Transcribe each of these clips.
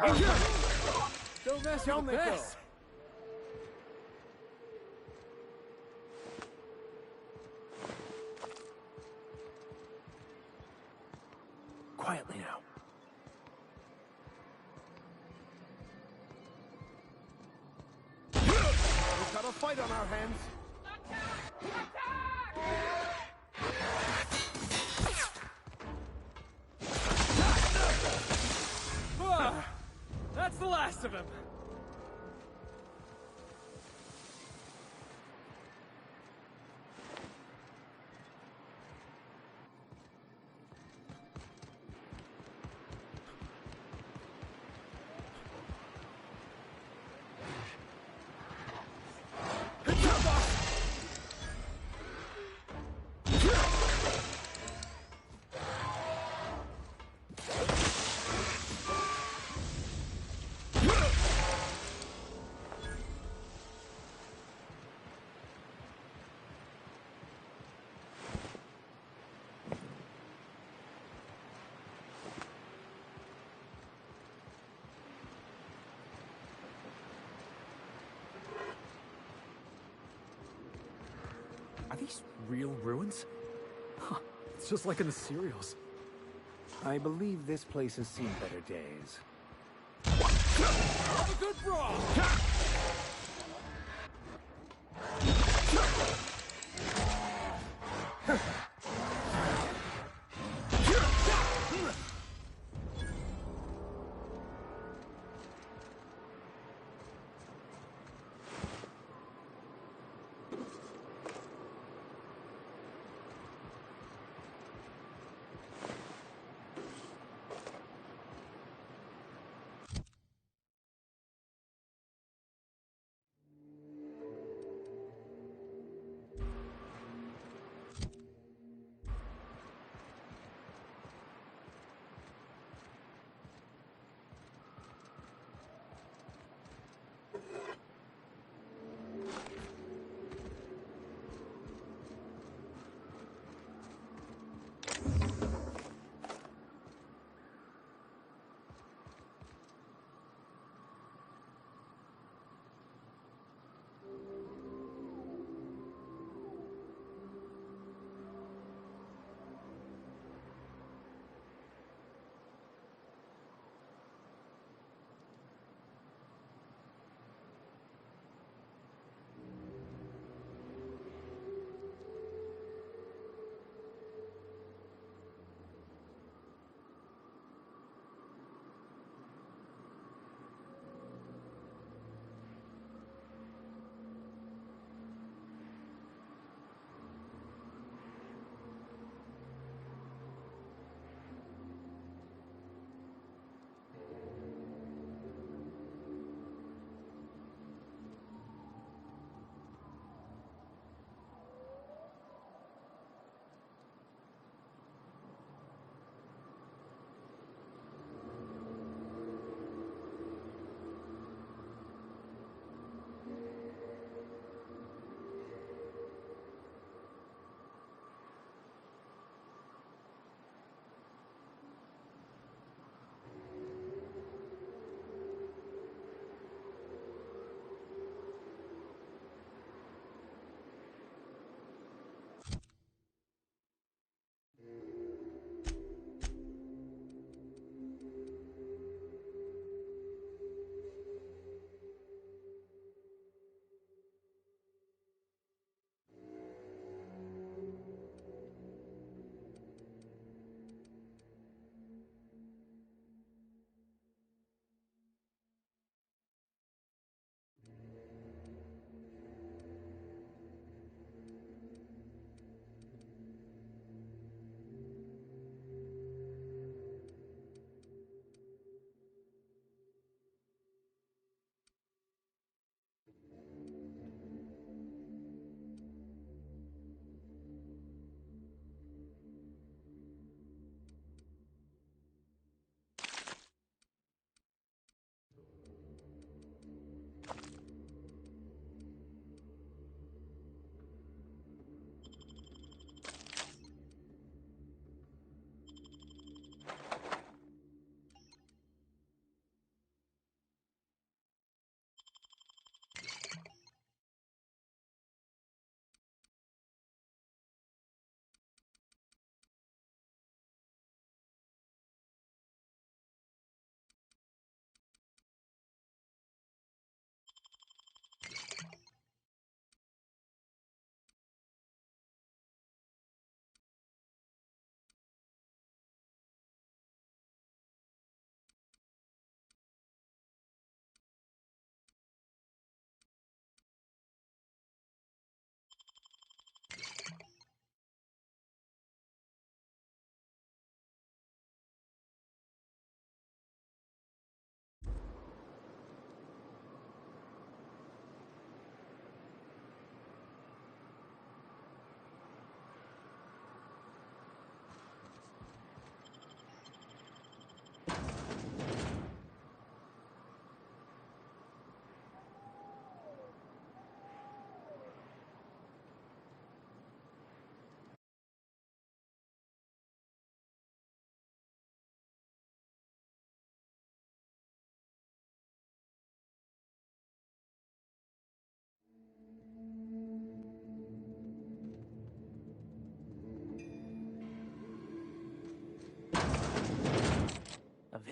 Don't mess with this. Quietly now. We've got a fight on our hands. That's the last of him. Are these real ruins? Huh, it's just like in the serials. I believe this place has seen better days. Have a good brawl!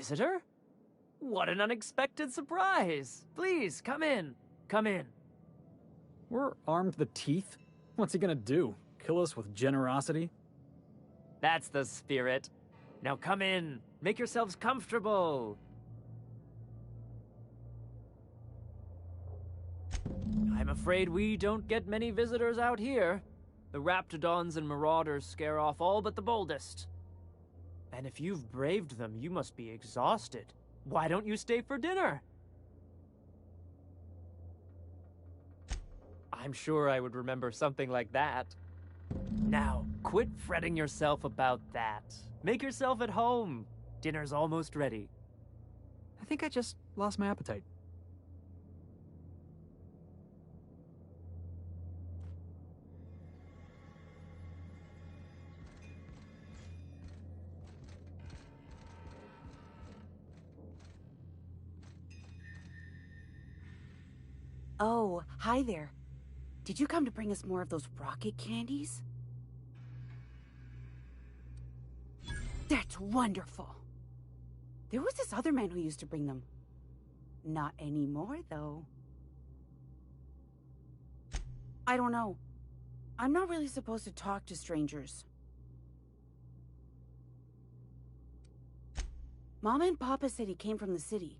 visitor? What an unexpected surprise! Please, come in. Come in. We're armed to the teeth? What's he gonna do? Kill us with generosity? That's the spirit. Now come in. Make yourselves comfortable. I'm afraid we don't get many visitors out here. The Raptidons and Marauders scare off all but the boldest. And if you've braved them, you must be exhausted. Why don't you stay for dinner? I'm sure I would remember something like that. Now, quit fretting yourself about that. Make yourself at home. Dinner's almost ready. I think I just lost my appetite. Oh, hi there. Did you come to bring us more of those rocket candies? That's wonderful. There was this other man who used to bring them. Not anymore, though. I don't know. I'm not really supposed to talk to strangers. Mama and Papa said he came from the city.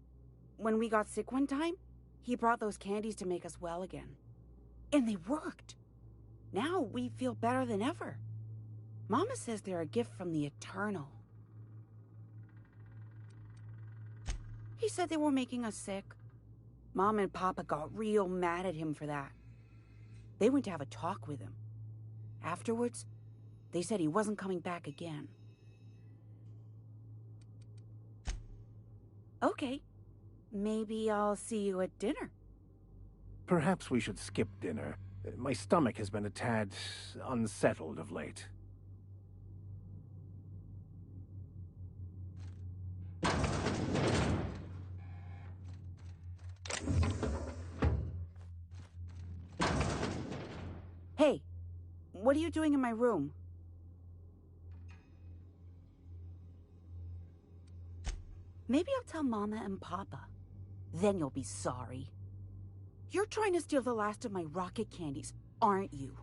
When we got sick one time, he brought those candies to make us well again. And they worked. Now we feel better than ever. Mama says they're a gift from the Eternal. He said they were making us sick. Mom and Papa got real mad at him for that. They went to have a talk with him. Afterwards, they said he wasn't coming back again. Okay. Maybe I'll see you at dinner. Perhaps we should skip dinner. My stomach has been a tad unsettled of late. Hey, what are you doing in my room? Maybe I'll tell Mama and Papa. Then you'll be sorry. You're trying to steal the last of my rocket candies, aren't you?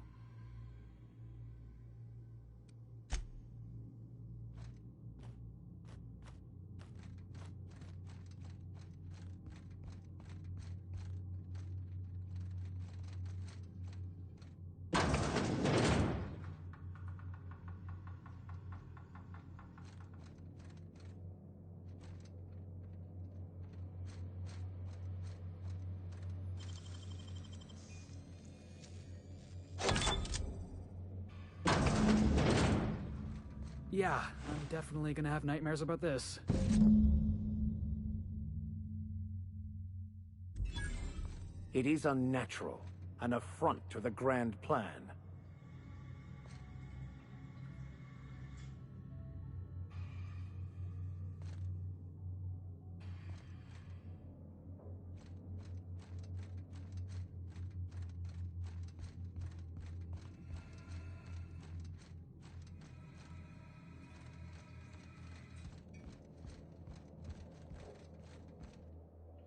Yeah, I'm definitely gonna have nightmares about this. It is unnatural, an affront to the grand plan.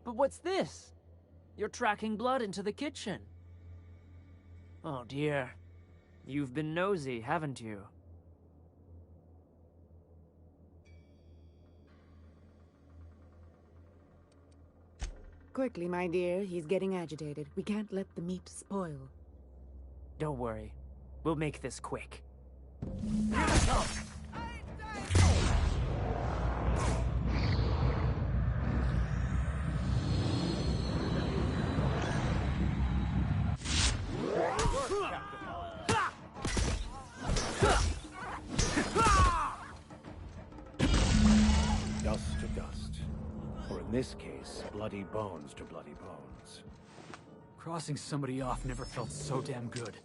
But what's this? You're tracking blood into the kitchen. Oh dear. You've been nosy, haven't you? Quickly, my dear. He's getting agitated. We can't let the meat spoil. Don't worry. We'll make this quick. Dust to dust. Or in this case, bloody bones to bloody bones. Crossing somebody off never felt so damn good.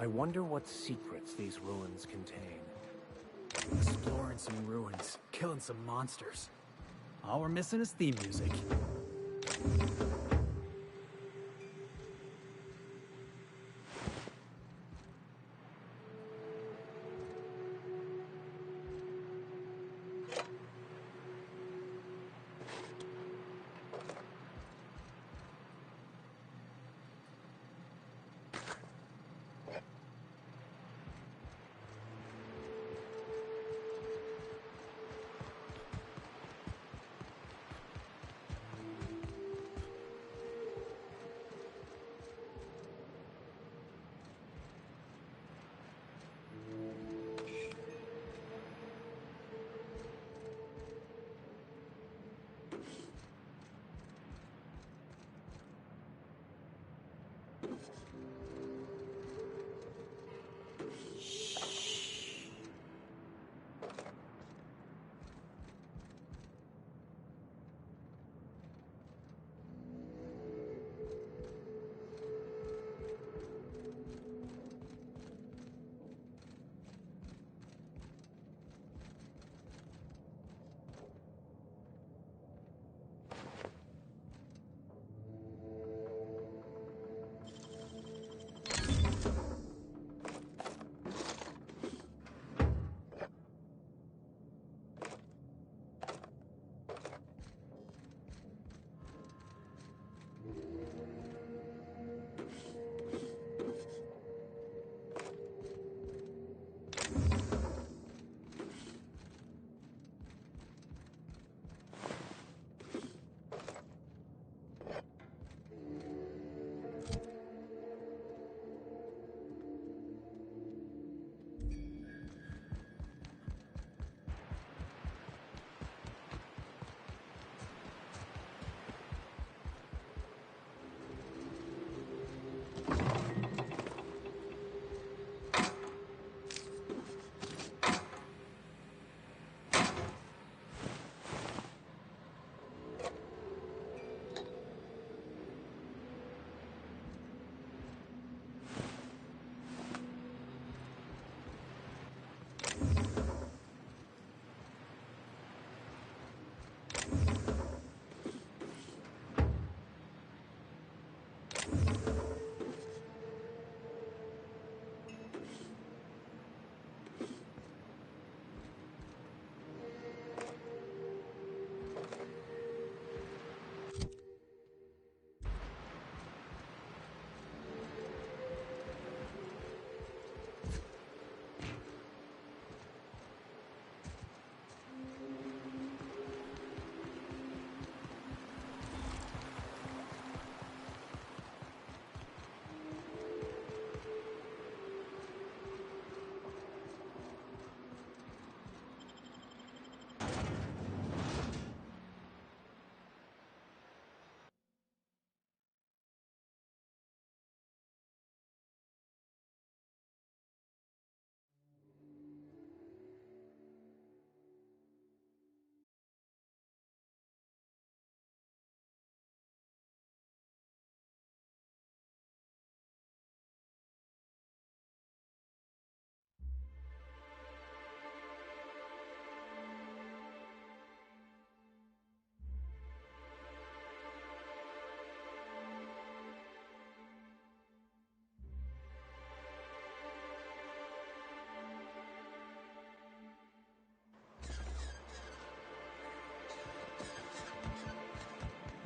I wonder what secrets these ruins contain. Exploring some ruins, killing some monsters. All we're missing is theme music.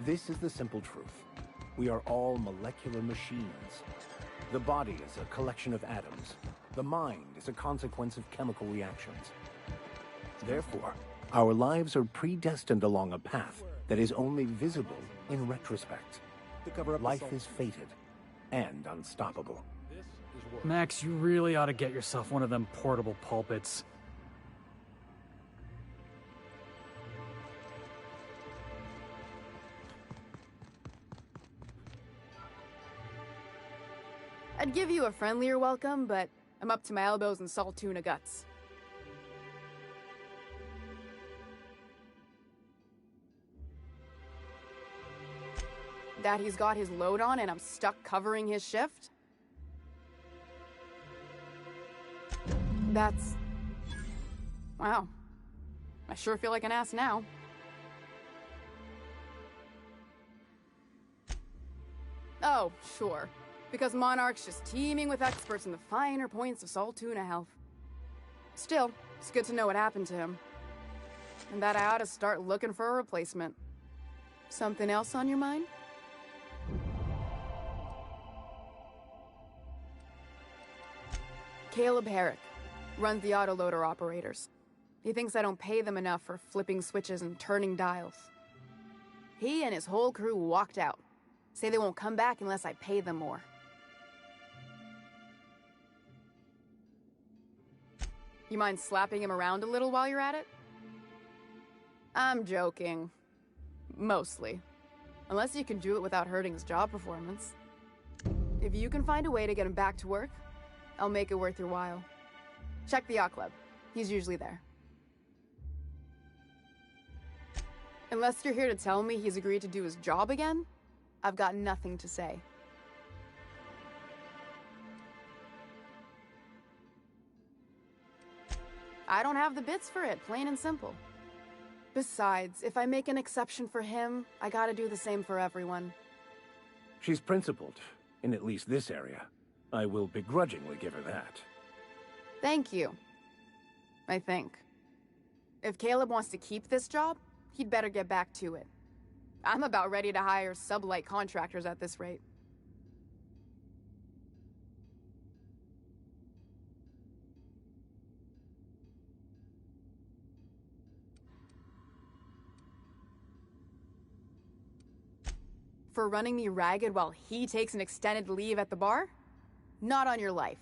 This is the simple truth. We are all molecular machines. The body is a collection of atoms. The mind is a consequence of chemical reactions. Therefore, our lives are predestined along a path that is only visible in retrospect. Life is fated and unstoppable. Max, you really ought to get yourself one of them portable pulpits. I'd give you a friendlier welcome, but I'm up to my elbows in salt tuna guts. That he's got his load on and I'm stuck covering his shift? That's... Wow. I sure feel like an ass now. Oh, sure. Because Monarch's just teeming with experts in the finer points of salt tuna health. Still, it's good to know what happened to him. And that I ought to start looking for a replacement. Something else on your mind? Caleb Herrick runs the autoloader operators. He thinks I don't pay them enough for flipping switches and turning dials. He and his whole crew walked out. Say they won't come back unless I pay them more. You mind slapping him around a little while you're at it? I'm joking. Mostly. Unless you can do it without hurting his job performance. If you can find a way to get him back to work, I'll make it worth your while. Check the yacht club. He's usually there. Unless you're here to tell me he's agreed to do his job again, I've got nothing to say. I don't have the bits for it, plain and simple. Besides, if I make an exception for him, I gotta do the same for everyone. She's principled, in at least this area. I will begrudgingly give her that. Thank you. I think. If Caleb wants to keep this job, he'd better get back to it. I'm about ready to hire sublight contractors at this rate. For running me ragged while he takes an extended leave at the bar? Not on your life.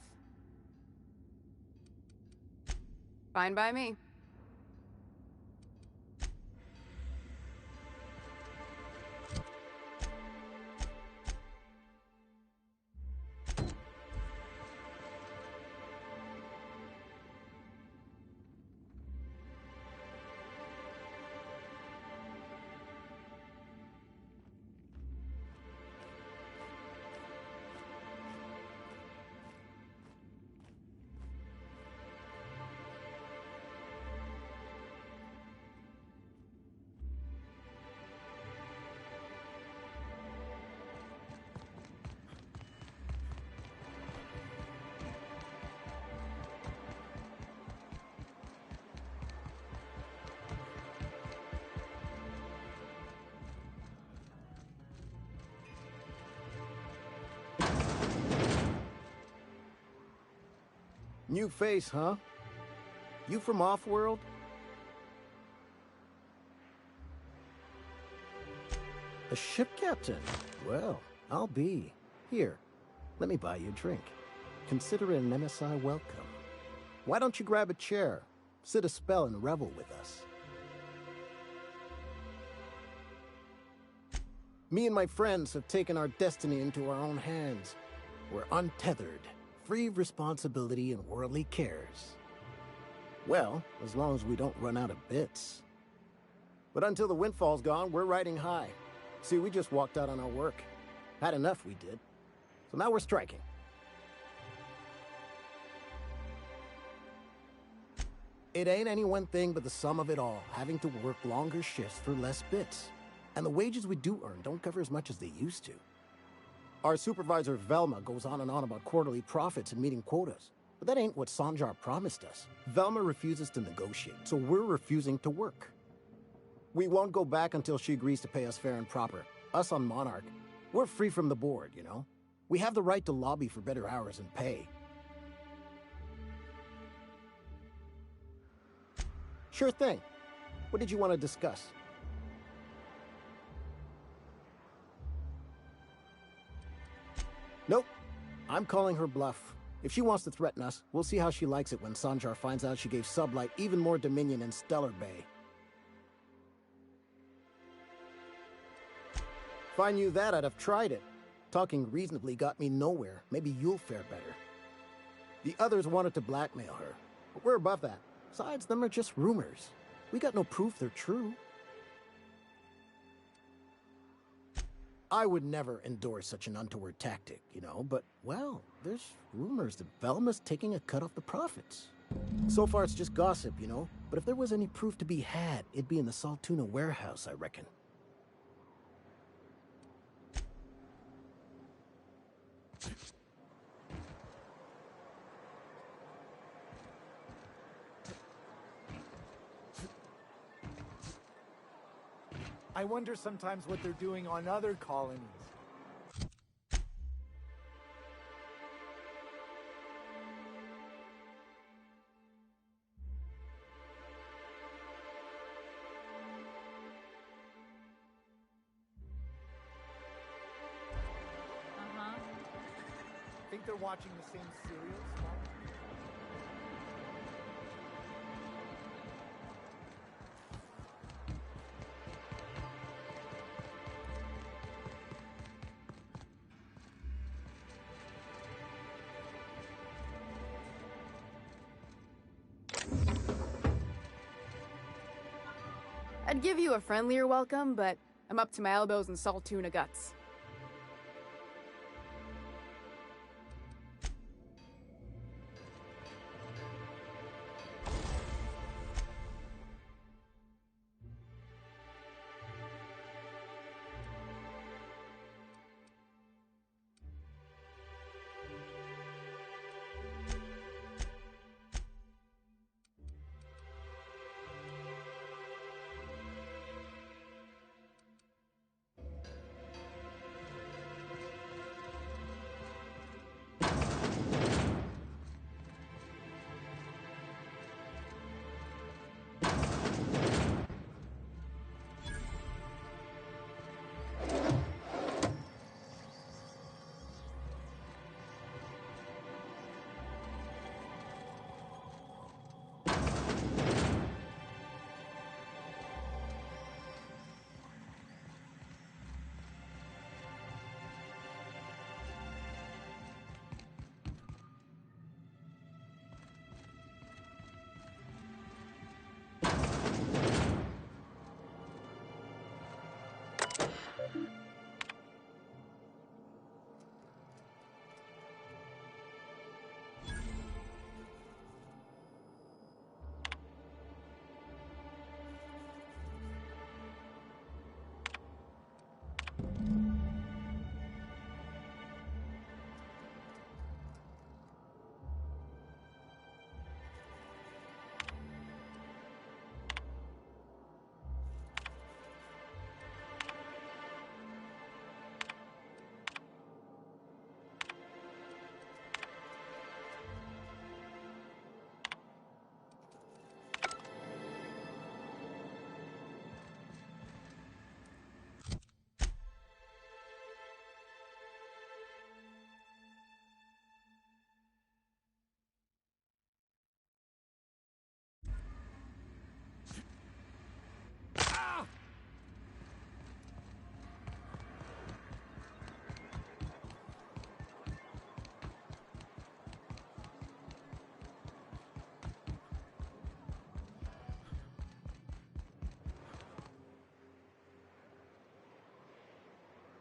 Fine by me. New face, huh? You from off-world? A ship captain? Well, I'll be. Here, let me buy you a drink. Consider it an MSI welcome. Why don't you grab a chair, sit a spell and revel with us? Me and my friends have taken our destiny into our own hands. We're untethered, free of responsibility and worldly cares. Well, as long as we don't run out of bits. But until the windfall's gone, we're riding high. See, we just walked out on our work. Had enough, we did. So now we're striking. It ain't any one thing but the sum of it all, having to work longer shifts for less bits. And the wages we do earn don't cover as much as they used to. Our supervisor, Velma, goes on and on about quarterly profits and meeting quotas. But that ain't what Sanjar promised us. Velma refuses to negotiate, so we're refusing to work. We won't go back until she agrees to pay us fair and proper. Us on Monarch. We're free from the board, you know? We have the right to lobby for better hours and pay. Sure thing. What did you want to discuss? Nope. I'm calling her bluff. If she wants to threaten us, we'll see how she likes it when Sanjar finds out she gave Sublight even more dominion in Stellar Bay. If I knew that, I'd have tried it. Talking reasonably got me nowhere. Maybe you'll fare better. The others wanted to blackmail her, but we're above that. Besides, them are just rumors. We got no proof they're true. I would never endorse such an untoward tactic, you know, but, well, there's rumors that Velma's taking a cut off the profits. So far, it's just gossip, you know? But if there was any proof to be had, it'd be in the salt tuna warehouse, I reckon. I wonder sometimes what they're doing on other colonies. Think they're watching the same serials? I'd give you a friendlier welcome, but I'm up to my elbows in salt tuna guts.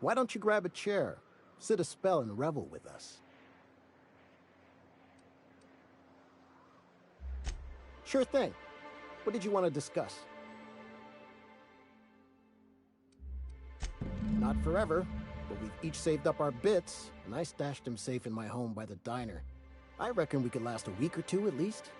Why don't you grab a chair, sit a spell, and revel with us? Sure thing. What did you want to discuss? Not forever, but we've each saved up our bits, and I stashed them safe in my home by the diner. I reckon we could last a week or two at least.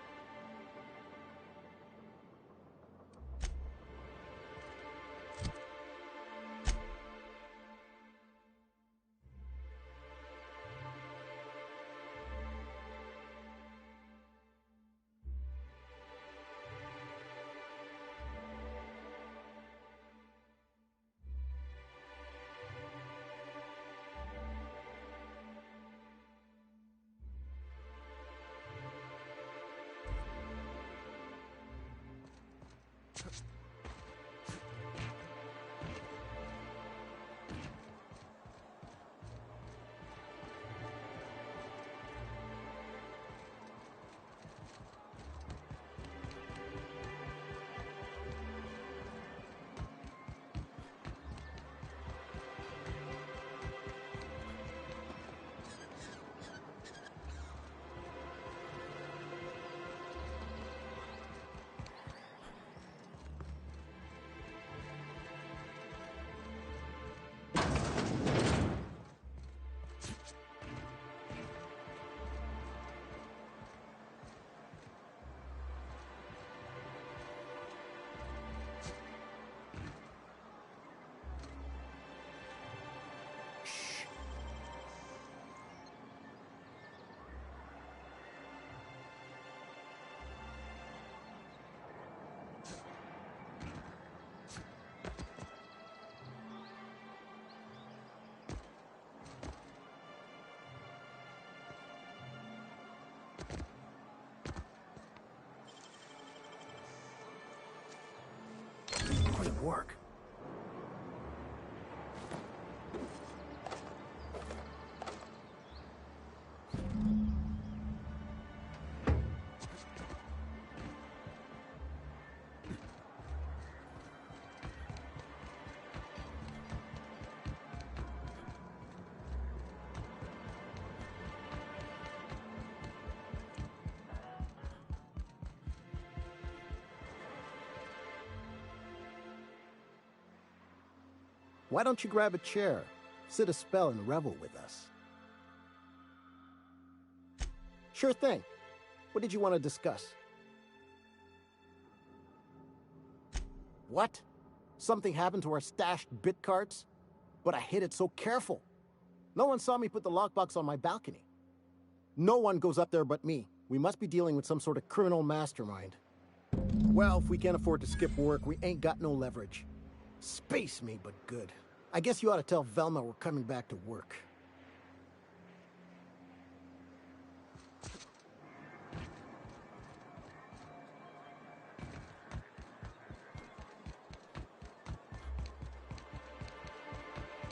work. Why don't you grab a chair, sit a spell, and revel with us? Sure thing. What did you want to discuss? What? Something happened to our stashed bit carts? But I hid it so careful. No one saw me put the lockbox on my balcony. No one goes up there but me. We must be dealing with some sort of criminal mastermind. Well, if we can't afford to skip work, we ain't got no leverage. Space me, but good. I guess you ought to tell Velma we're coming back to work.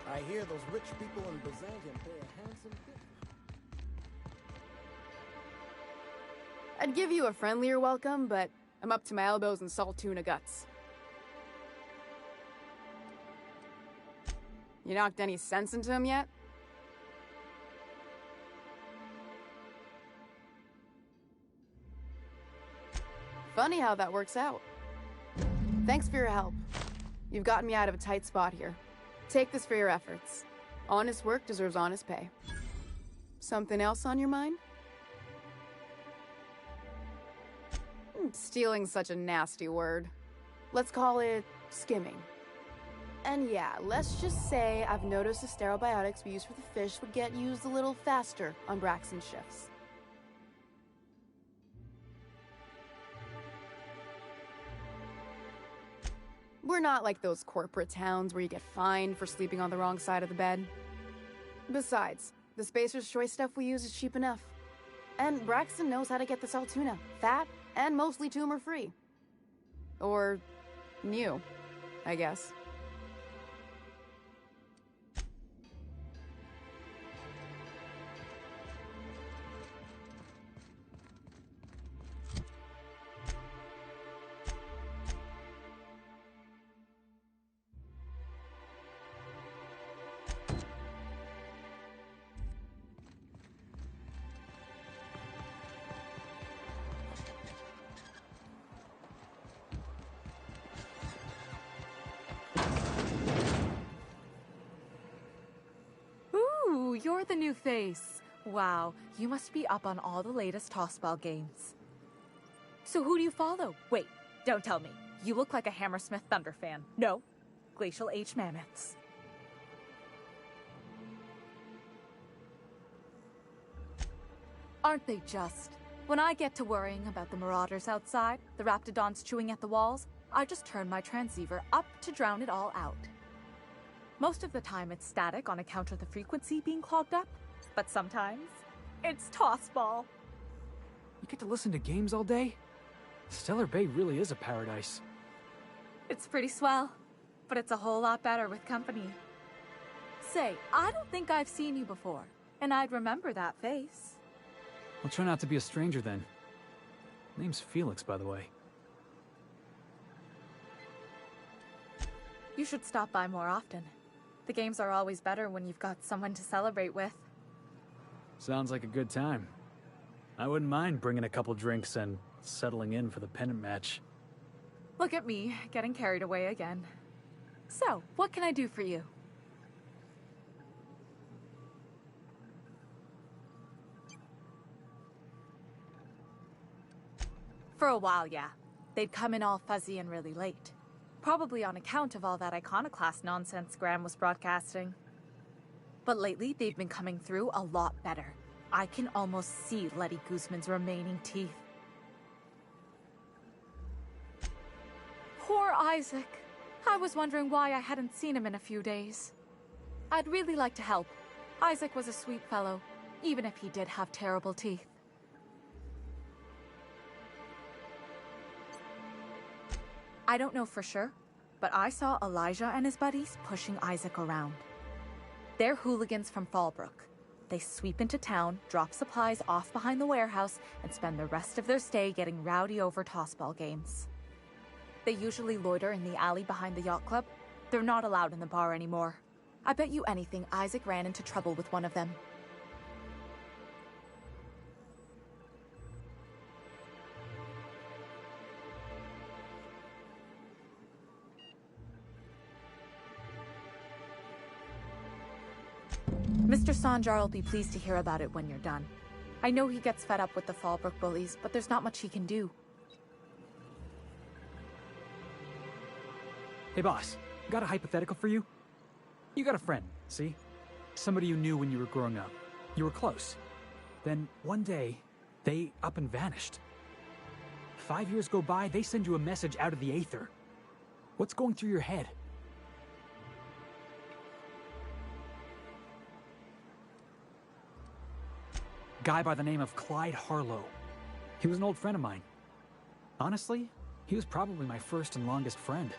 I hear those rich people in Byzantium pay a handsome fee. I'd give you a friendlier welcome, but I'm up to my elbows in salt tuna guts. You knocked any sense into him yet? Funny how that works out. Thanks for your help. You've gotten me out of a tight spot here. Take this for your efforts. Honest work deserves honest pay. Something else on your mind? Stealing's such a nasty word. Let's call it skimming. And yeah, let's just say I've noticed the stereobiotics we use for the fish would get used a little faster on Braxton's shifts. We're not like those corporate towns where you get fined for sleeping on the wrong side of the bed. Besides, the Spacer's Choice stuff we use is cheap enough. And Braxton knows how to get the salt tuna, fat and mostly tumor-free. Or new, I guess. You're the new face. Wow, you must be up on all the latest tossball games. So who do you follow? Wait, don't tell me. You look like a Hammersmith Thunder fan. No, Glacial H Mammoths. Aren't they just? When I get to worrying about the marauders outside, the raptidons chewing at the walls, I just turn my transceiver up to drown it all out. Most of the time it's static on account of the frequency being clogged up, but sometimes it's tossball. You get to listen to games all day? Stellar Bay really is a paradise. It's pretty swell, but it's a whole lot better with company. Say, I don't think I've seen you before, and I'd remember that face. I'll try not to be a stranger then. Name's Felix, by the way. You should stop by more often. The games are always better when you've got someone to celebrate with. Sounds like a good time. I wouldn't mind bringing a couple drinks and settling in for the pennant match. Look at me, getting carried away again. So, what can I do for you? For a while, yeah. They'd come in all fuzzy and really late. Probably on account of all that iconoclast nonsense Graham was broadcasting. But lately, they've been coming through a lot better. I can almost see Letty Guzman's remaining teeth. Poor Isaac. I was wondering why I hadn't seen him in a few days. I'd really like to help. Isaac was a sweet fellow, even if he did have terrible teeth. I don't know for sure, but I saw Elijah and his buddies pushing Isaac around. They're hooligans from Fallbrook. They sweep into town, drop supplies off behind the warehouse, and spend the rest of their stay getting rowdy over tossball games. They usually loiter in the alley behind the yacht club. They're not allowed in the bar anymore. I bet you anything Isaac ran into trouble with one of them. Mr. Sanjar will be pleased to hear about it when you're done. I know he gets fed up with the Fallbrook bullies, but there's not much he can do. Hey boss, got a hypothetical for you? You got a friend, see? Somebody you knew when you were growing up. You were close. Then one day, they up and vanished. 5 years go by, they send you a message out of the aether. What's going through your head? Guy by the name of Clyde Harlow. He was an old friend of mine. Honestly, he was probably my first and longest friend.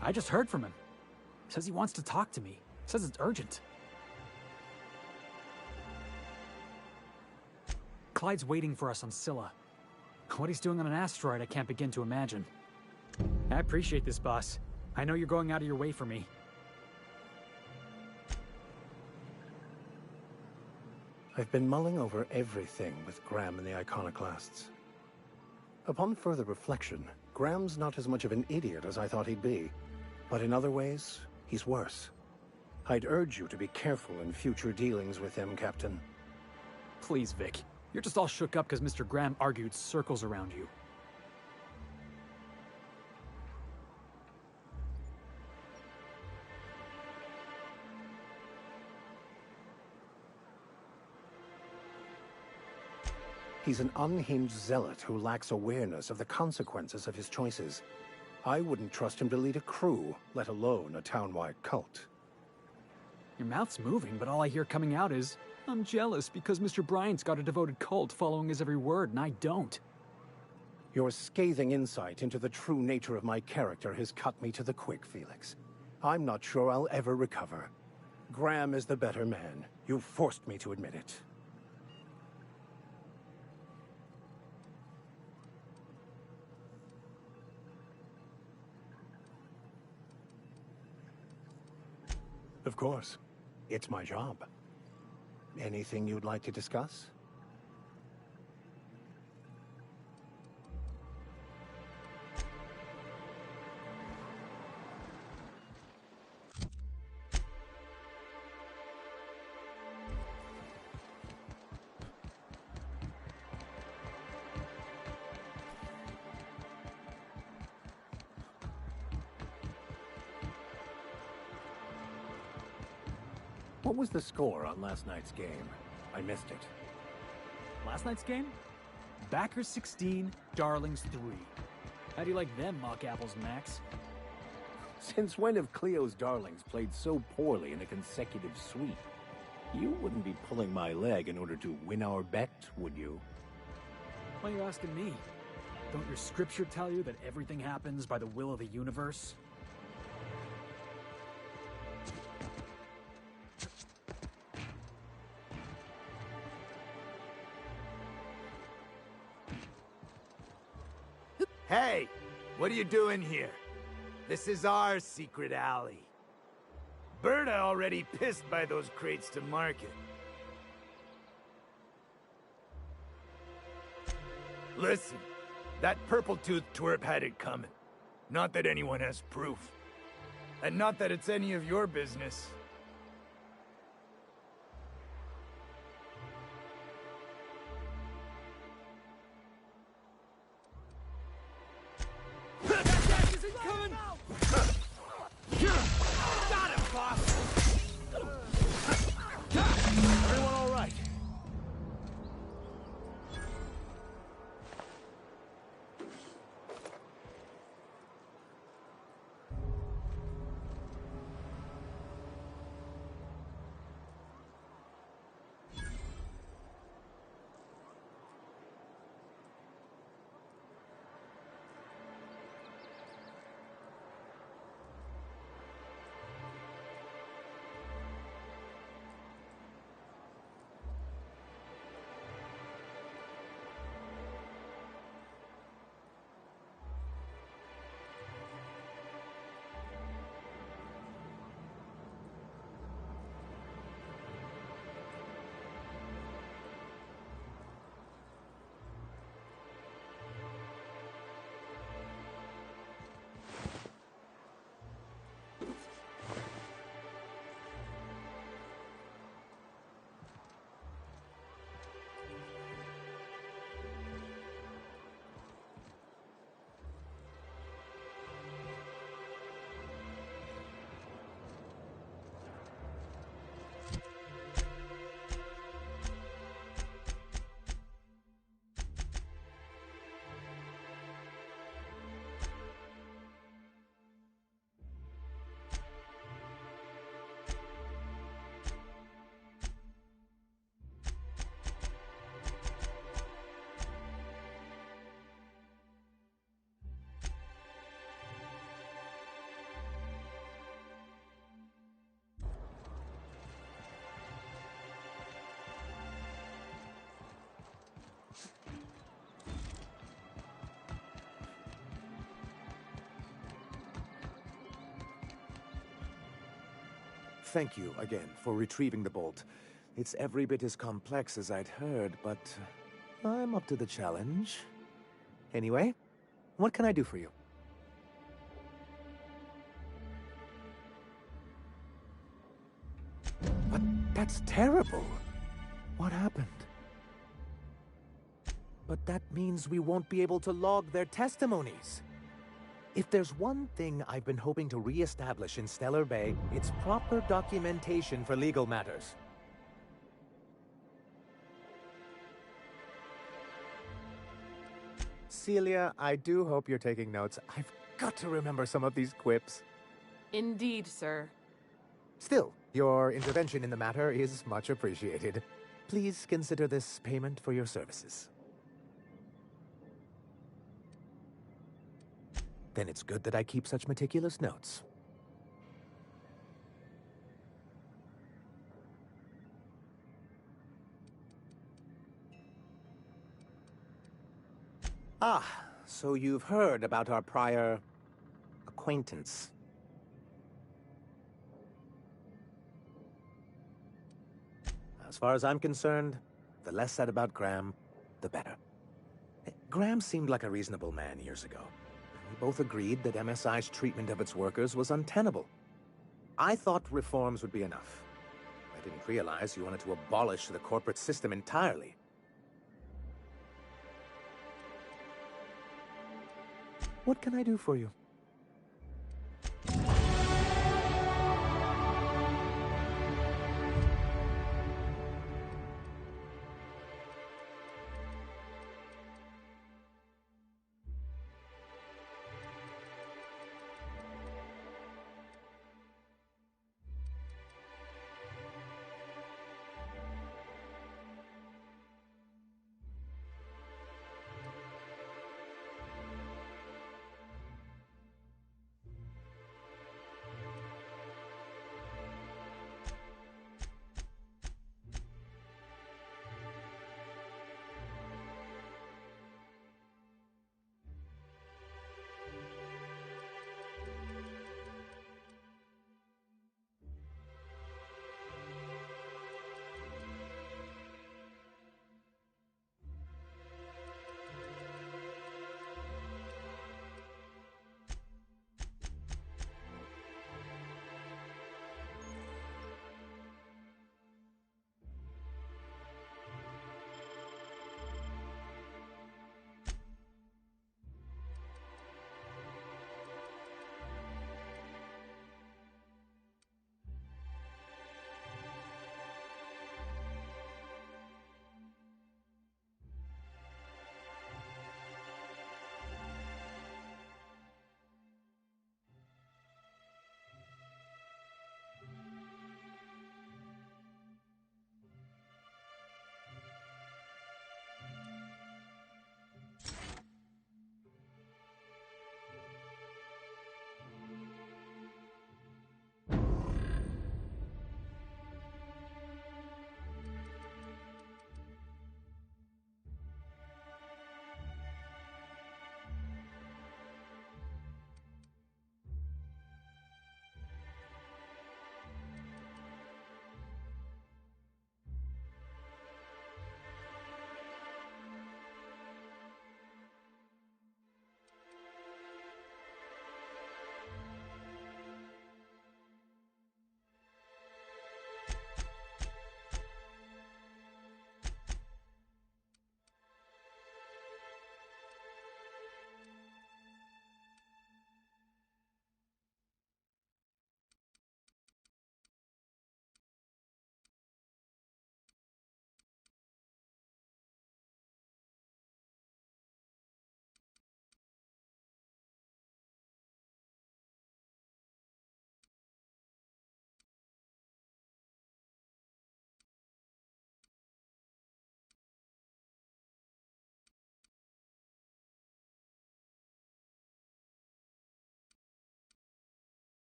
I just heard from him. Says he wants to talk to me. Says it's urgent. Clyde's waiting for us on Scylla. What he's doing on an asteroid, I can't begin to imagine. I appreciate this, boss. I know you're going out of your way for me. I've been mulling over everything with Graham and the Iconoclasts. Upon further reflection, Graham's not as much of an idiot as I thought he'd be. But in other ways, he's worse. I'd urge you to be careful in future dealings with him, Captain. Please, Vic. You're just all shook up because Mr. Graham argued circles around you. He's an unhinged zealot who lacks awareness of the consequences of his choices. I wouldn't trust him to lead a crew, let alone a town-wide cult. Your mouth's moving, but all I hear coming out is, I'm jealous because Mr. Bryant's got a devoted cult following his every word, and I don't. Your scathing insight into the true nature of my character has cut me to the quick, Felix. I'm not sure I'll ever recover. Graham is the better man. You've forced me to admit it. Of course. It's my job. Anything you'd like to discuss? What was the score on last night's game? I missed it. Last night's game? Backers 16, Darlings 3. How do you like them, mock apples, Max? Since when have Cleo's Darlings played so poorly in a consecutive sweep? You wouldn't be pulling my leg in order to win our bet, would you? Why are you asking me? Don't your scripture tell you that everything happens by the will of the universe? Hey, what are you doing here? This is our secret alley. Berta already pissed by those crates to market. Listen, that purple-toothed twerp had it coming. Not that anyone has proof. And not that it's any of your business. Everyone all right? Thank you again for retrieving the bolt. It's every bit as complex as I'd heard, but I'm up to the challenge. Anyway, what can I do for you? But that's terrible. What happened? But that means we won't be able to log their testimonies. If there's one thing I've been hoping to re-establish in Stellar Bay, it's proper documentation for legal matters. Celia, I do hope you're taking notes. I've got to remember some of these quips. Indeed, sir. Still, your intervention in the matter is much appreciated. Please consider this payment for your services. Then it's good that I keep such meticulous notes. Ah, so you've heard about our prior acquaintance. As far as I'm concerned, the less said about Graham, the better. Graham seemed like a reasonable man years ago. We both agreed that MSI's treatment of its workers was untenable. I thought reforms would be enough. I didn't realize you wanted to abolish the corporate system entirely. What can I do for you?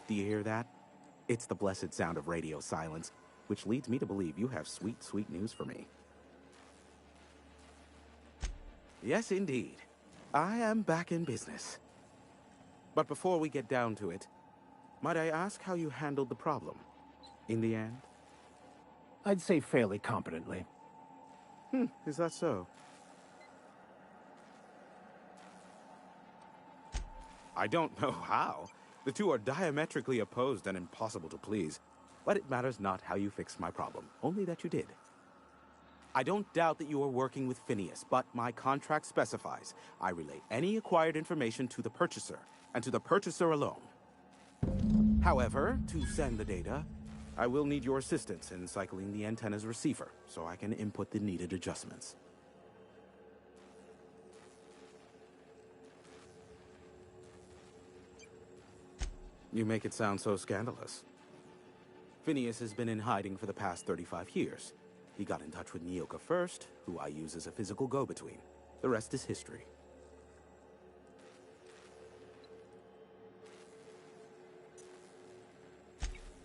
Do you hear that? It's the blessed sound of radio silence, which leads me to believe you have sweet, sweet news for me. Yes, indeed. I am back in business. But before we get down to it, might I ask how you handled the problem? In the end? I'd say fairly competently. Is that so? I don't know how. The two are diametrically opposed and impossible to please. But it matters not how you fixed my problem, only that you did. I don't doubt that you are working with Phineas, but my contract specifies I relay any acquired information to the purchaser, and to the purchaser alone. However, to send the data, I will need your assistance in cycling the antenna's receiver, so I can input the needed adjustments. You make it sound so scandalous. Phineas has been in hiding for the past 35 years. He got in touch with Nyoka first, who I use as a physical go-between. The rest is history.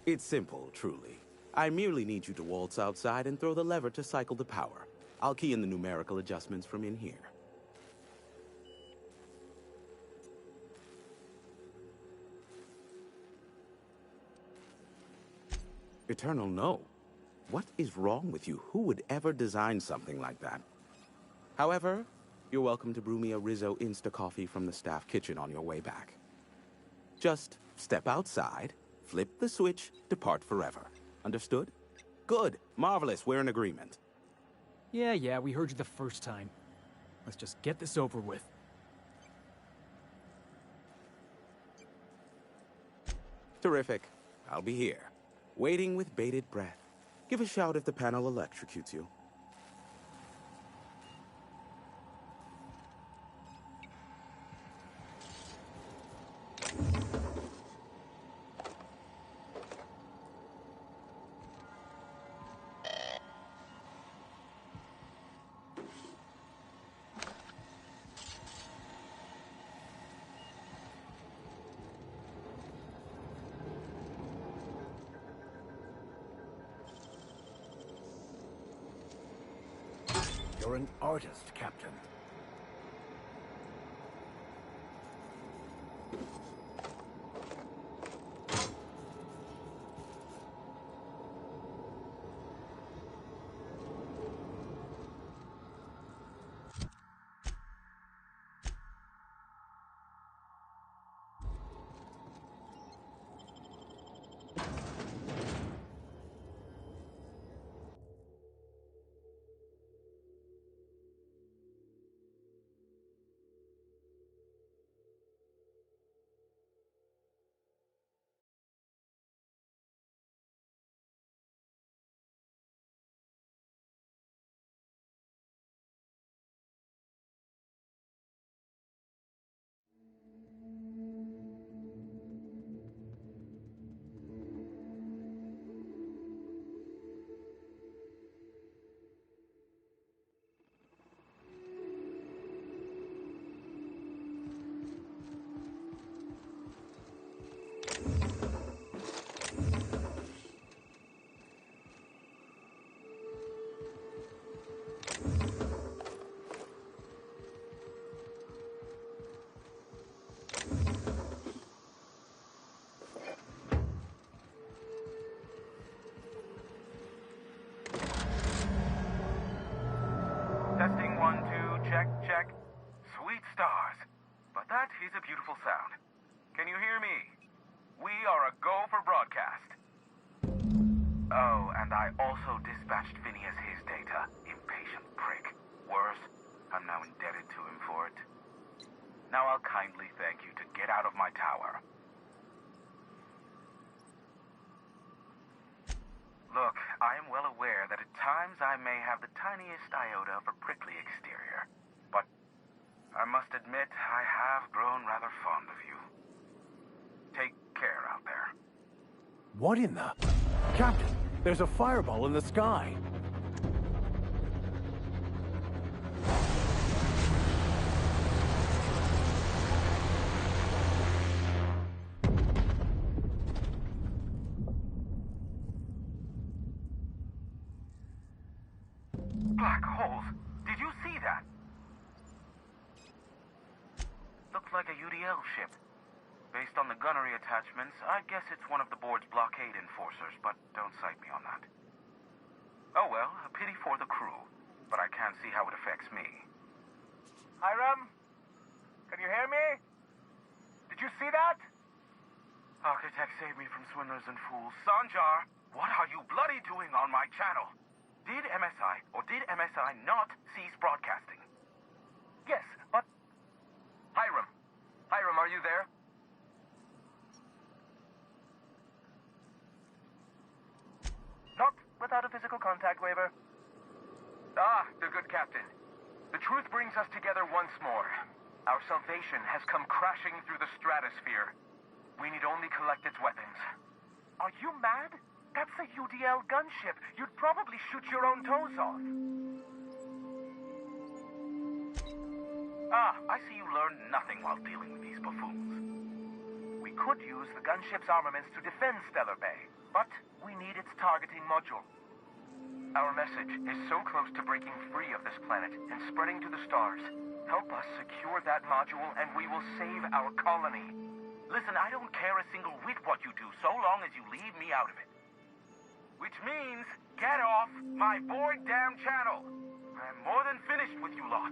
It's simple, truly. I merely need you to waltz outside and throw the lever to cycle the power. I'll key in the numerical adjustments from in here. Eternal, no. What is wrong with you? Who would ever design something like that? However, you're welcome to brew me a Rizzo Insta-Coffee from the staff kitchen on your way back. Just step outside, flip the switch, depart forever. Understood? Good. Marvelous. We're in agreement. Yeah, we heard you the first time. Let's just get this over with. Terrific. I'll be here, waiting with bated breath. Give a shout if the panel electrocutes you. You're an artist, Captain. Testing 1, 2, check. Sweet stars. But that is a beautiful sound. Can you hear me? We are a go for broadcast. Oh, and I also dispatched Phineas his data. Impatient prick. Worse, I'm now indebted to him for it. Now I'll kindly thank you to get out of my tower. Look, I am well aware that at times I may have the tiniest iota of a prickly exterior, but I must admit I have grown rather fond of you. Take care out there. What in the... Captain, there's a fireball in the sky. black holes. Did you see that? Looked like a UDL ship. Based on the gunnery attachments, I guess it's one of the board's blockade enforcers, but don't cite me on that. Oh well, a pity for the crew, but I can't see how it affects me. Hiram? Can you hear me? Did you see that? Architect saved me from swindlers and fools. Sanjar, what are you bloody doing on my channel? Did MSI or did MSI not cease broadcasting? Yes, but... Hiram. Hiram, are you there? Not without a physical contact waiver. Ah, the good captain. The truth brings us together once more. Our salvation has come crashing through the stratosphere. We need only collect its weapons. Are you mad? That's a UDL gunship. You'd probably shoot your own toes off. Ah, I see you learned nothing while dealing with these buffoons. We could use the gunship's armaments to defend Stellar Bay, but we need its targeting module. Our message is so close to breaking free of this planet and spreading to the stars. Help us secure that module and we will save our colony. Listen, I don't care a single whit what you do, so long as you leave me out of it. Which means, get off my boy damn channel. I'm more than finished with you lot.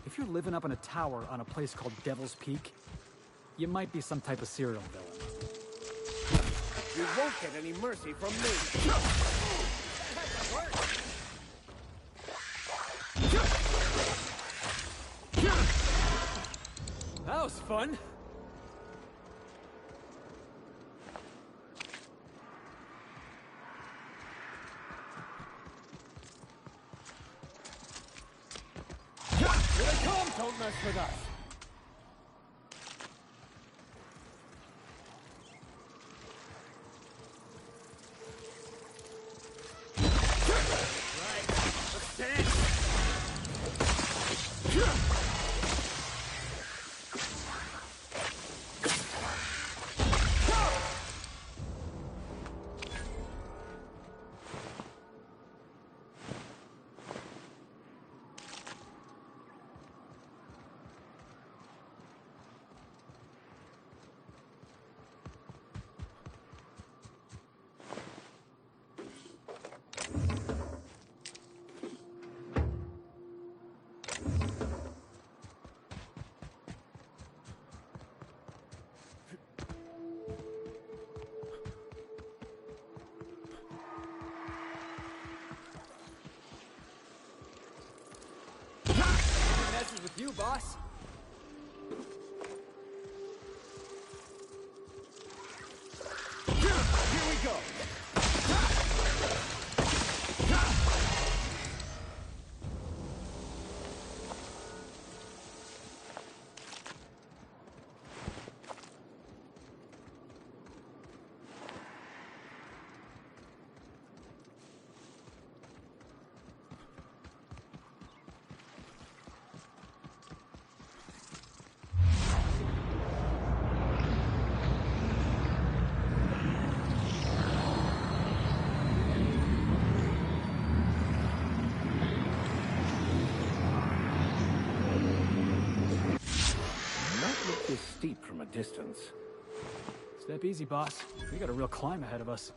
If you're living up in a tower on a place called Devil's Peak, you might be some type of serial villain. You won't get any mercy from me. That was fun. Here they come! Don't mess with us. With you, boss. Here we go. is steep from a distance. Step easy, boss. We got a real climb ahead of us.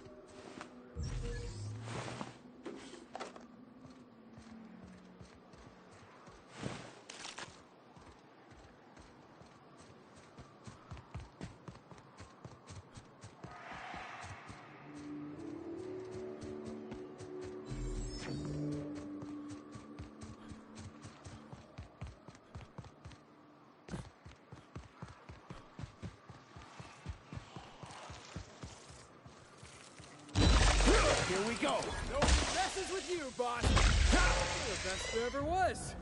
Here we go. No messes with you, boss. You're the best there ever was.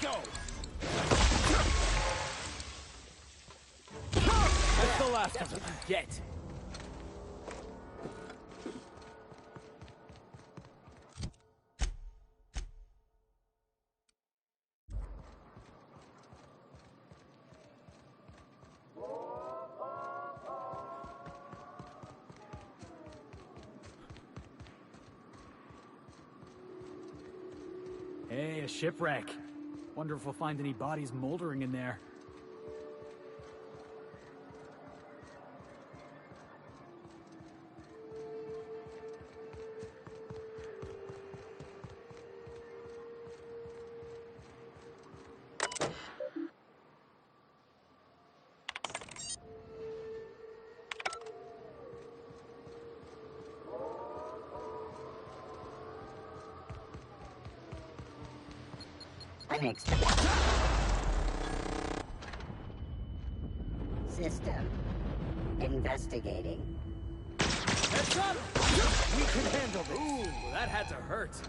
Go! That's the last of them. Get! Hey, a shipwreck. Wonder if we'll find any bodies moldering in there. System. Investigating. Heads up! We can handle this. Ooh, that had to hurt.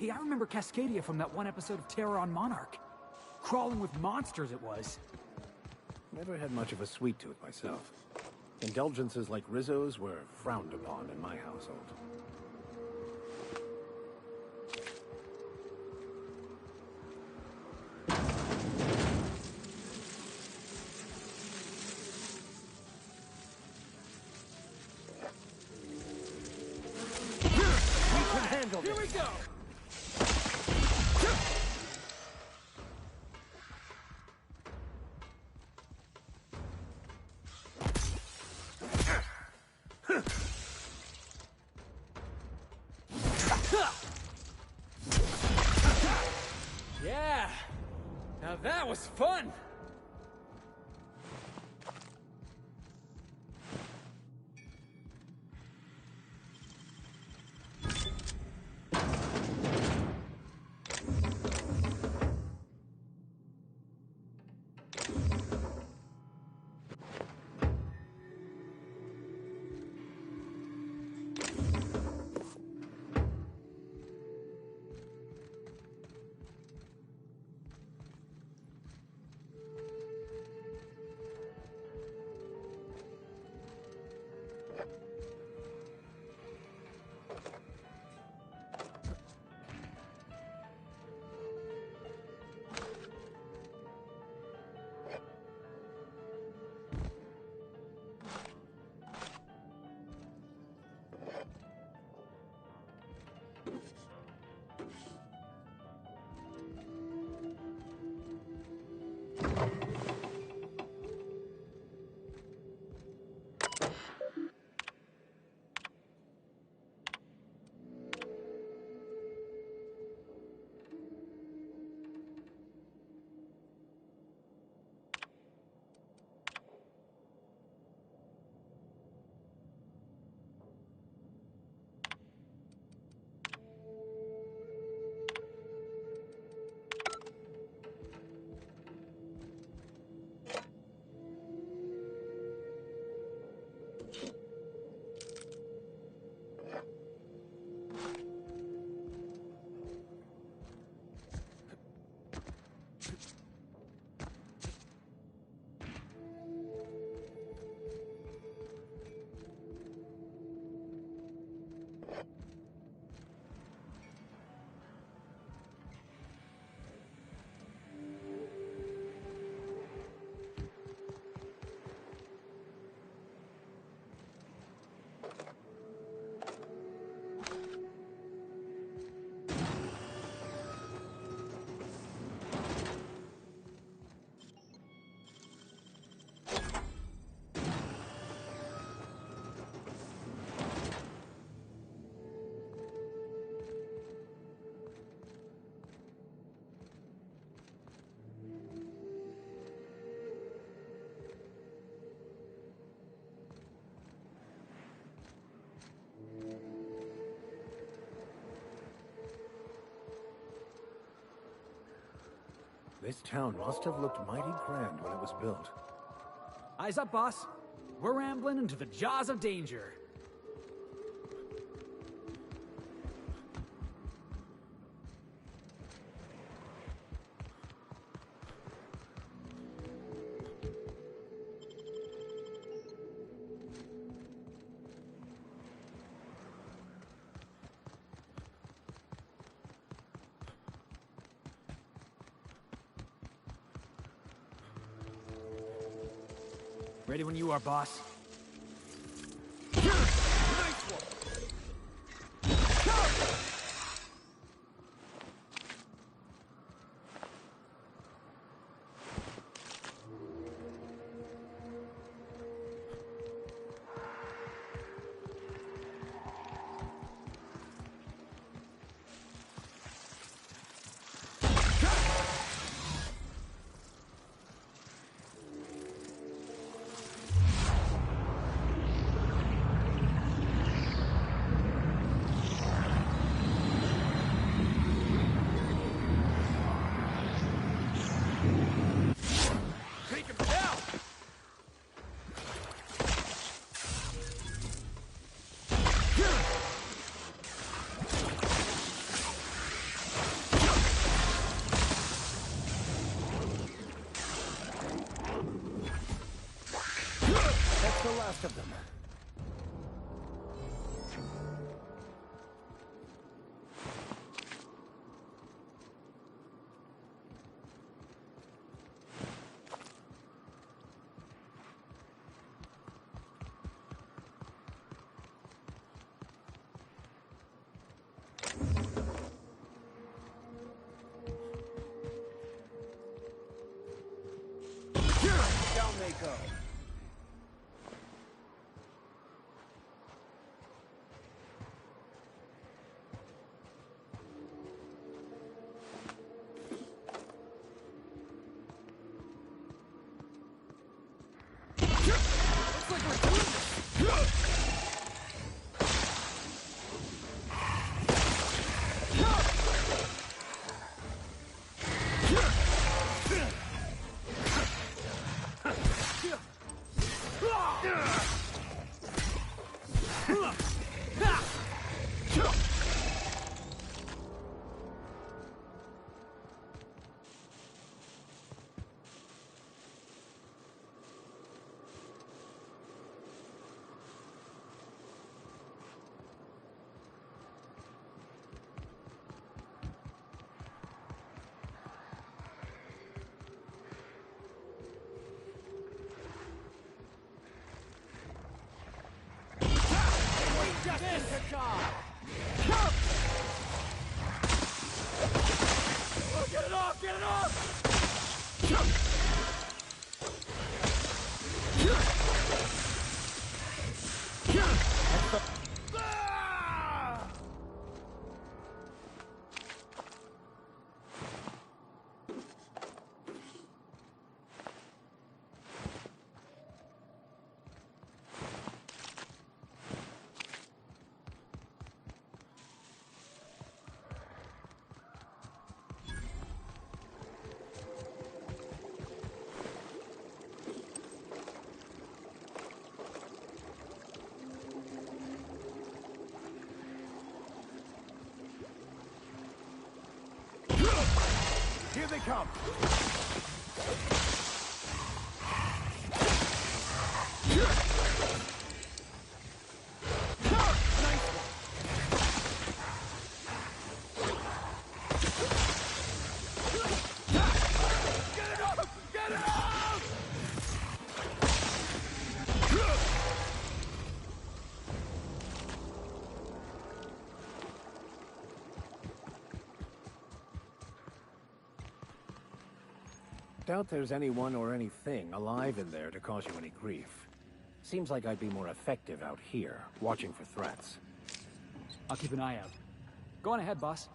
Hey, I remember Cascadia from that one episode of Terror on Monarch. Crawling with monsters it was. Never had much of a sweet tooth myself. Indulgences like Rizzo's were frowned upon in my household. Here we go! Yeah! Now that was fun! This town must have looked mighty grand when it was built. Eyes up, boss. We're rambling into the jaws of danger. Ready when you are, boss. last of them. Down they go. Looks like we're doing this. Just a job. Oh, get it off! Get it off! Here they come! Get it off! Get it off! Doubt there's anyone or anything alive in there to cause you any grief. Seems like I'd be more effective out here, watching for threats. I'll keep an eye out. Go on ahead, boss.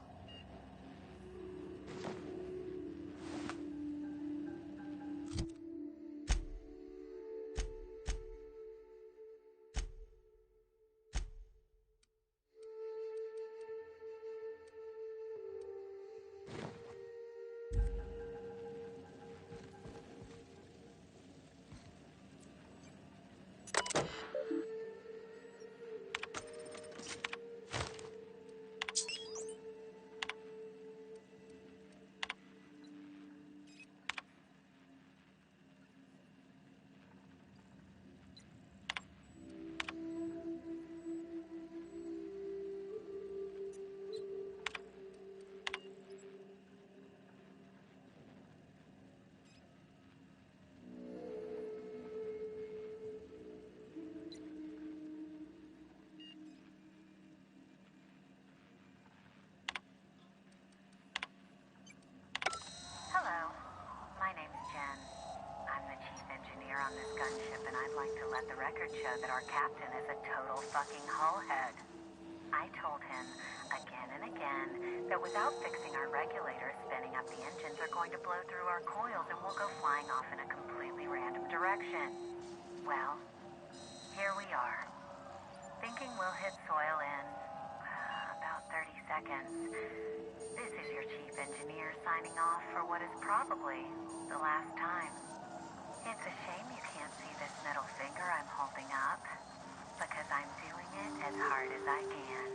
on this gunship, and I'd like to let the record show that our captain is a total fucking hullhead. I told him again and again that without fixing our regulators, spinning up the engines are going to blow through our coils and we'll go flying off in a completely random direction. Well, here we are. Thinking we'll hit soil in about 30 seconds. This is your chief engineer signing off for what is probably the last time. It's a shame you can't see this middle finger I'm holding up, because I'm doing it as hard as I can.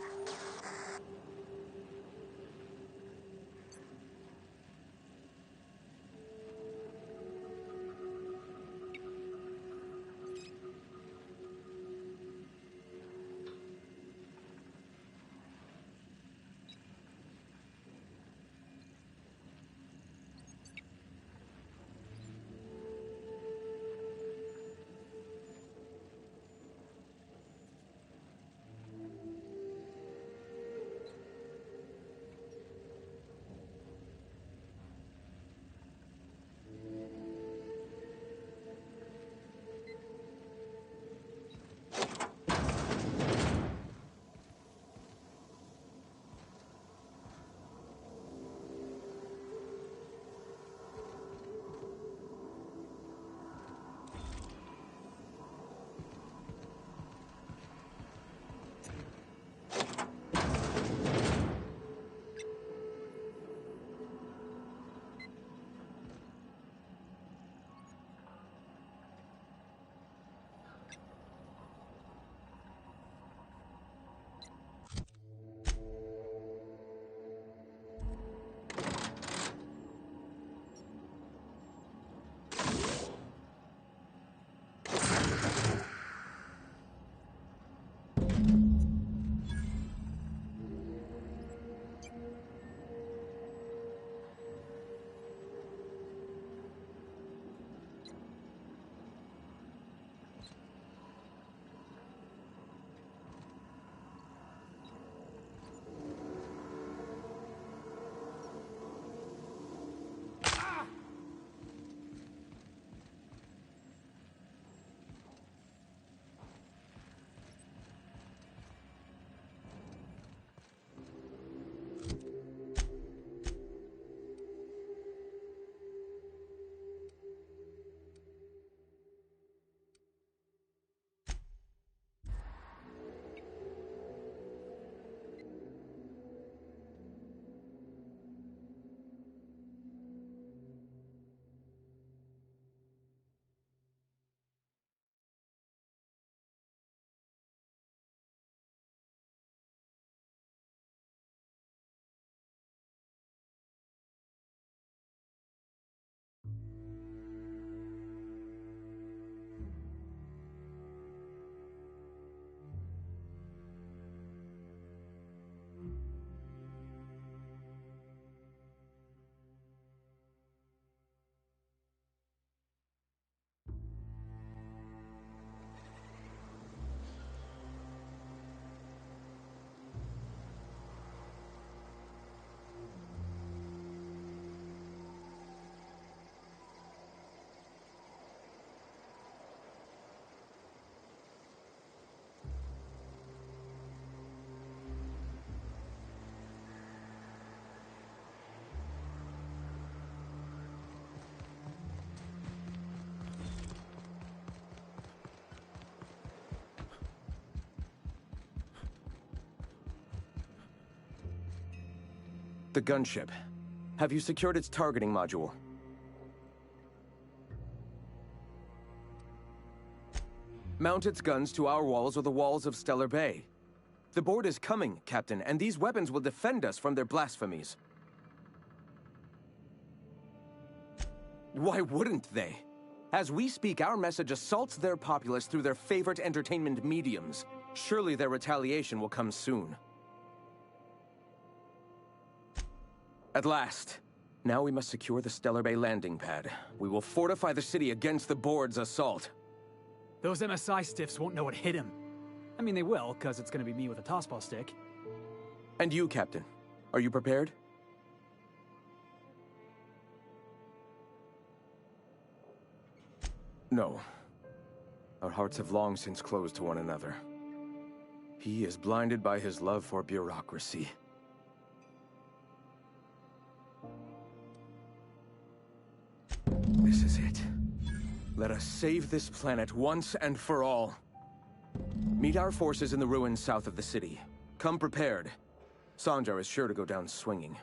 the gunship. Have you secured its targeting module? Mount its guns to our walls or the walls of Stellar Bay. The board is coming, Captain, and these weapons will defend us from their blasphemies. Why wouldn't they? As we speak, our message assaults their populace through their favorite entertainment mediums. Surely their retaliation will come soon. At last. Now we must secure the Stellar Bay landing pad. We will fortify the city against the board's assault. Those MSI stiffs won't know what hit him. I mean, they will, because it's gonna be me with a tossball stick. And you, Captain. Are you prepared? No. Our hearts have long since closed to one another. He is blinded by his love for bureaucracy. This is it. Let us save this planet once and for all. Meet our forces in the ruins south of the city. Come prepared. Sanjar is sure to go down swinging.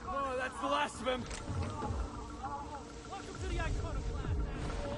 Oh, that's the last of him. Welcome to the Iconoclast, asshole.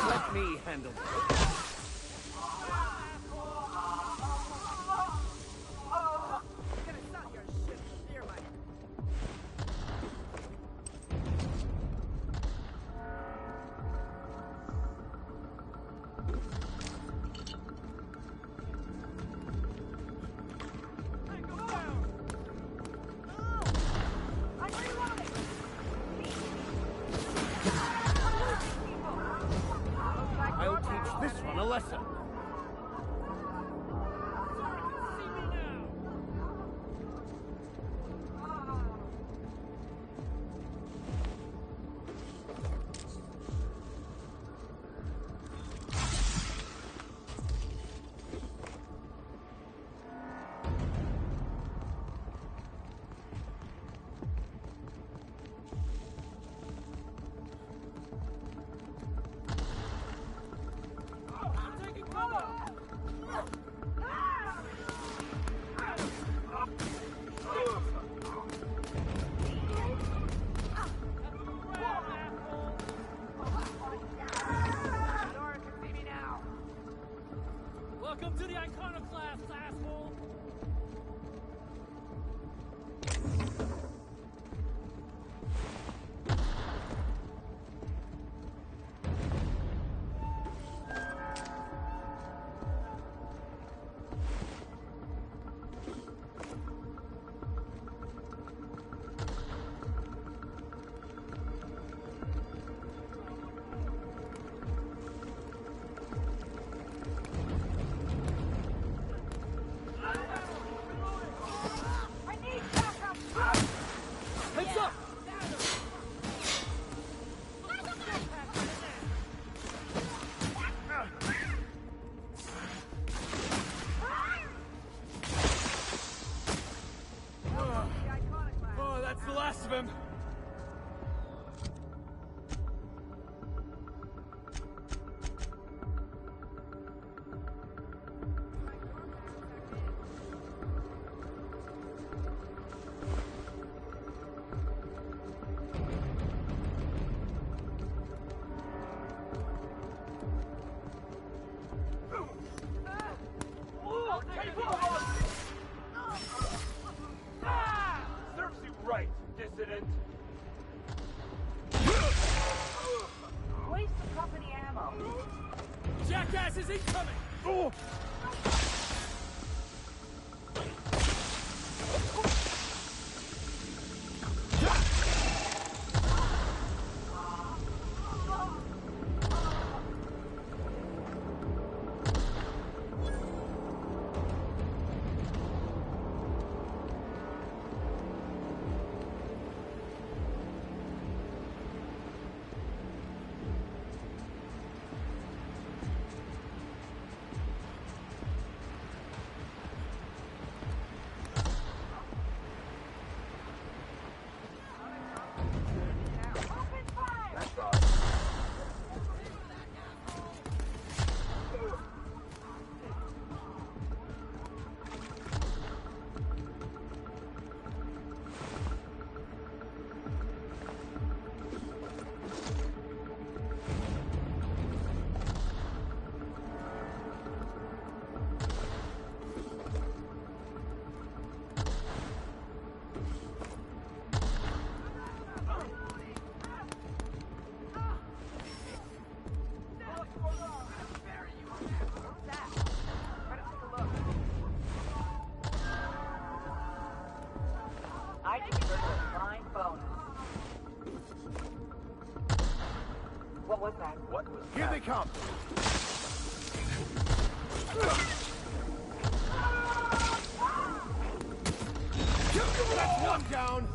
Let me handle it. I'll teach this That's the last of him. Serves you right, dissident. Waste the company ammo. Jackasses incoming! Oh! I deserve a fine bonus. What was that? What was Here that? they come! That's one down!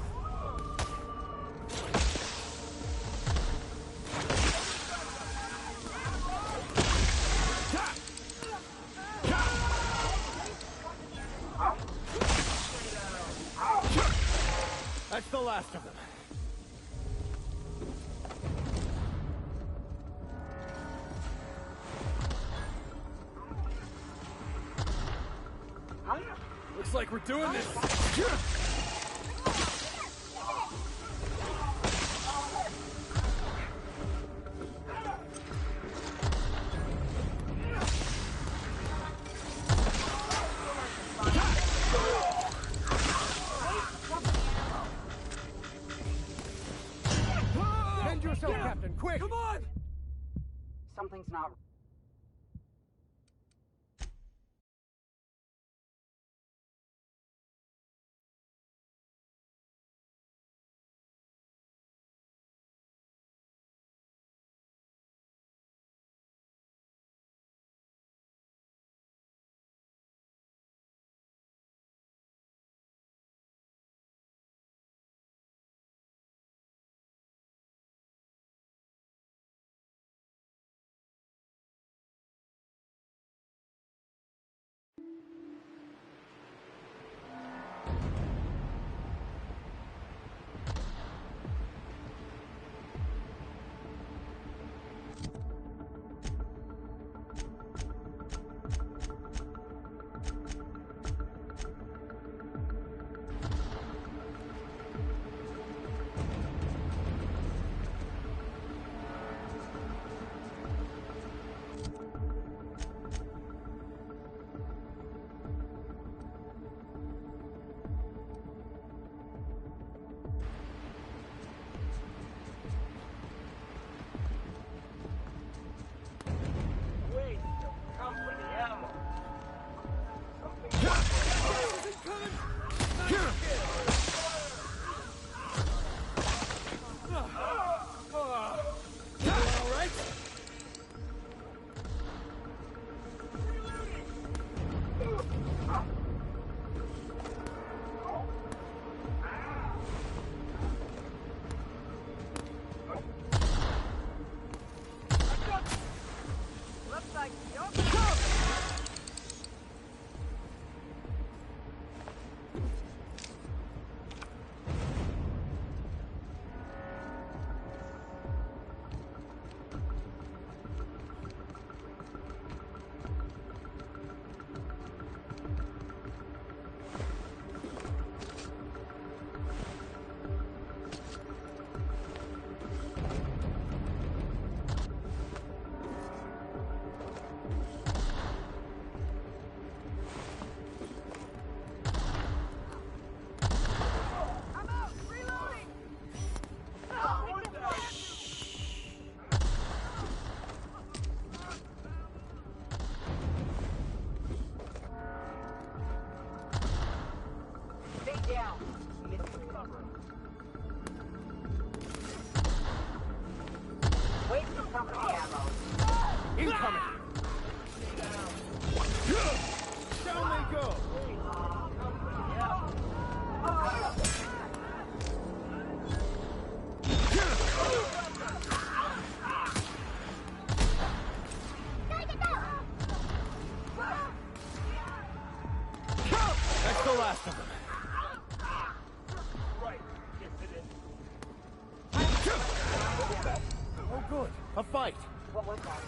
That's the last of them. Looks like we're doing this. Mend yourself, Captain, quick! Come on! Something's not Oh, good. A fight. What was that?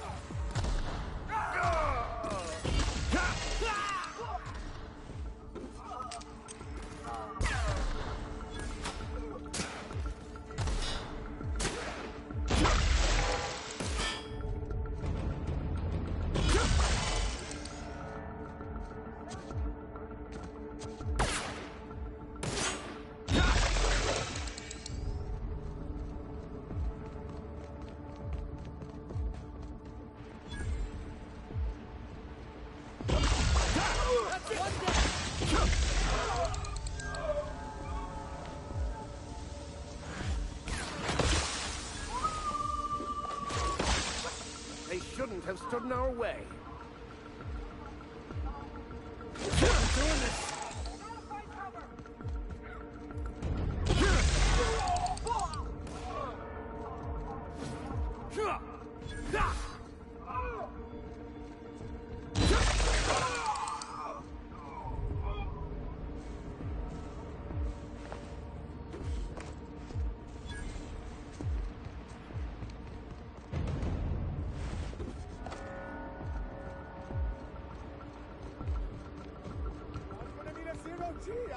They shouldn't have stood in our way.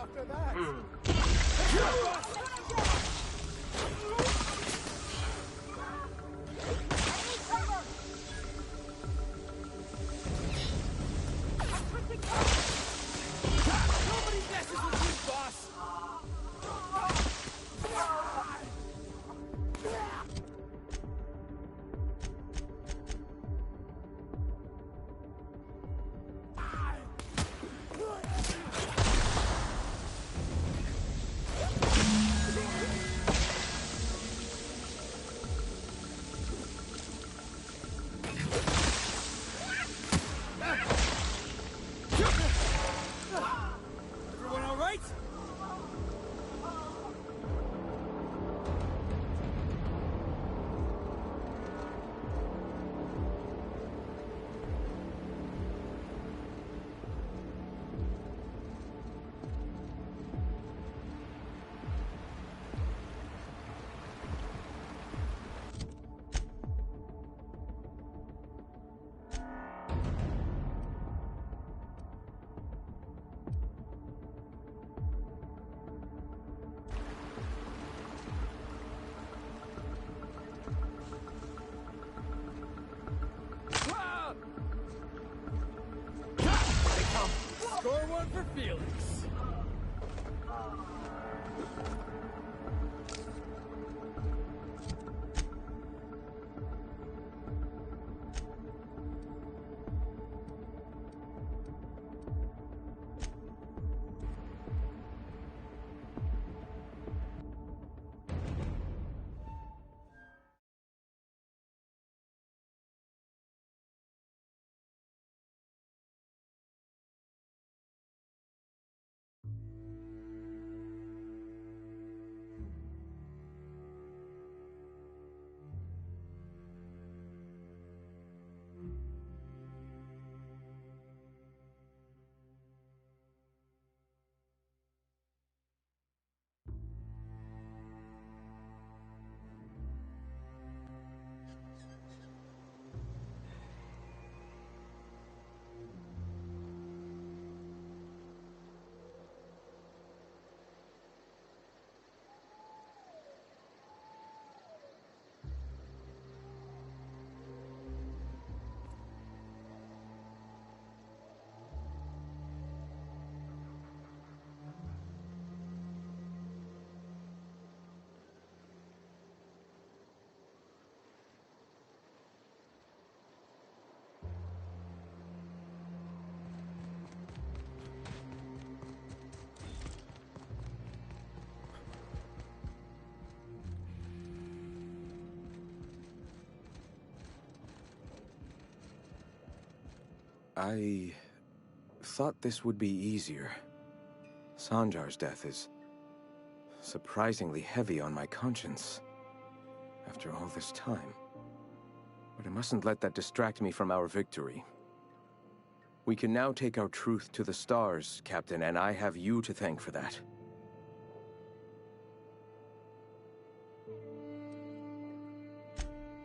After that. Nobody messes with you, boss. Everyone all right? Score one for Felix. I thought this would be easier. Sanjar's death is surprisingly heavy on my conscience after all this time. But I mustn't let that distract me from our victory. We can now take our truth to the stars, Captain, and I have you to thank for that.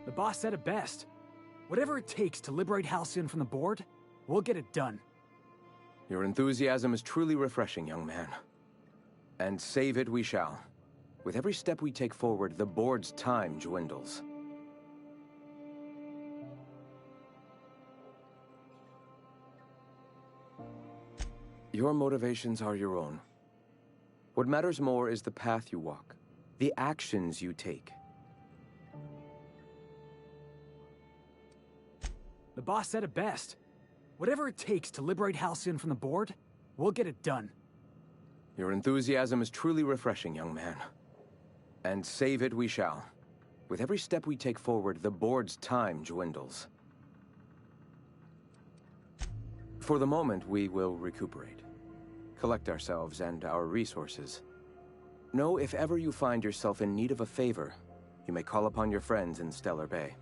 The boss said it best. Whatever it takes to liberate Halcyon from the board, we'll get it done. Your enthusiasm is truly refreshing, young man. And save it we shall. With every step we take forward, the board's time dwindles. Your motivations are your own. What matters more is the path you walk, the actions you take. The boss said it best. Whatever it takes to liberate Halcyon from the board, we'll get it done. Your enthusiasm is truly refreshing, young man. And save it we shall. With every step we take forward, the board's time dwindles. For the moment, we will recuperate. Collect ourselves and our resources. Know if ever you find yourself in need of a favor, you may call upon your friends in Stellar Bay.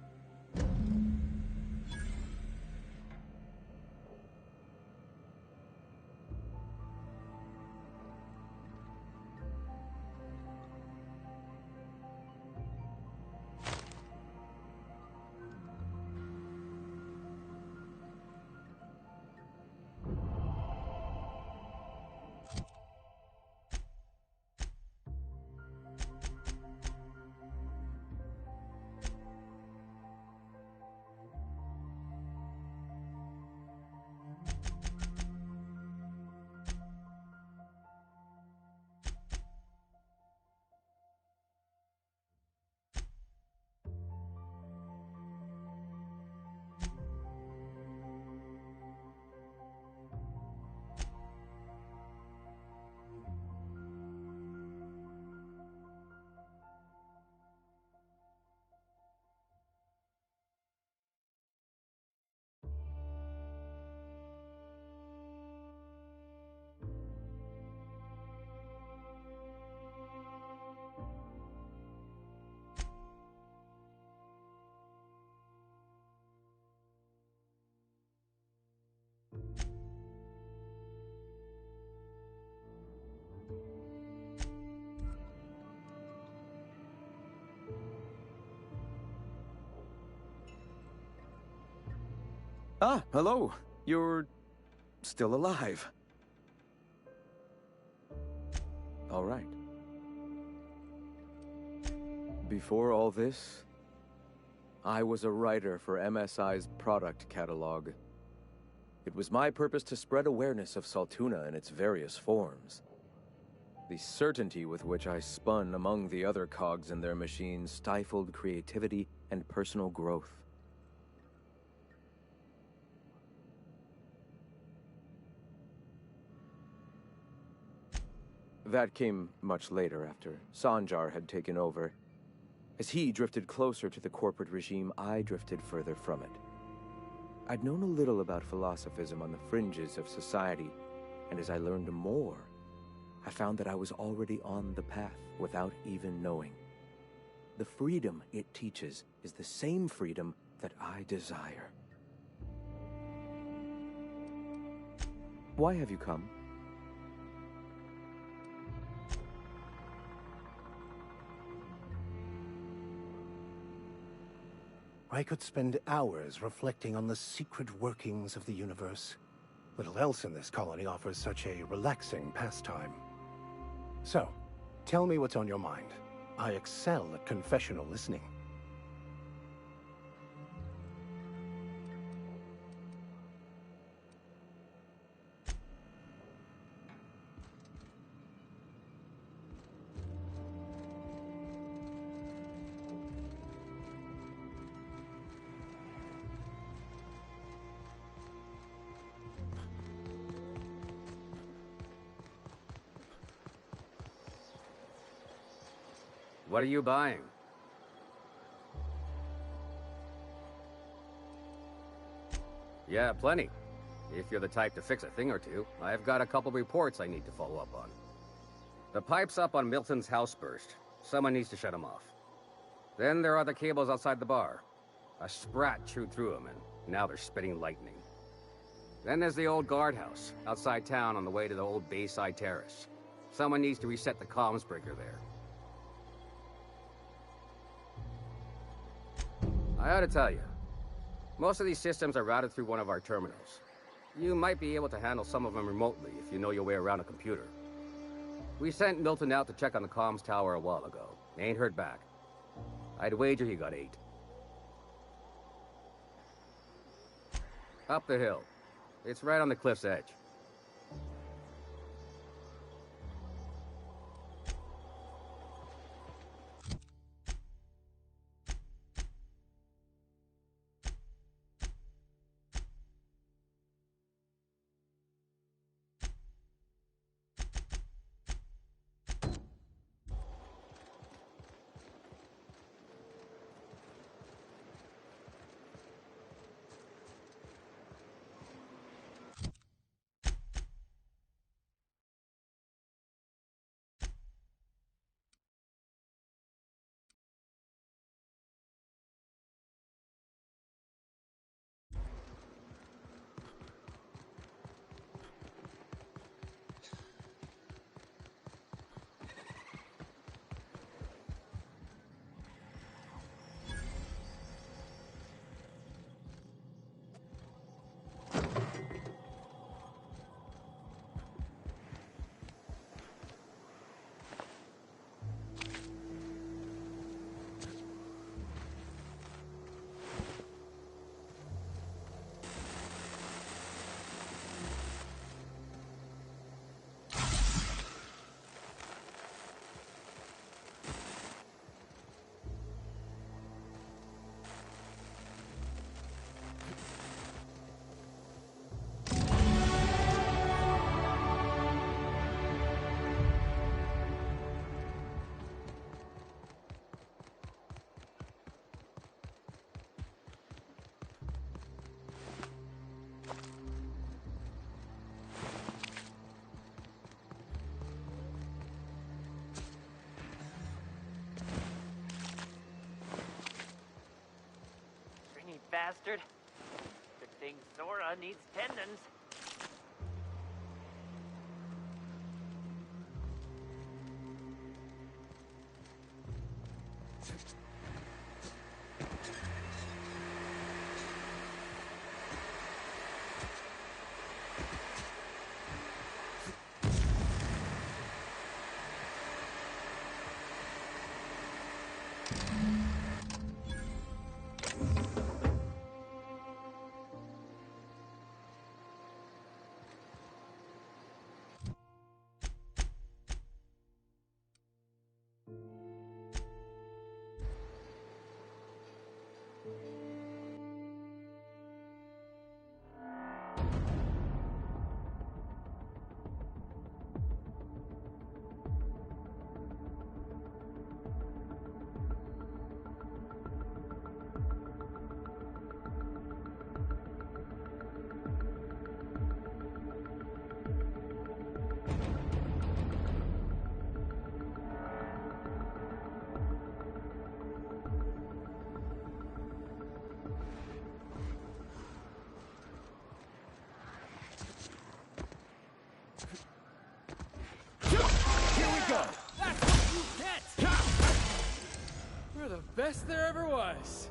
Ah, hello. You're still alive. All right. Before all this, I was a writer for MSI's product catalog. It was my purpose to spread awareness of Saltuna in its various forms. The certainty with which I spun among the other cogs in their machine stifled creativity and personal growth. That came much later, after Sanjar had taken over. As he drifted closer to the corporate regime, I drifted further from it. I'd known a little about philosophism on the fringes of society, and as I learned more, I found that I was already on the path without even knowing. The freedom it teaches is the same freedom that I desire. Why have you come? I could spend hours reflecting on the secret workings of the universe. Little else in this colony offers such a relaxing pastime. So, tell me what's on your mind. I excel at confessional listening. What are you buying? Yeah, plenty. If you're the type to fix a thing or two, I've got a couple reports I need to follow up on. The pipes up on Milton's house burst. Someone needs to shut them off. Then there are the cables outside the bar. A sprat chewed through them, and now they're spitting lightning. Then there's the old guardhouse, outside town on the way to the old Bayside Terrace. Someone needs to reset the comms breaker there. I ought to tell you. Most of these systems are routed through one of our terminals. You might be able to handle some of them remotely if you know your way around a computer. We sent Milton out to check on the comms tower a while ago. Ain't heard back. I'd wager he got 8. Up the hill. It's right on the cliff's edge. Bastard. Good thing Sora needs tendons. You're the best there ever was.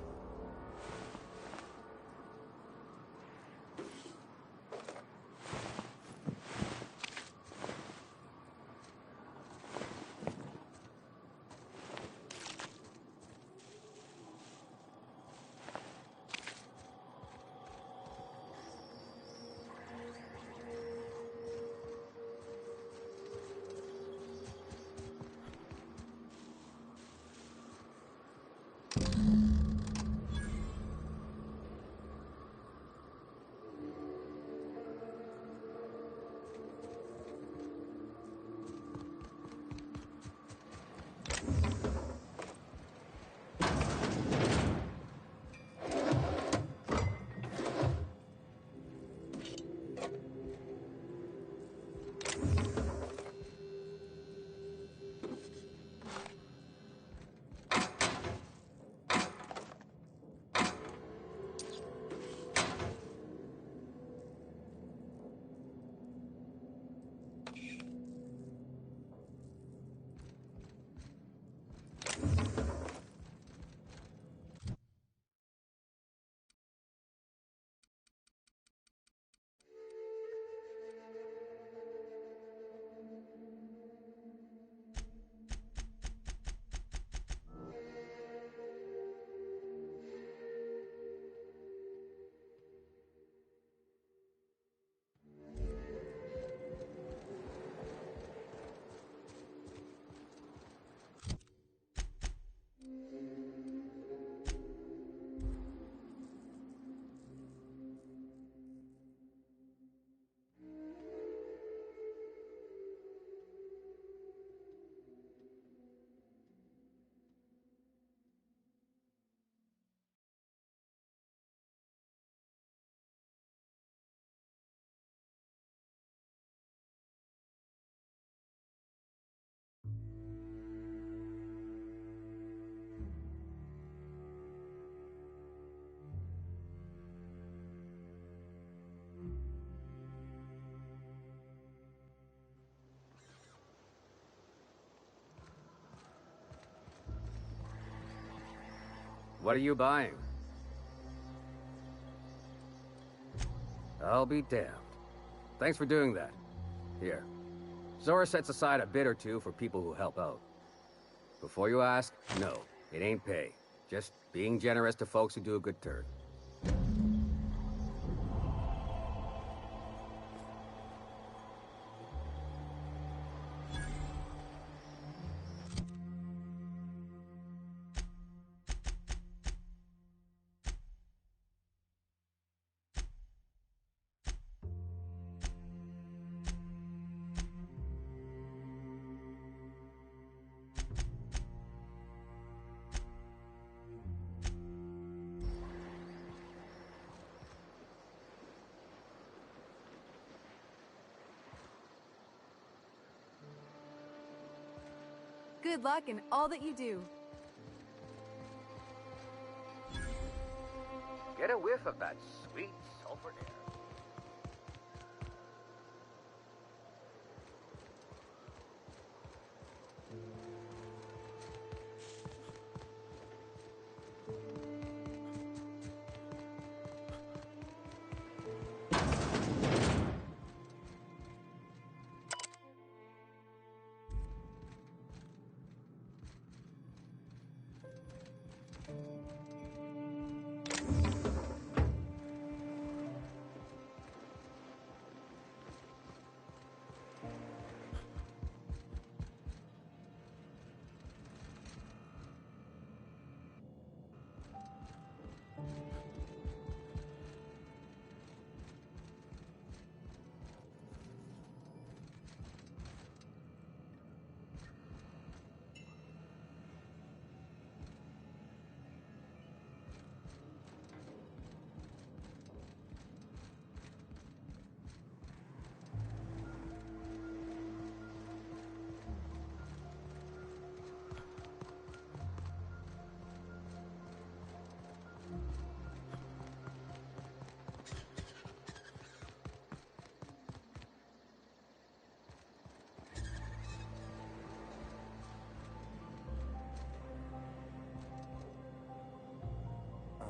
What are you buying? I'll be damned. Thanks for doing that. Here. Zora sets aside a bit or two for people who help out. Before you ask, no, it ain't pay. Just being generous to folks who do a good turn. Good luck in all that you do. Get a whiff of that sweet sulfur air.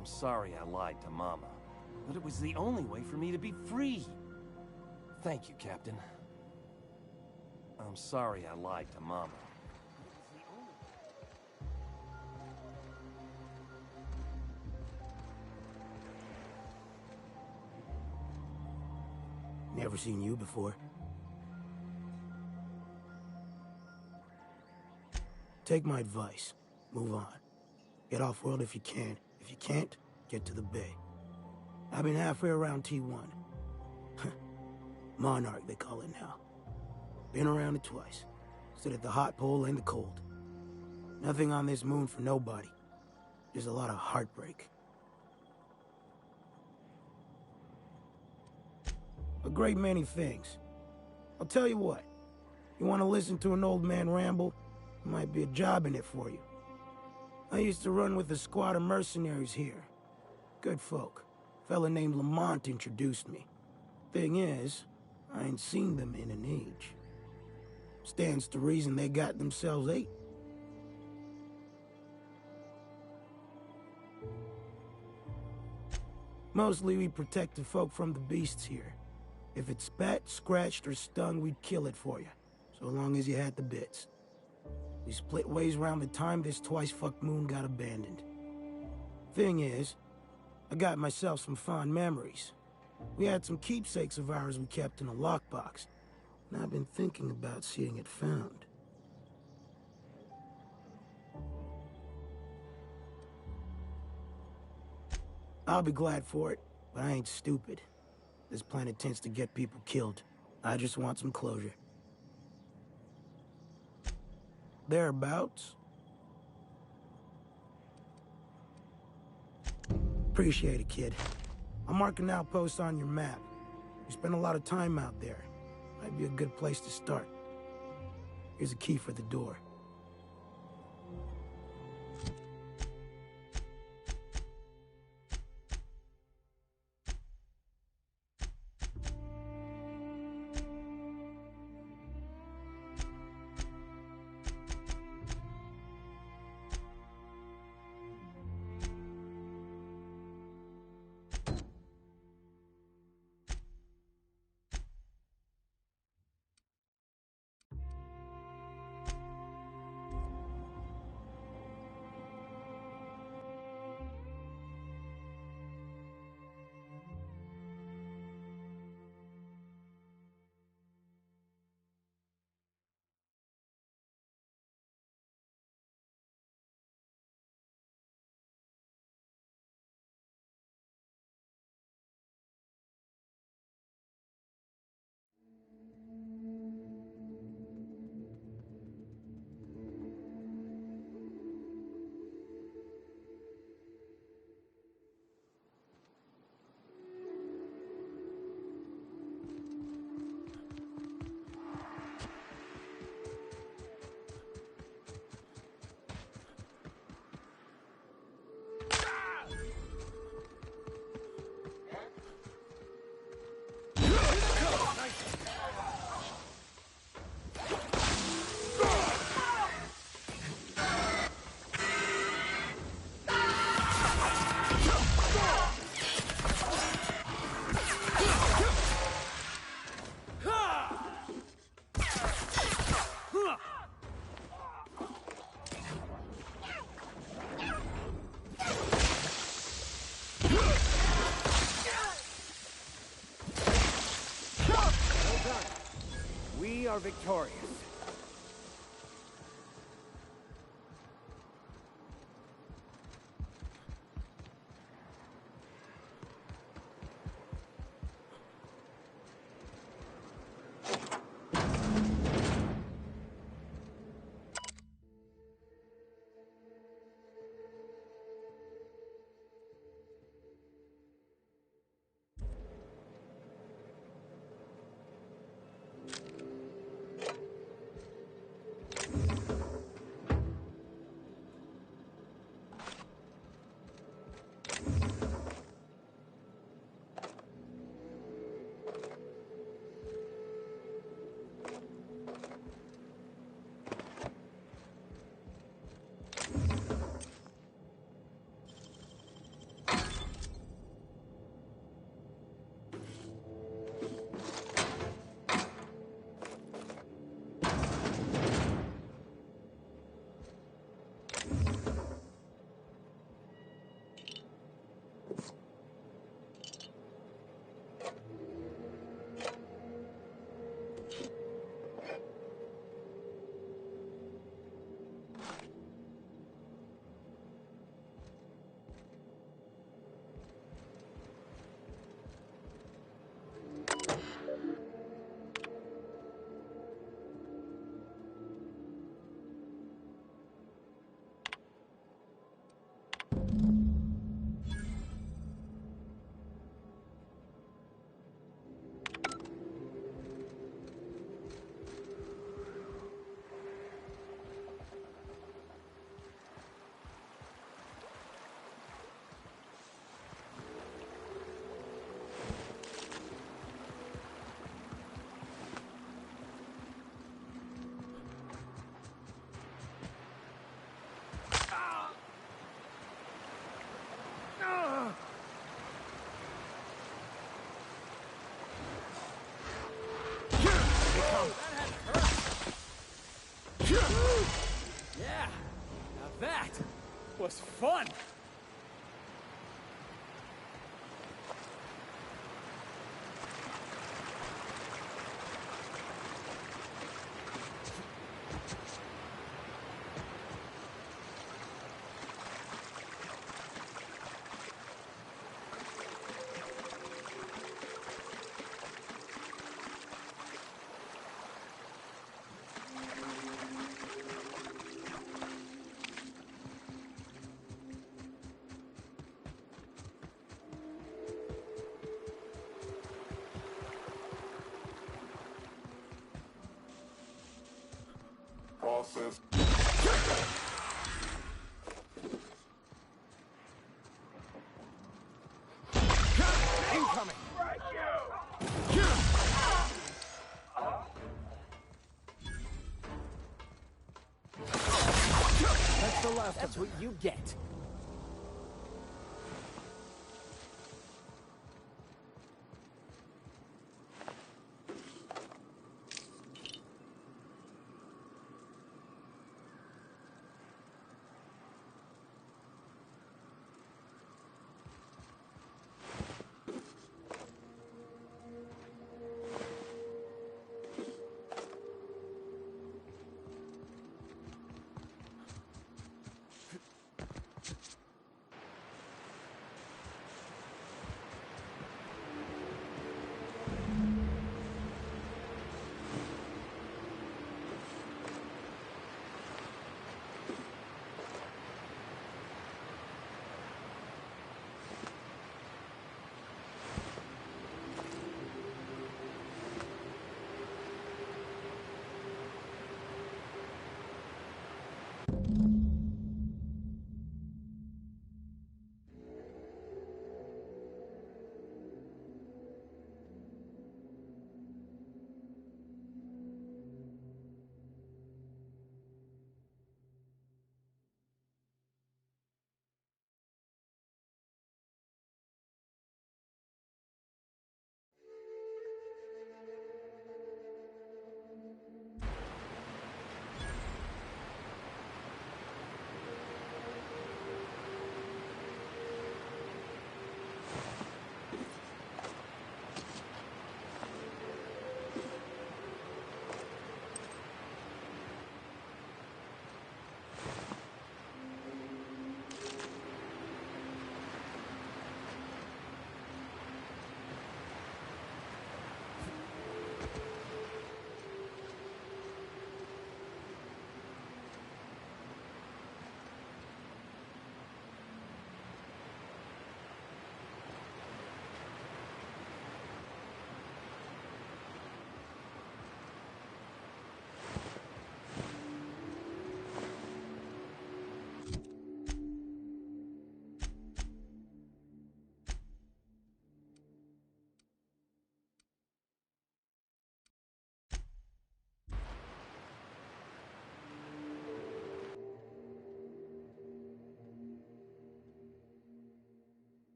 I'm sorry I lied to Mama, but it was the only way for me to be free. Thank you, Captain. I'm sorry I lied to Mama. Never seen you before. Take my advice. Move on. Get off-world if you can. If you can't, get to the Bay. I've been halfway around T1. Monarch, they call it now. Been around it twice. Stood at the hot pole and the cold. Nothing on this moon for nobody. Just a lot of heartbreak. A great many things. I'll tell you what. You want to listen to an old man ramble? There might be a job in it for you. I used to run with a squad of mercenaries here. Good folk. Fella named Lamont introduced me. Thing is, I ain't seen them in an age. Stands to reason they got themselves ate. Mostly we protect the folk from the beasts here. If it spat, scratched, or stung, we'd kill it for you. So long as you had the bits. We split ways around the time this twice-fucked moon got abandoned. Thing is, I got myself some fond memories. We had some keepsakes of ours we kept in a lockbox, and I've been thinking about seeing it found. I'll be glad for it, but I ain't stupid. This planet tends to get people killed. I just want some closure. Thereabouts. Appreciate it, kid. I'll mark an outpost on your map. You spend a lot of time out there. Might be a good place to start. Here's a key for the door. are victorious. Yeah, now that was fun. Process. Incoming! That's the last. That's what you get.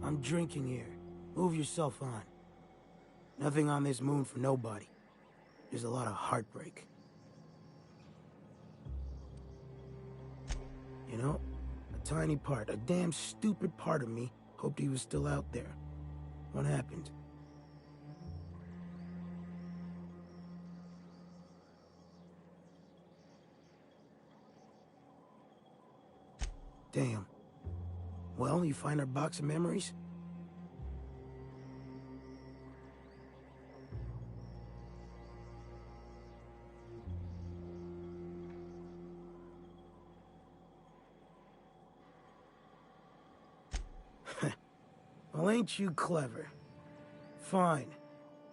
I'm drinking here. Move yourself on. Nothing on this moon for nobody. There's a lot of heartbreak. You know, a tiny part, a damn stupid part of me hoped he was still out there. What happened? Damn. Well, you find our box of memories? Well, ain't you clever? Fine.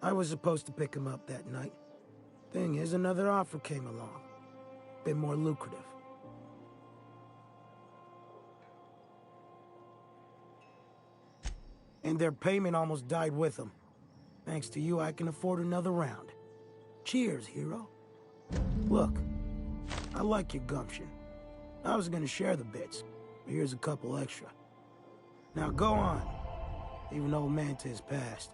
I was supposed to pick him up that night. Thing is, another offer came along. Bit more lucrative. And their payment almost died with them. Thanks to you, I can afford another round. Cheers, hero. Look, I like your gumption. I was gonna share the bits, but here's a couple extra. Now go on. Even old Mantis passed.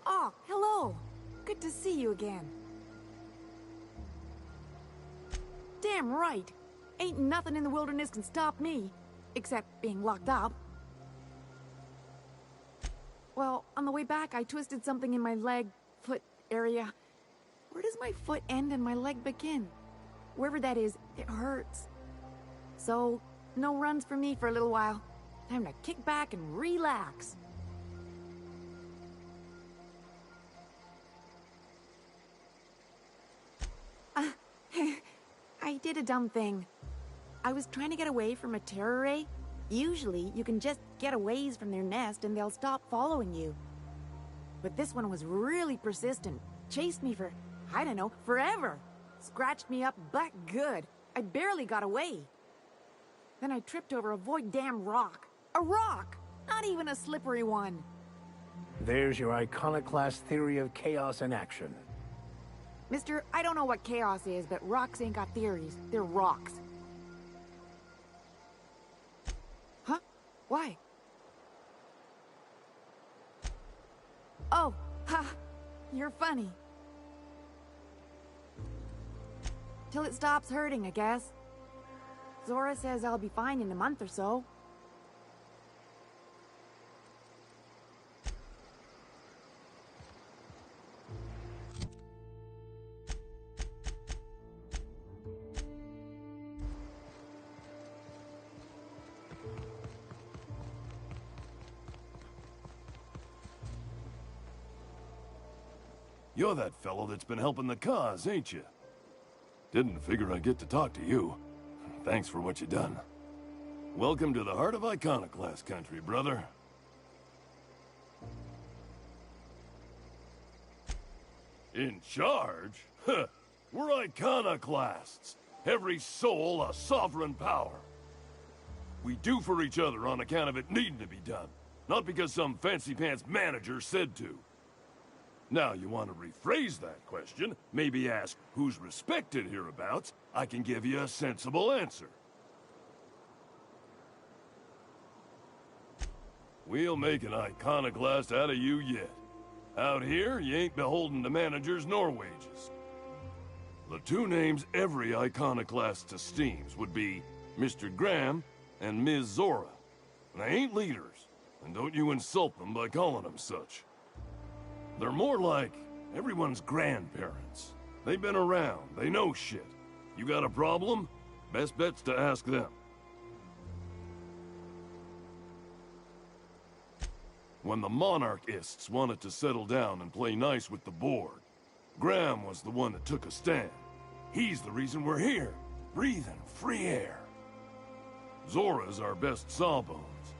Oh, hello. Good to see you again. Damn right. Ain't nothing in the wilderness can stop me, except being locked up. Well, on the way back, I twisted something in my leg, foot area. Where does my foot end and my leg begin? Wherever that is, it hurts. So, no runs for me for a little while. Time to kick back and relax. I did a dumb thing. I was trying to get away from a terror ray. Usually, you can just get a ways from their nest and they'll stop following you. But this one was really persistent. Chased me for, I don't know, forever. Scratched me up but good. I barely got away. Then I tripped over a void damn rock. A rock! Not even a slippery one. There's your iconoclast theory of chaos in action. Mister, I don't know what chaos is, but rocks ain't got theories. They're rocks. Huh? Why? Oh, ha! You're funny. Till it stops hurting, I guess. Zora says I'll be fine in a month or so. You're that fellow that's been helping the cause, ain't you? Didn't figure I'd get to talk to you. Thanks for what you done. Welcome to the heart of Iconoclast country, brother. In charge? Huh. We're Iconoclasts. Every soul a sovereign power. We do for each other on account of it needing to be done. Not because some fancy-pants manager said to. Now, you want to rephrase that question, maybe ask who's respected hereabouts, I can give you a sensible answer. We'll make an iconoclast out of you yet. Out here, you ain't beholden to managers nor wages. The two names every iconoclast esteems would be Mr. Graham and Ms. Zora. They ain't leaders, and don't you insult them by calling them such. They're more like everyone's grandparents. They've been around, they know shit. You got a problem? Best bet's to ask them. When the monarchists wanted to settle down and play nice with the board, Graham was the one that took a stand. He's the reason we're here, breathing free air. Zora's our best sawbones.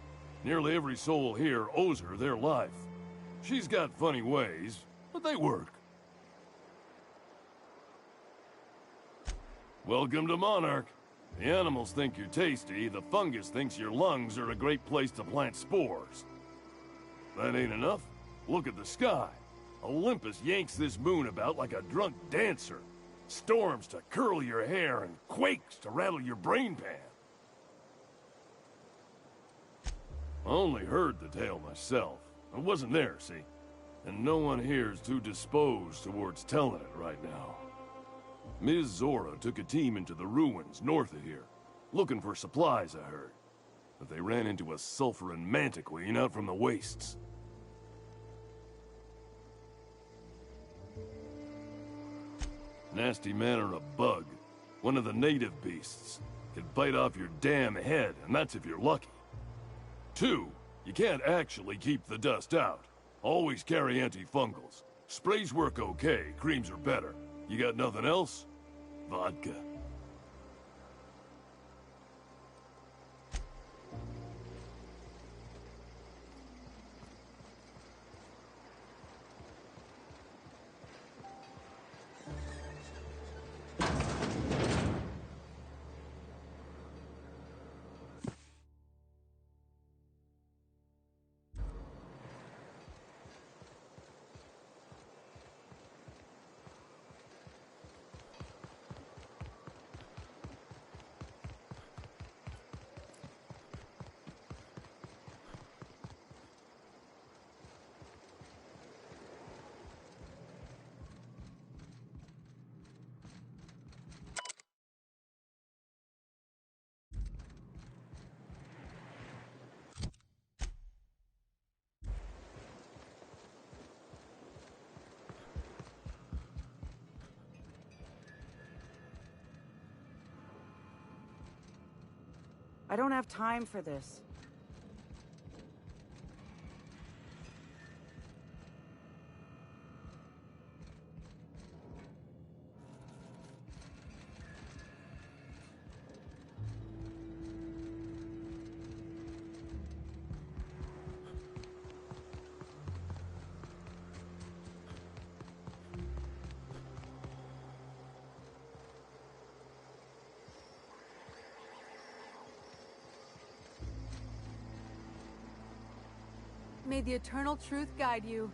Nearly every soul here owes her their life. She's got funny ways, but they work. Welcome to Monarch. The animals think you're tasty, the fungus thinks your lungs are a great place to plant spores. That ain't enough. Look at the sky. Olympus yanks this moon about like a drunk dancer. Storms to curl your hair and quakes to rattle your brain pan. I only heard the tale myself. I wasn't there, see? And no one here's too disposed towards telling it right now. Ms. Zora took a team into the ruins north of here, looking for supplies, I heard. But they ran into a sulfurin mantiqueen out from the wastes. Nasty manner of bug. One of the native beasts. Can bite off your damn head, and that's if you're lucky. 2, you can't actually keep the dust out. Always carry antifungals. Sprays work okay, creams are better. You got nothing else? Vodka. I don't have time for this. May the eternal truth guide you.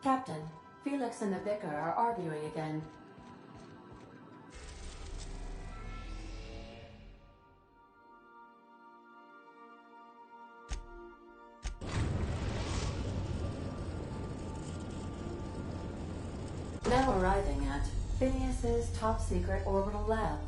Captain, Felix and the Vicar are arguing again. Now arriving at Phineas's top secret orbital lab.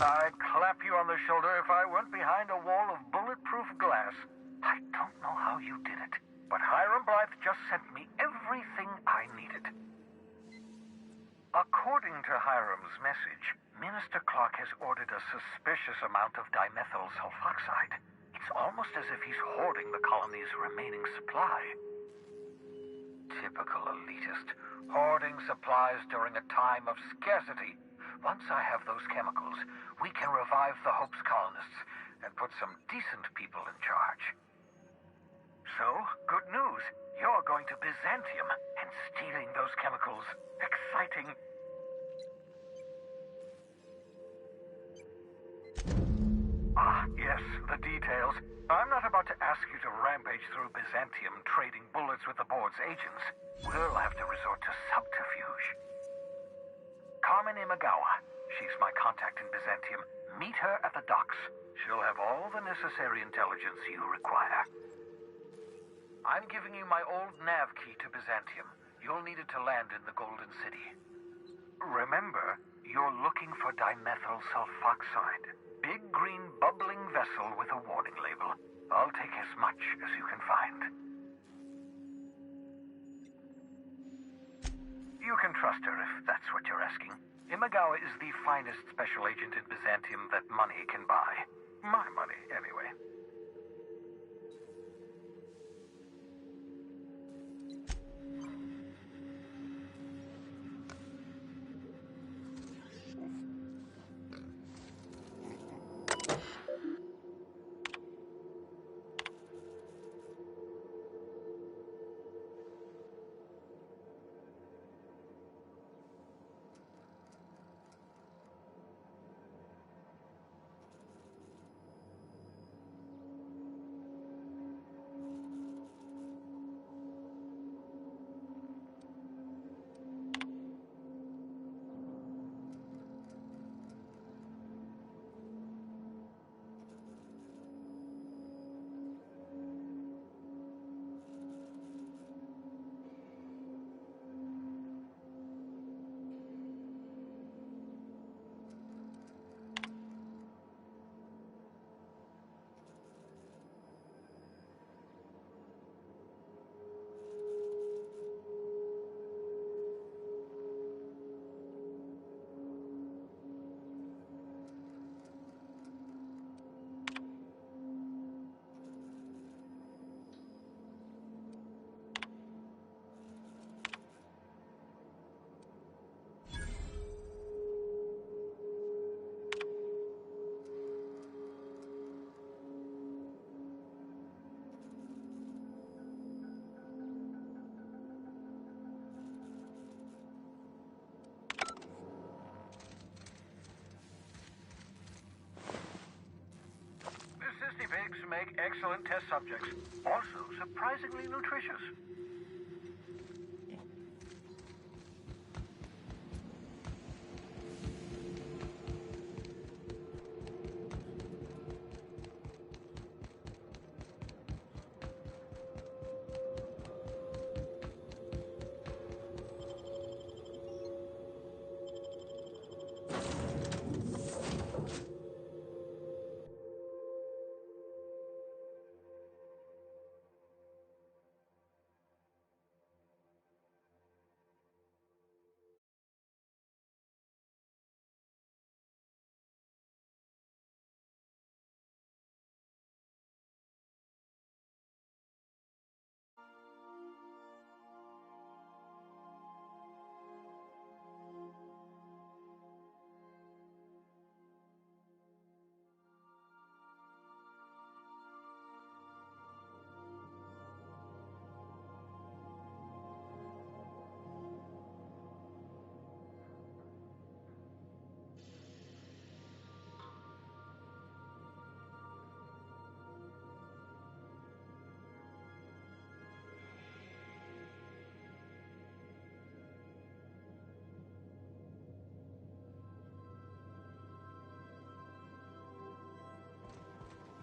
I'd clap you on the shoulder if I weren't behind a wall of bulletproof glass. I don't know how you did it, but Hiram Blythe just sent me everything I needed. According to Hiram's message, Minister Clark has ordered a suspicious amount of dimethyl sulfoxide. It's almost as if he's hoarding the colony's remaining supply. Typical elitist, hoarding supplies during a time of scarcity. Once I have those chemicals, we can revive the Hope's colonists and put some decent people in charge. So, good news. You're going to Byzantium, and stealing those chemicals. Exciting. Ah, yes, the details. I'm not about to ask you to rampage through Byzantium trading bullets with the board's agents. We'll have to resort to subterfuge. Carmen Imagawa. She's my contact in Byzantium. Meet her at the docks. She'll have all the necessary intelligence you require. I'm giving you my old nav key to Byzantium. You'll need it to land in the Golden City. Remember, you're looking for dimethyl sulfoxide. Big green bubbling vessel with a warning label. I'll take as much as you can find. You can trust her if that's what you're asking. Imagawa is the finest special agent in Byzantium that money can buy. My money, anyway. Pigs make excellent test subjects. Also surprisingly nutritious.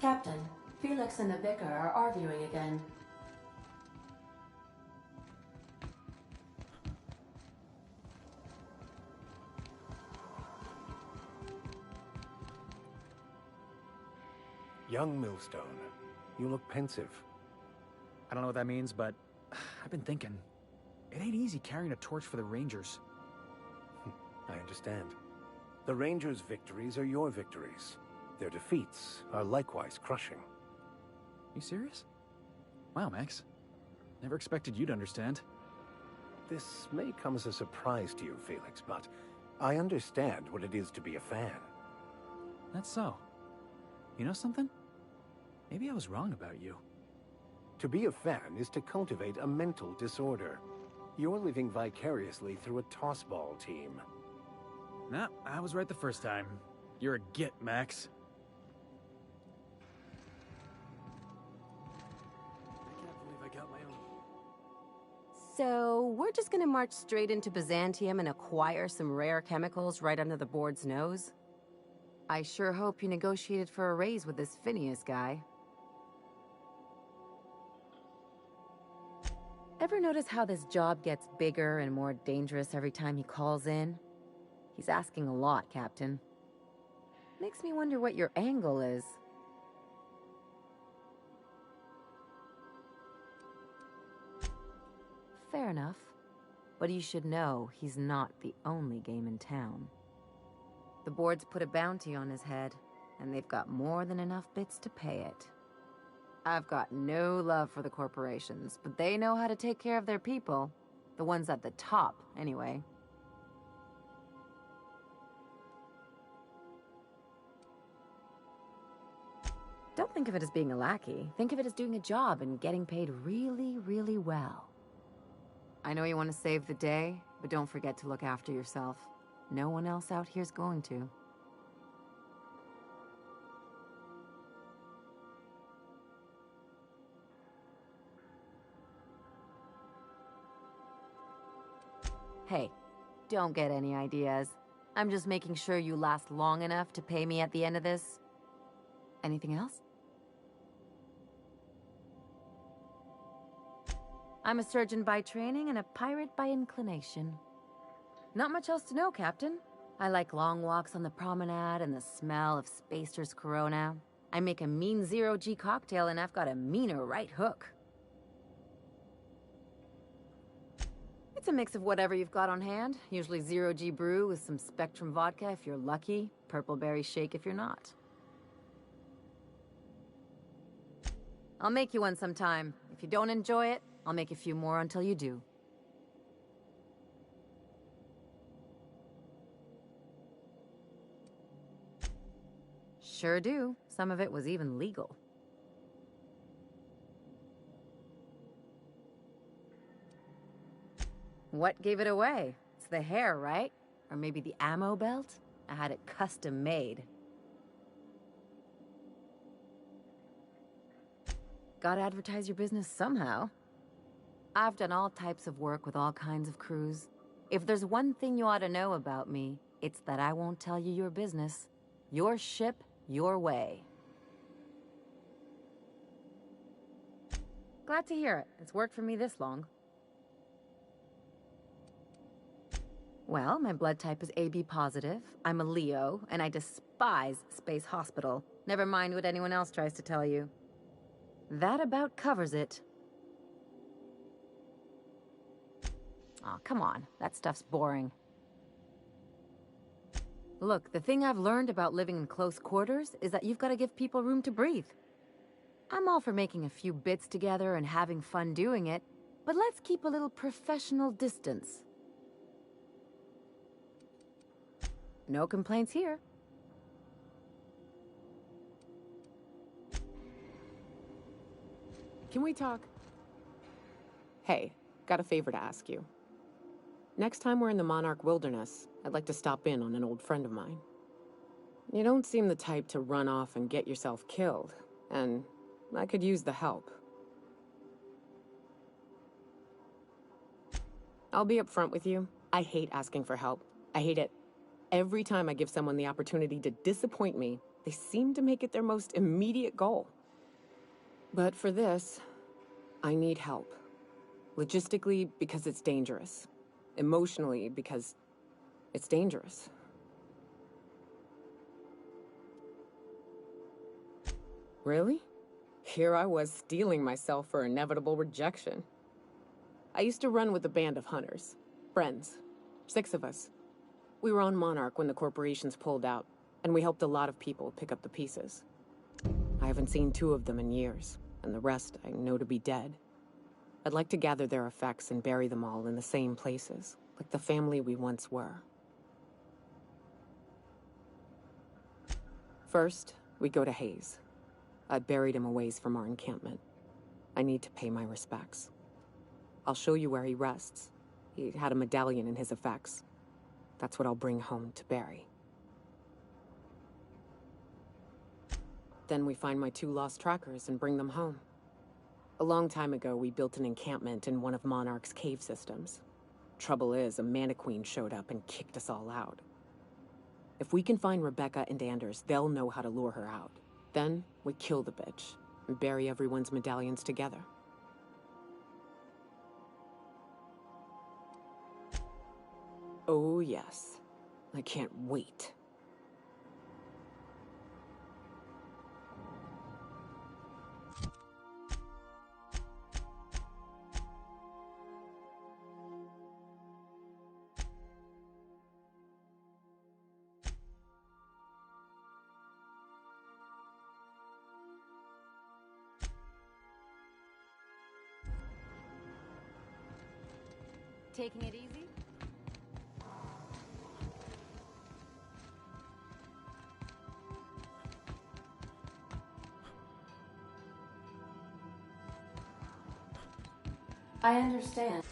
Captain, Felix and the Vicar are arguing again. Young Millstone, you look pensive. I don't know what that means, but I've been thinking. It ain't easy carrying a torch for the Rangers. I understand. The Rangers' victories are your victories. Their defeats are likewise crushing. You serious? Wow, Max. Never expected you to understand. This may come as a surprise to you, Felix, but I understand what it is to be a fan. That's so. You know something? Maybe I was wrong about you. To be a fan is to cultivate a mental disorder. You're living vicariously through a tossball team. Nah, I was right the first time. You're a git, Max. I can't believe I got my own. So, we're just gonna march straight into Byzantium and acquire some rare chemicals right under the board's nose? I sure hope you negotiated for a raise with this Phineas guy. Ever notice how this job gets bigger and more dangerous every time he calls in? He's asking a lot, Captain. Makes me wonder what your angle is. Fair enough. But you should know he's not the only game in town. The board's put a bounty on his head, and they've got more than enough bits to pay it. I've got no love for the corporations, but they know how to take care of their people. The ones at the top, anyway. Don't think of it as being a lackey. Think of it as doing a job and getting paid really, really well. I know you want to save the day, but don't forget to look after yourself. No one else out here's going to. Hey, don't get any ideas. I'm just making sure you last long enough to pay me at the end of this. Anything else? I'm a surgeon by training and a pirate by inclination. Not much else to know, Captain. I like long walks on the promenade and the smell of Spacer's Corona. I make a mean zero-G cocktail and I've got a meaner right hook. It's a mix of whatever you've got on hand. Usually zero-G brew with some Spectrum vodka if you're lucky, purple berry shake if you're not. I'll make you one sometime. If you don't enjoy it, I'll make a few more until you do. Sure do. Some of it was even legal. What gave it away? It's the hair, right? Or maybe the ammo belt? I had it custom made. Gotta advertise your business somehow. I've done all types of work with all kinds of crews. If there's one thing you ought to know about me, it's that I won't tell you your business. Your ship, your way. Glad to hear it. It's worked for me this long. Well, my blood type is AB positive. I'm a Leo, and I despise Space Hospital. Never mind what anyone else tries to tell you. That about covers it. Aw, come on. That stuff's boring. Look, the thing I've learned about living in close quarters is that you've got to give people room to breathe. I'm all for making a few bits together and having fun doing it, but let's keep a little professional distance. No complaints here. Can we talk? Hey, got a favor to ask you. Next time we're in the Monarch Wilderness, I'd like to stop in on an old friend of mine. You don't seem the type to run off and get yourself killed, and I could use the help. I'll be upfront with you. I hate asking for help. I hate it. Every time I give someone the opportunity to disappoint me, They seem to make it their most immediate goal. But for this, I need help. Logistically, because it's dangerous. Emotionally, because it's dangerous. Really? Here I was steeling myself for inevitable rejection. I used to run with a band of hunters. Friends. 6 of us. We were on Monarch when the corporations pulled out, and we helped a lot of people pick up the pieces. I haven't seen 2 of them in years, and the rest I know to be dead. I'd like to gather their effects and bury them all in the same places, like the family we once were. First, we go to Hayes. I buried him a ways from our encampment. I need to pay my respects. I'll show you where he rests. He had a medallion in his effects. That's what I'll bring home to bury. Then we find my 2 lost trackers and bring them home. A long time ago, we built an encampment in one of Monarch's cave systems. Trouble is, a Mantiqueen showed up and kicked us all out. If we can find Rebecca and Anders, they'll know how to lure her out. Then, we kill the bitch and bury everyone's medallions together. Oh, yes. I can't wait. Taking it easy? I understand.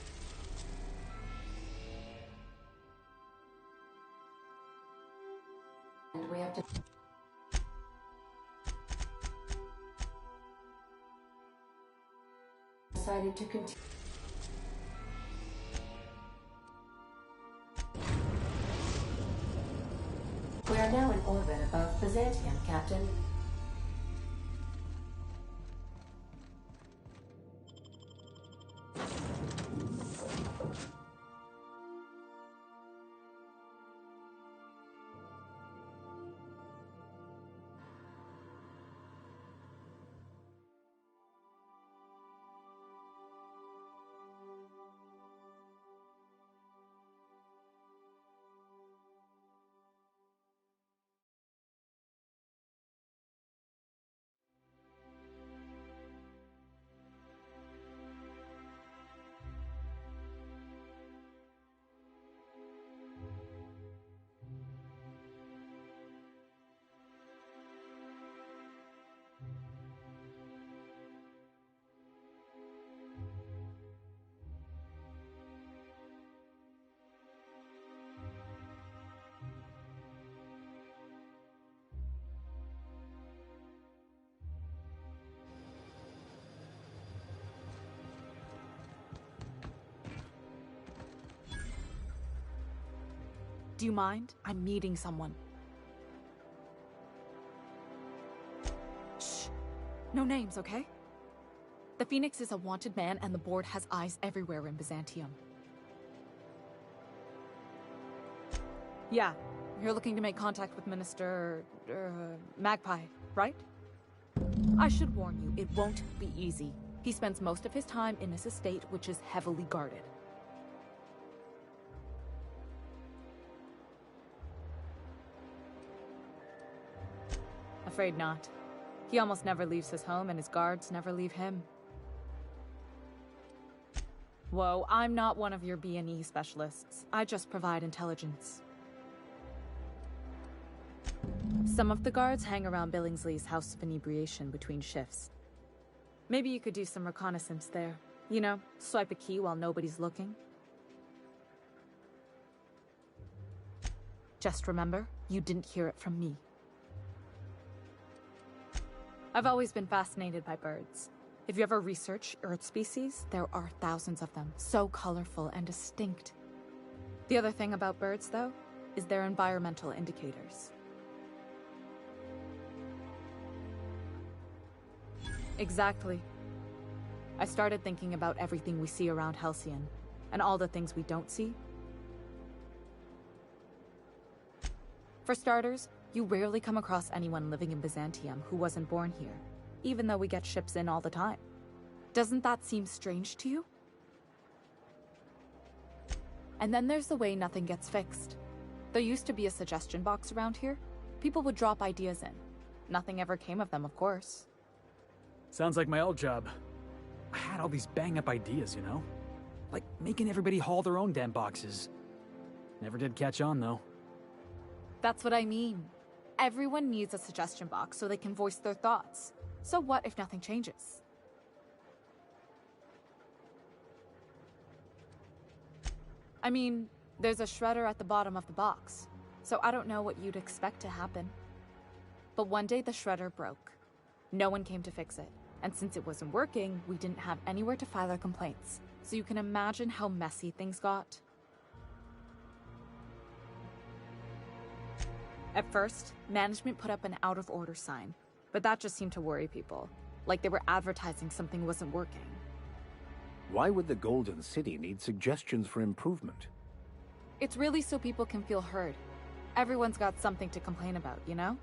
And we have to... Decided to continue. We are now in orbit above Byzantium, Captain. Do you mind? I'm meeting someone. Shh. No names, okay? The Phoenix is a wanted man, and the board has eyes everywhere in Byzantium. Yeah, you're looking to make contact with Minister... Magpie, right? I should warn you, it won't be easy. He spends most of his time in his estate, which is heavily guarded. Afraid not. He almost never leaves his home, and his guards never leave him. Whoa, I'm not one of your B&E specialists. I just provide intelligence. Some of the guards hang around Billingsley's House of Inebriation between shifts. Maybe you could do some reconnaissance there. You know, swipe a key while nobody's looking. Just remember, you didn't hear it from me. I've always been fascinated by birds. If you ever research Earth species, there are thousands of them, so colorful and distinct. The other thing about birds, though, is their environmental indicators. Exactly. I started thinking about everything we see around Halcyon, and all the things we don't see. For starters, you rarely come across anyone living in Byzantium who wasn't born here, even though we get ships in all the time. Doesn't that seem strange to you? And then there's the way nothing gets fixed. There used to be a suggestion box around here. People would drop ideas in. Nothing ever came of them, of course. Sounds like my old job. I had all these bang-up ideas, you know? Like making everybody haul their own damn boxes. Never did catch on, though. That's what I mean. Everyone needs a suggestion box so they can voice their thoughts. So what if nothing changes? I mean, there's a shredder at the bottom of the box, so I don't know what you'd expect to happen. But one day the shredder broke. No one came to fix it, and since it wasn't working, we didn't have anywhere to file our complaints. So you can imagine how messy things got. At first, management put up an out-of-order sign, but that just seemed to worry people, like they were advertising something wasn't working. Why would the Golden City need suggestions for improvement? It's really so people can feel heard. Everyone's got something to complain about, you know?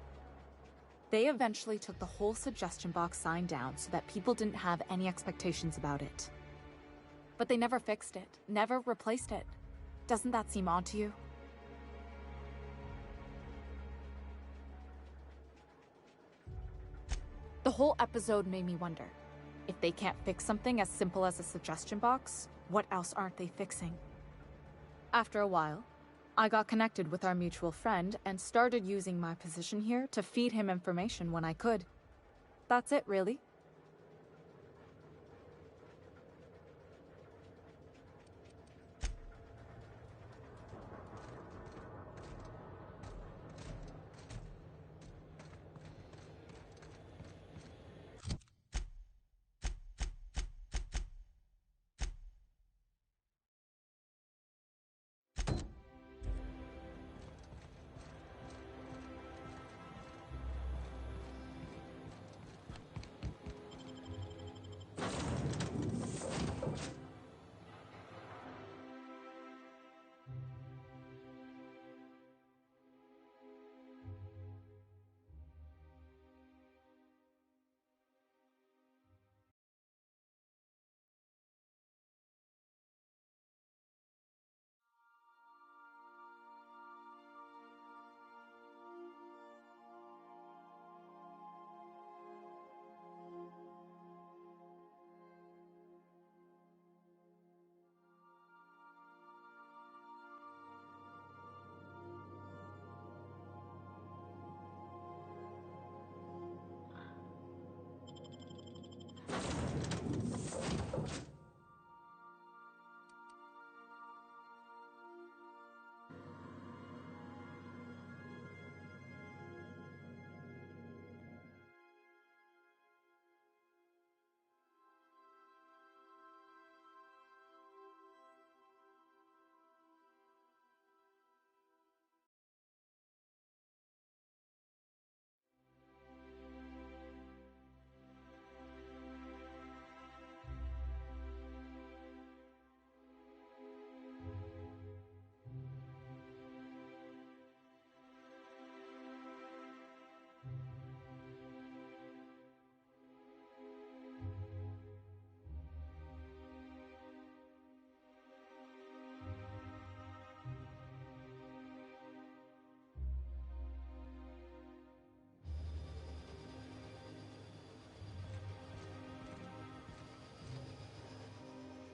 They eventually took the whole suggestion box sign down so that people didn't have any expectations about it. But they never fixed it, never replaced it. Doesn't that seem odd to you? The whole episode made me wonder, if they can't fix something as simple as a suggestion box, what else aren't they fixing? After a while, I got connected with our mutual friend and started using my position here to feed him information when I could. That's it, really.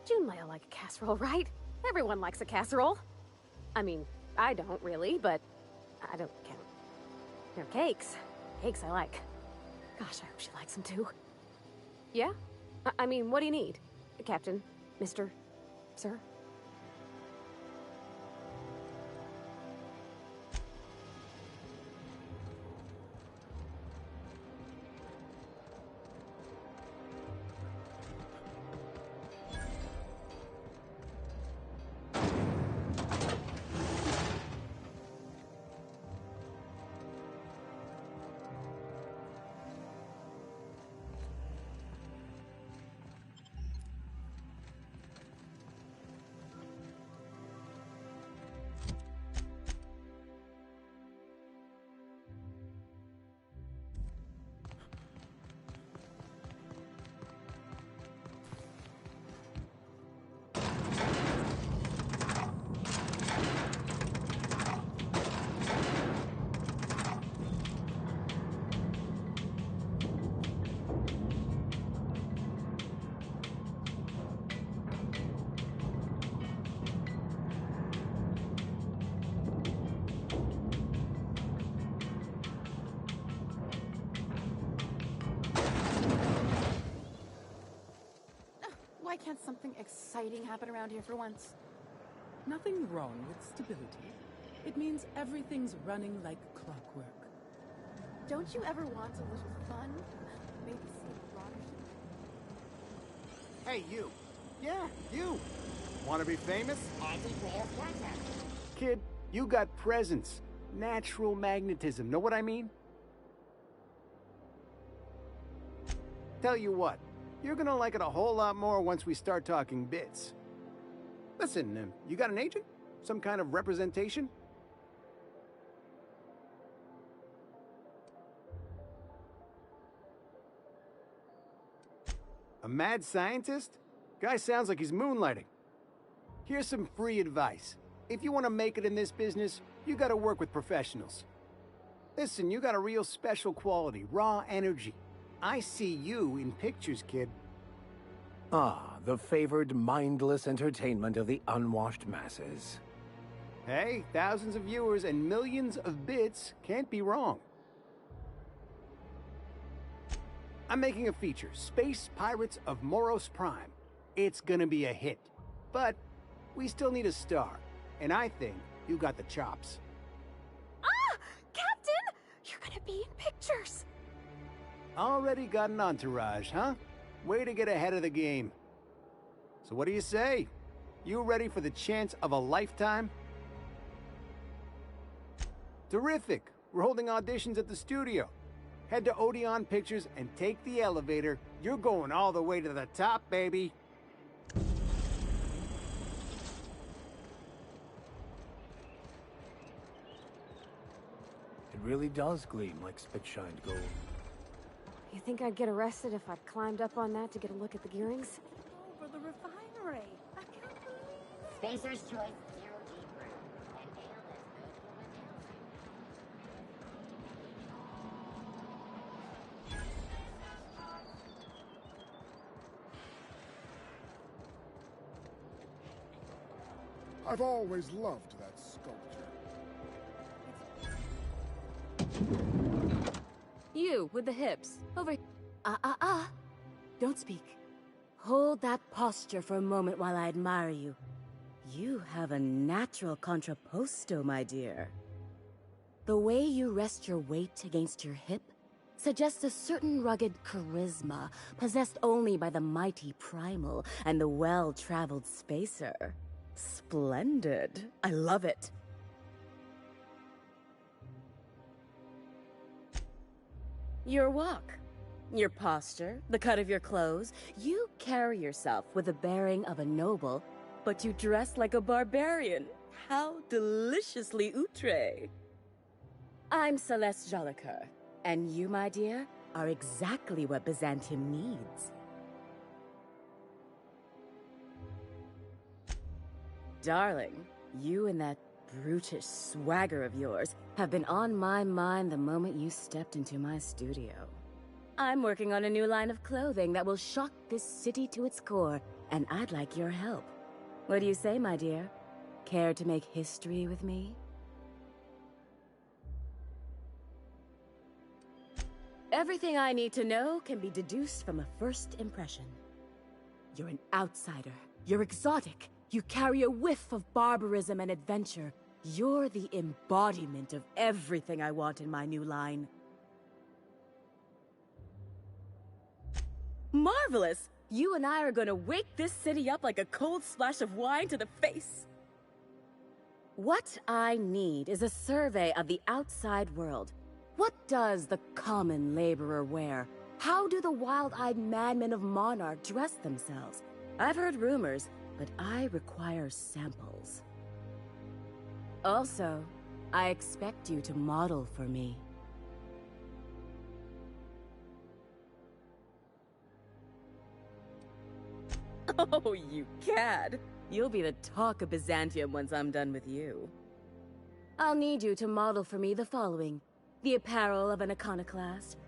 June might like a casserole, right? Everyone likes a casserole. I mean, I don't really, but I don't count. They're cakes. Cakes I like. Gosh, I hope she likes them too. Yeah? I mean, what do you need? Captain? Mr. Sir? something exciting happen around here for once? Nothing wrong with stability. It means everything's running like clockwork. Don't you ever want a little fun? Maybe see a rock. Hey, you. Yeah, you. Want to be famous? Anti-player's contact. Kid, you got presence. Natural magnetism. Know what I mean? Tell you what, you're gonna like it a whole lot more once we start talking bits. Listen, you got an agent? Some kind of representation? A mad scientist? Guy sounds like he's moonlighting. Here's some free advice. If you want to make it in this business, you gotta work with professionals. Listen, you got a real special quality, raw energy. I see you in pictures, kid. Ah, the favored mindless entertainment of the unwashed masses. Hey, thousands of viewers and millions of bits can't be wrong. I'm making a feature, Space Pirates of Moros Prime. It's gonna be a hit. But we still need a star, and I think you got the chops. Ah! Captain! You're gonna be in pictures! Already got an entourage, huh? Way to get ahead of the game. So what do you say? You ready for the chance of a lifetime? Terrific! We're holding auditions at the studio. Head to Odeon Pictures and take the elevator. You're going all the way to the top, baby. It really does gleam like spit-shined gold. You think I'd get arrested if I climbed up on that to get a look at the gearings? Over the refinery. I can't believe Spacer's Choice Zero G Brew. An ale that's good for when I've always loved that sculpture. You, with the hips. Over... Don't speak. Hold that posture for a moment while I admire you. You have a natural contrapposto, my dear. The way you rest your weight against your hip suggests a certain rugged charisma possessed only by the mighty primal and the well-traveled spacer. Splendid. I love it. Your walk, your posture, the cut of your clothes, you carry yourself with the bearing of a noble, but you dress like a barbarian. How deliciously outre. I'm Celeste Jolicoeur, and you, my dear, are exactly what Byzantium needs. Darling, you and that brutish swagger of yours have been on my mind the moment you stepped into my studio. I'm working on a new line of clothing that will shock this city to its core, and I'd like your help. What do you say, my dear? Care to make history with me? Everything I need to know can be deduced from a first impression. You're an outsider. You're exotic. You carry a whiff of barbarism and adventure. You're the embodiment of everything I want in my new line. Marvelous! You and I are gonna wake this city up like a cold splash of wine to the face. What I need is a survey of the outside world. What does the common laborer wear? How do the wild-eyed madmen of Monarch dress themselves? I've heard rumors, but I require samples. Also, I expect you to model for me. Oh, you cad! You'll be the talk of Byzantium once I'm done with you. I'll need you to model for me the following: the apparel of an iconoclast,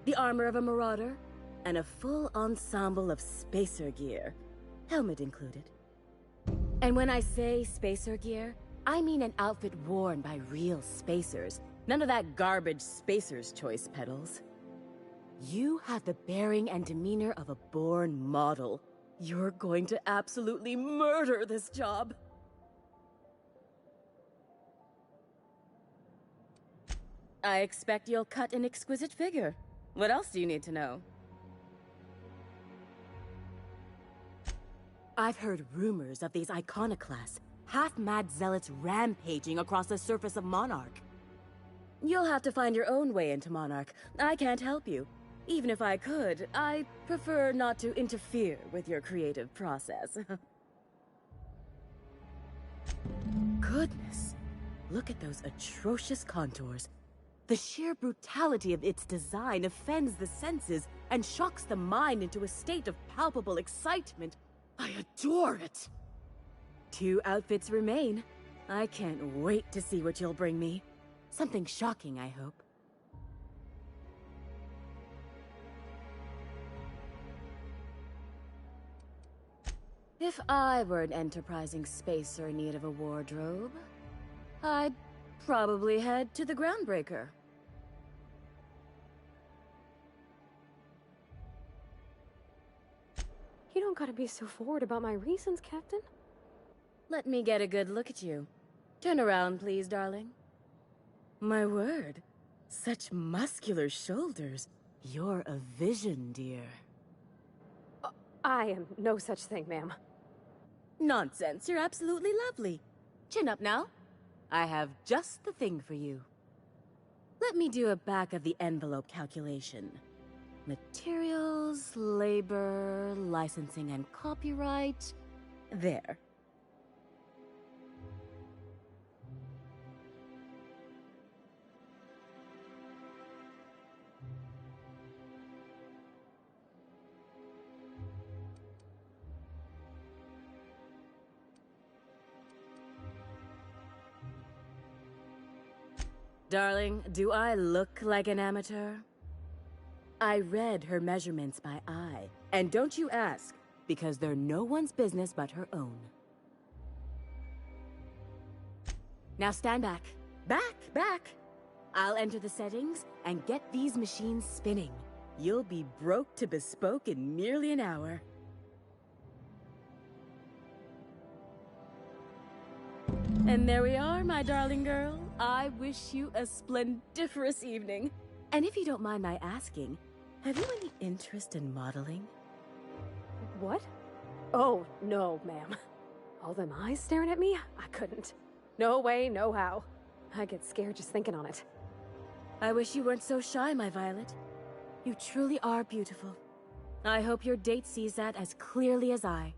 the armor of a marauder, and a full ensemble of spacer gear, helmet included. And when I say spacer gear, I mean an outfit worn by real spacers, none of that garbage spacer's choice pedals. You have the bearing and demeanor of a born model. You're going to absolutely murder this job. I expect you'll cut an exquisite figure. What else do you need to know? I've heard rumors of these iconoclasts, half-mad zealots rampaging across the surface of Monarch. You'll have to find your own way into Monarch. I can't help you. Even if I could, I prefer not to interfere with your creative process. Goodness. Look at those atrocious contours. The sheer brutality of its design offends the senses and shocks the mind into a state of palpable excitement. I adore it! 2 outfits remain. I can't wait to see what you'll bring me. Something shocking, I hope. If I were an enterprising spacer in need of a wardrobe, I'd probably head to the Groundbreaker. You don't gotta be so forward about my reasons, Captain. Let me get a good look at you. Turn around, please, darling. My word, such muscular shoulders. You're a vision, dear. I am no such thing, ma'am. Nonsense, you're absolutely lovely. Chin up now. I have just the thing for you. Let me do a back-of-the-envelope calculation. Materials, labor, licensing and copyright. There. Darling, do I look like an amateur? I read her measurements by eye. And don't you ask, because they're no one's business but her own. Now stand back. Back! I'll enter the settings and get these machines spinning. You'll be broke to bespoke in merely an hour. And there we are, my darling girl. I wish you a splendiferous evening. And if you don't mind my asking, have you any interest in modeling? What? Oh, no, ma'am. All them eyes staring at me? I couldn't. No way, no how. I get scared just thinking on it. I wish you weren't so shy, my Violet. You truly are beautiful. I hope your date sees that as clearly as I.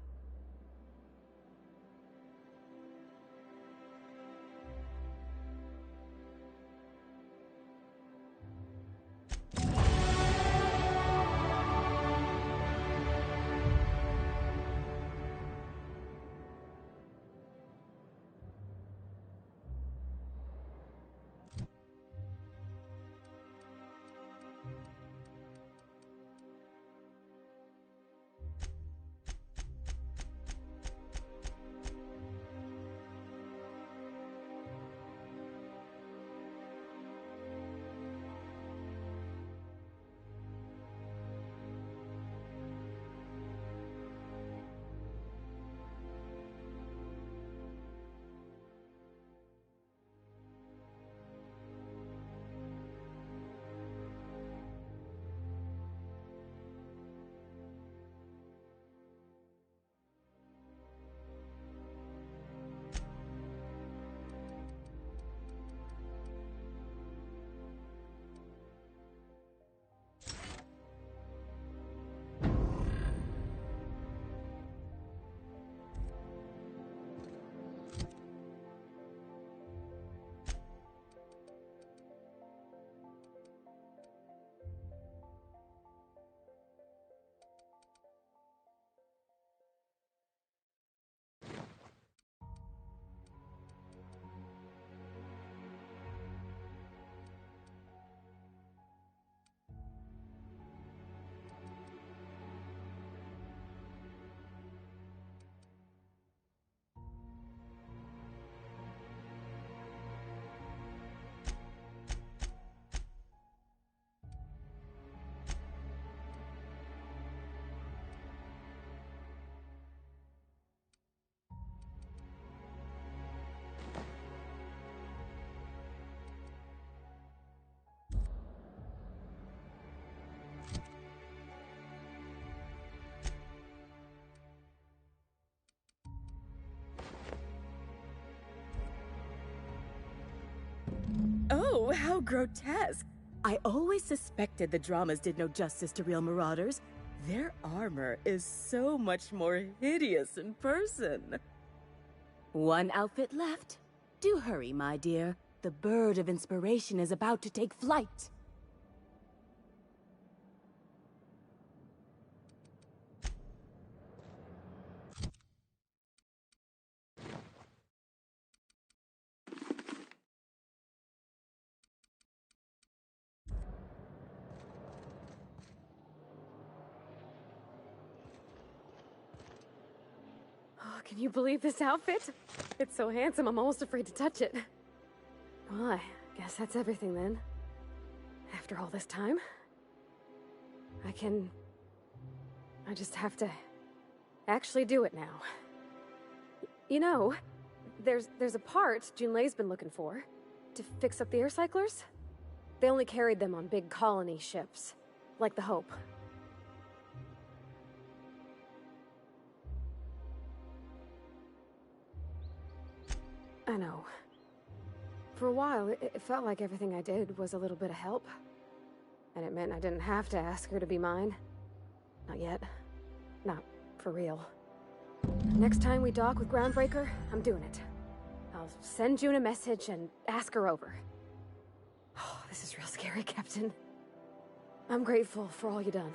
Oh, how grotesque. I always suspected the dramas did no justice to real marauders. Their armor is so much more hideous in person. One outfit left. Do hurry, my dear. The bird of inspiration is about to take flight. Oh, can you believe this outfit? It's so handsome, I'm almost afraid to touch it. Well, I guess that's everything then. After all this time, I just have to actually do it now. You know, there's a part Junlei's been looking for to fix up the air cyclers. They only carried them on big colony ships, like the Hope. I know. For a while, it felt like everything I did was a little bit of help. And it meant I didn't have to ask her to be mine. Not yet. Not for real. Next time we dock with Groundbreaker, I'm doing it. I'll send June a message and ask her over. Oh, this is real scary, Captain. I'm grateful for all you done.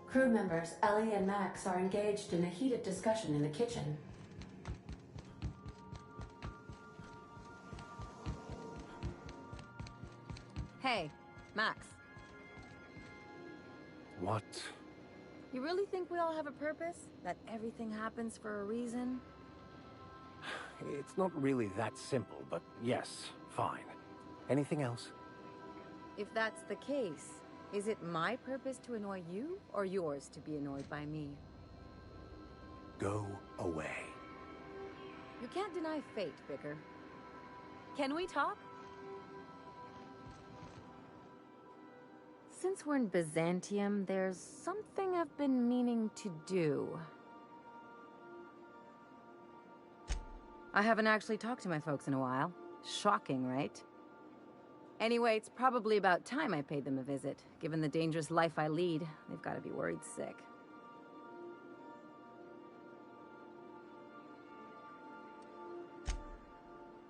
Crew members Ellie and Max are engaged in a heated discussion in the kitchen. Hey, Max. What? You really think we all have a purpose? That everything happens for a reason? It's not really that simple, but yes, fine. Anything else? If that's the case, is it my purpose to annoy you, or yours to be annoyed by me? Go away. You can't deny fate, Vicar. Can we talk? Since we're in Byzantium, there's something I've been meaning to do. I haven't actually talked to my folks in a while. Shocking, right? Anyway, it's probably about time I paid them a visit. Given the dangerous life I lead, they've got to be worried sick.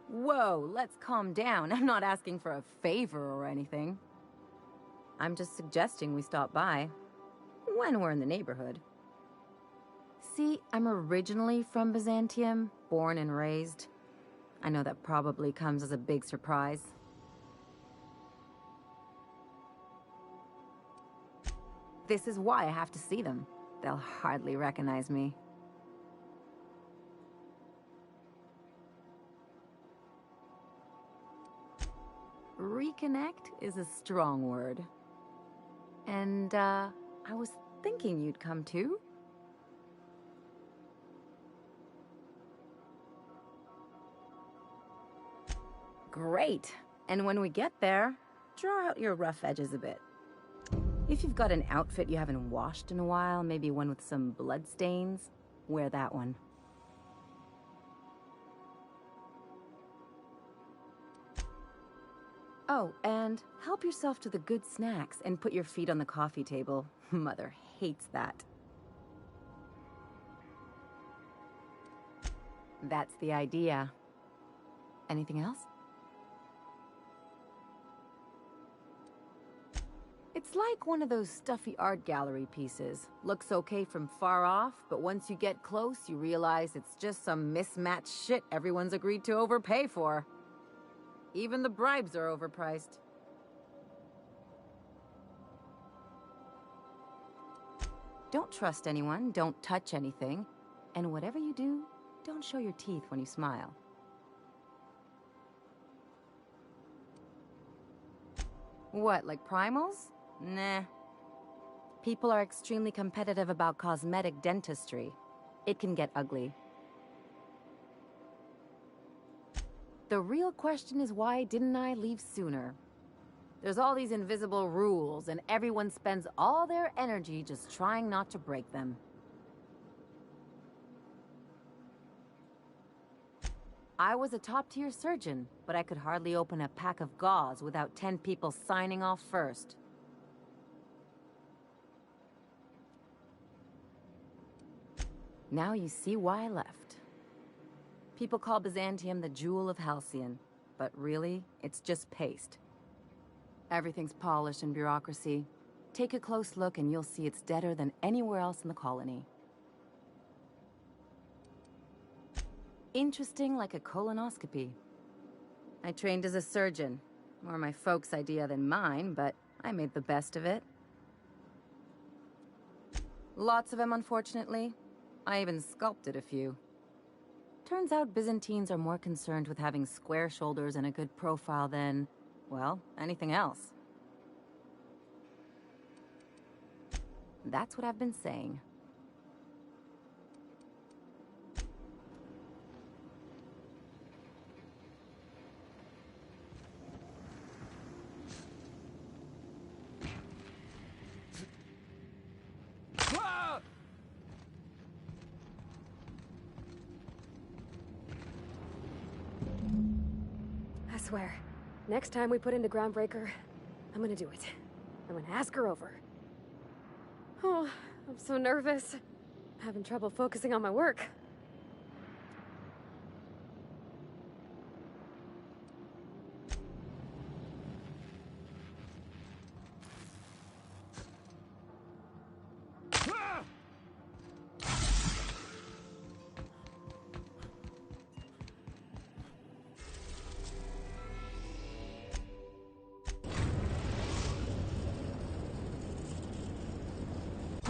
Whoa, let's calm down. I'm not asking for a favor or anything. I'm just suggesting we stop by when we're in the neighborhood. See, I'm originally from Byzantium, born and raised. I know that probably comes as a big surprise. This is why I have to see them. They'll hardly recognize me. Reconnect is a strong word. And, I was thinking you'd come too. Great. And when we get there, draw out your rough edges a bit. If you've got an outfit you haven't washed in a while, maybe one with some blood stains, wear that one. Oh, and help yourself to the good snacks and put your feet on the coffee table. Mother hates that. That's the idea. Anything else? It's like one of those stuffy art gallery pieces. Looks okay from far off, but once you get close, you realize it's just some mismatched shit everyone's agreed to overpay for. Even the bribes are overpriced. Don't trust anyone, don't touch anything, and whatever you do, don't show your teeth when you smile. What, like primals? Nah. People are extremely competitive about cosmetic dentistry. It can get ugly. The real question is, why didn't I leave sooner? There's all these invisible rules, and everyone spends all their energy just trying not to break them. I was a top-tier surgeon, but I could hardly open a pack of gauze without 10 people signing off first. Now you see why I left. People call Byzantium the jewel of Halcyon, but really, it's just paste. Everything's polished and bureaucracy. Take a close look and you'll see it's deader than anywhere else in the colony. Interesting like a colonoscopy. I trained as a surgeon. More my folks' idea than mine, but I made the best of it. Lots of them, unfortunately. I even sculpted a few. Turns out Byzantines are more concerned with having square shoulders and a good profile than, well, anything else. That's what I've been saying. I swear, next time we put into Groundbreaker, I'm gonna do it. I'm gonna ask her over. Oh, I'm so nervous. I'm having trouble focusing on my work.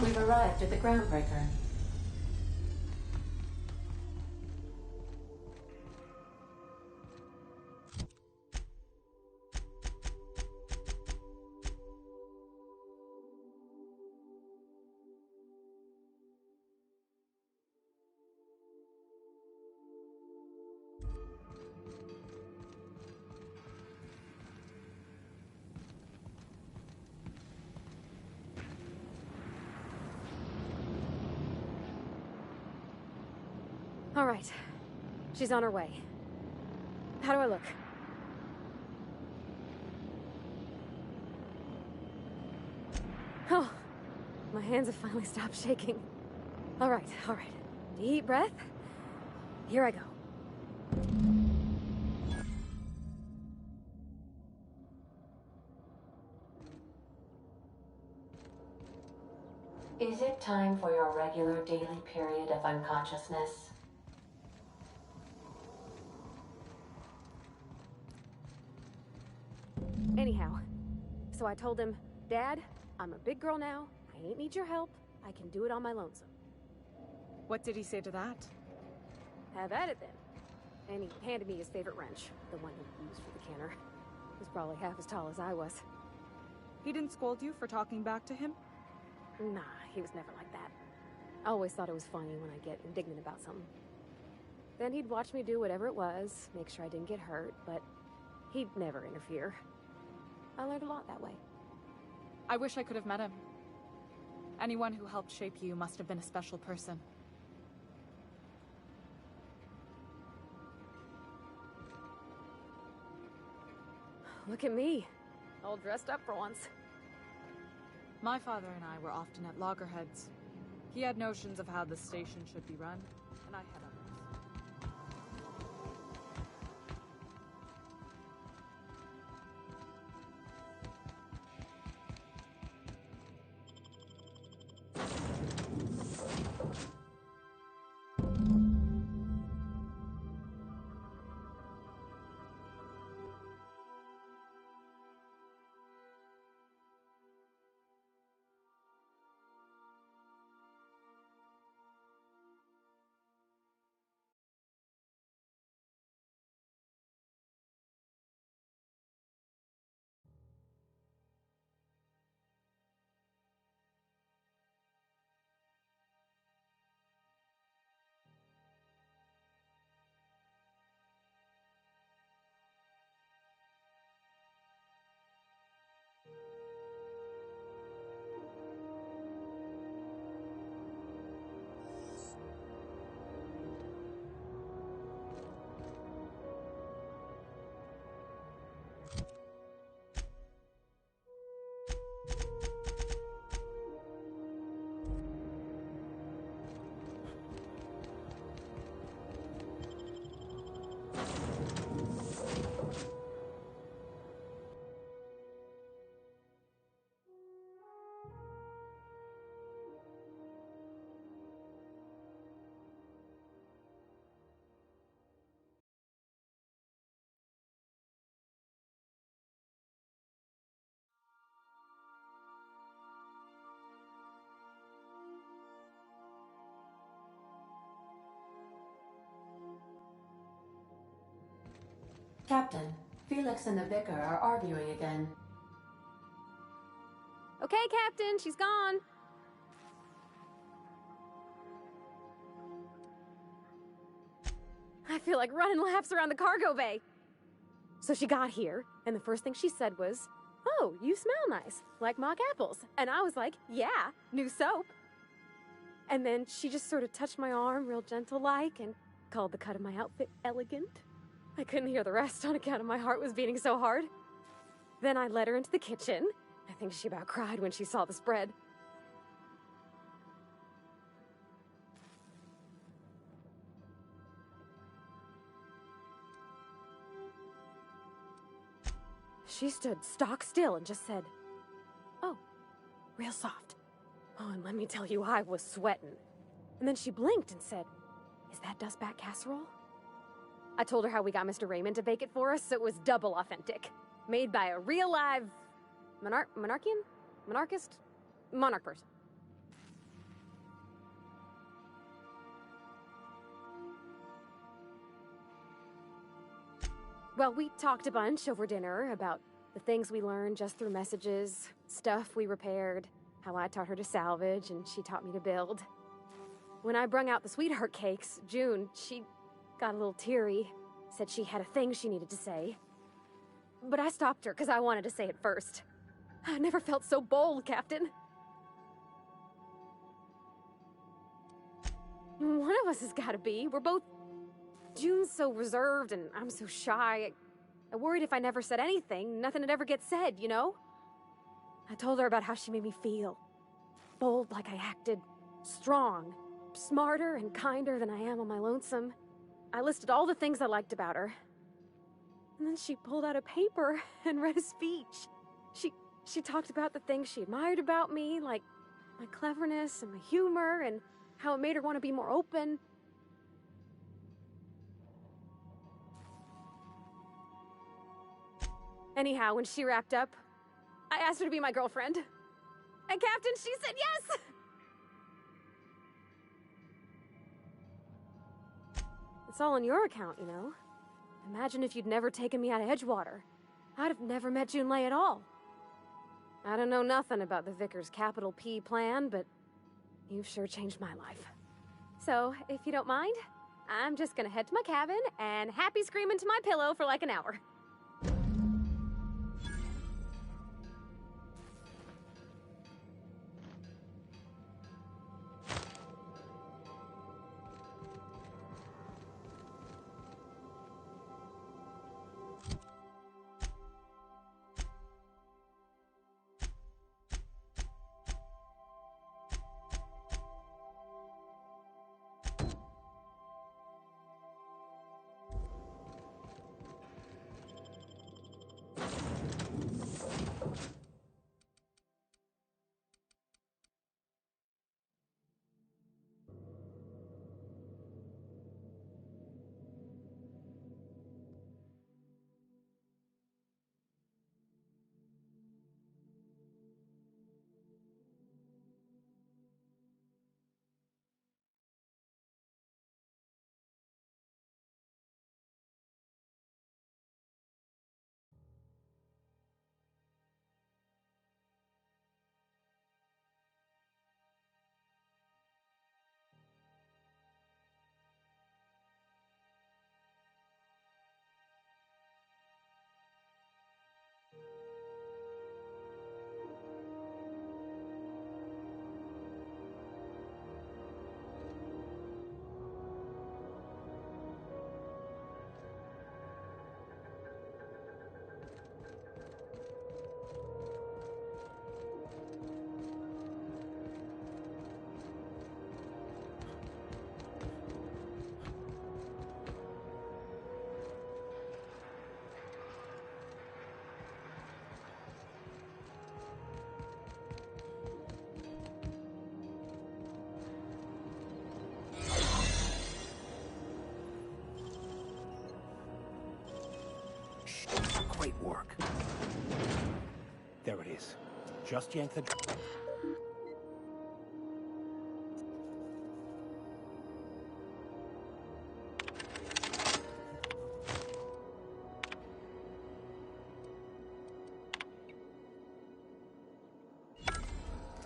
We've arrived at the Groundbreaker. All right. She's on her way. How do I look? Oh, my hands have finally stopped shaking. All right, all right. Deep breath. Here I go. Is it time for your regular daily period of unconsciousness? Anyhow, so I told him, Dad, I'm a big girl now. I ain't need your help. I can do it on my lonesome. What did he say to that? Have at it then. And he handed me his favorite wrench, the one he used for the canner. He was probably half as tall as I was. He didn't scold you for talking back to him? Nah, he was never like that. I always thought it was funny when I get indignant about something. Then he'd watch me do whatever it was, make sure I didn't get hurt, but he'd never interfere. I learned a lot that way. I wish I could have met him. Anyone who helped shape you must have been a special person. Look at me. All dressed up for once. My father and I were often at loggerheads. He had notions of how the station should be run, and I had others. Captain, Felix and the Vicar are arguing again. Okay, Captain, she's gone. I feel like running laps around the cargo bay. So she got here, and the first thing she said was, "Oh, you smell nice, like mock apples." And I was like, "Yeah, new soap." And then she just sort of touched my arm real gentle-like and called the cut of my outfit elegant. I couldn't hear the rest on account of my heart was beating so hard. Then I led her into the kitchen. I think she about cried when she saw the spread. She stood stock still and just said, "Oh, real soft." Oh, and let me tell you, I was sweating. And then she blinked and said, "Is that dustback casserole?" I told her how we got Mr. Raymond to bake it for us, so it was double authentic. Made by a real live monarch person. Well, we talked a bunch over dinner about the things we learned just through messages, stuff we repaired, how I taught her to salvage and she taught me to build. When I brung out the sweetheart cakes, June, she got a little teary, said she had a thing she needed to say. But I stopped her because I wanted to say it first. I never felt so bold, Captain. One of us has got to be. We're both... June's so reserved and I'm so shy. I worried if I never said anything, nothing would ever get said, you know? I told her about how she made me feel. Bold like I acted. Strong. Smarter and kinder than I am on my lonesome. I listed all the things I liked about her. And then she pulled out a paper and read a speech. She talked about the things she admired about me, like my cleverness and my humor, and how it made her want to be more open. Anyhow, when she wrapped up, I asked her to be my girlfriend. And Captain, she said yes! It's all on your account, you know. Imagine if you'd never taken me out of Edgewater. I'd have never met Junlei at all. I don't know nothing about the Vicar's capital P plan, but you've sure changed my life. So, if you don't mind, I'm just gonna head to my cabin and happy scream into my pillow for like an hour. Great work. There it is. Just yank the...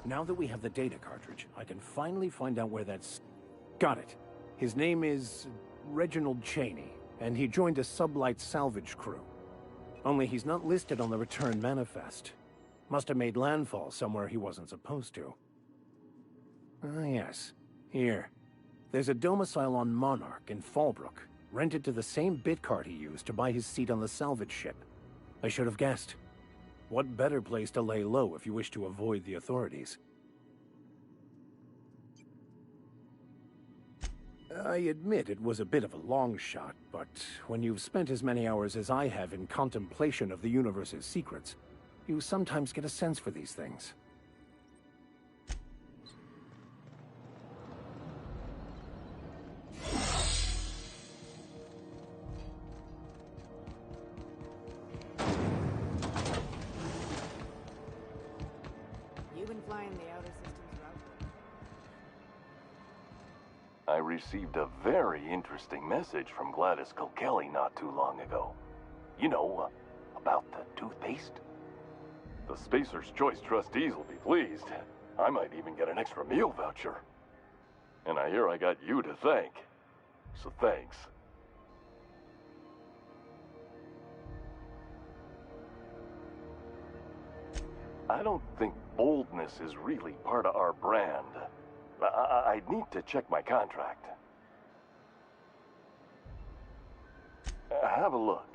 Now that we have the data cartridge, I can finally find out where that's... Got it. His name is Reginald Cheney, and he joined a sublight salvage crew. Only he's not listed on the return manifest. Must have made landfall somewhere he wasn't supposed to. Ah, yes. Here. There's a domicile on Monarch in Fallbrook, rented to the same bit card he used to buy his seat on the salvage ship. I should have guessed. What better place to lay low if you wish to avoid the authorities? I admit it was a bit of a long shot, but when you've spent as many hours as I have in contemplation of the universe's secrets, you sometimes get a sense for these things. You've been flying the outer systems route? I received a very interesting message from Gladys Kilkelly not too long ago. You know, about the toothpaste? The Spacer's Choice trustees will be pleased. I might even get an extra meal voucher. And I hear I got you to thank. So thanks. I don't think boldness is really part of our brand. I'd need to check my contract. Have a look.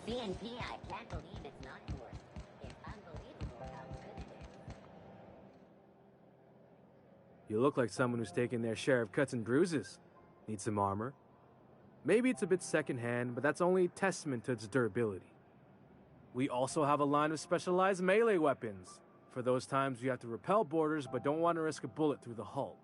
CNP, I can't believe it's not yours. It's unbelievable how good it is. You look like someone who's taken their share of cuts and bruises. Need some armor? Maybe it's a bit secondhand, but that's only a testament to its durability. We also have a line of specialized melee weapons, for those times you have to repel boarders but don't want to risk a bullet through the hull.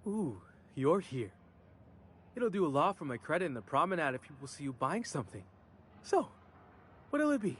Ooh, you're here. It'll do a lot for my credit in the promenade if people see you buying something. So, what'll it be?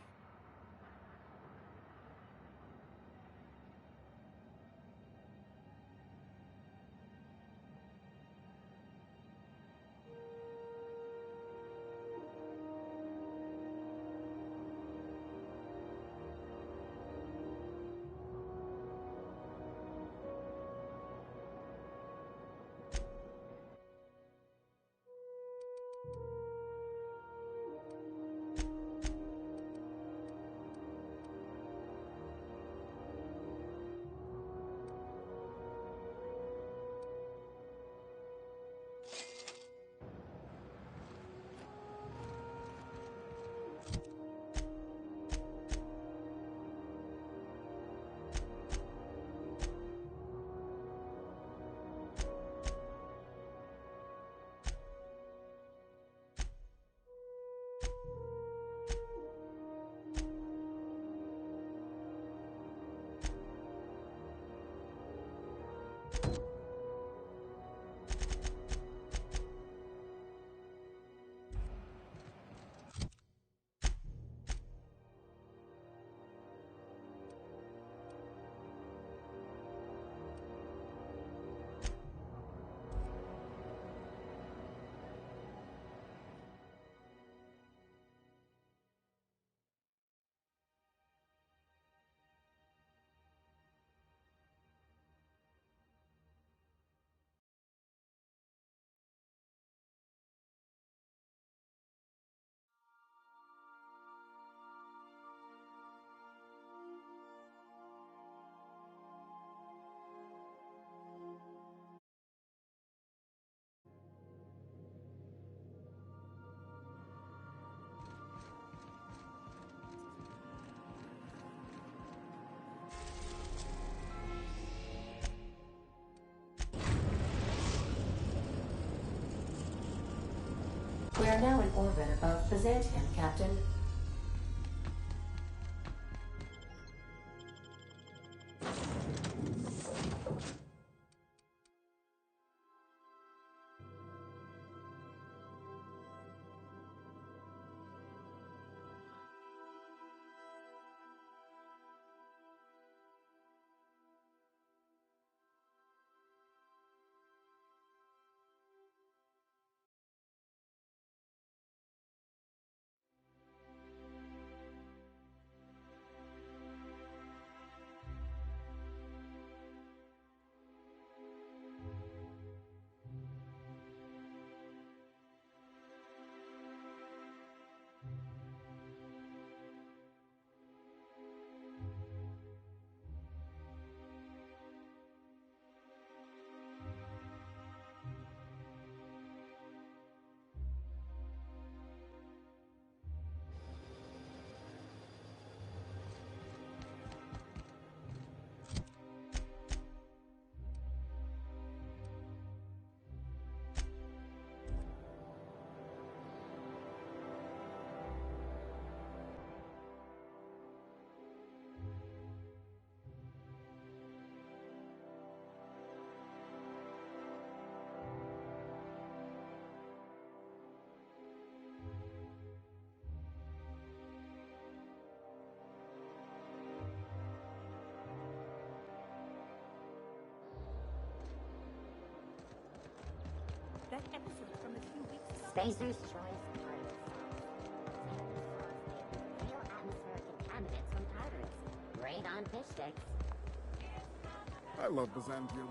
We are now in orbit above Byzantium, Captain. That episode from a few weeks ago. Spacer's choice particles. Real atmospheric contaminants from tartars. Great on fish sticks. I love Byzantium.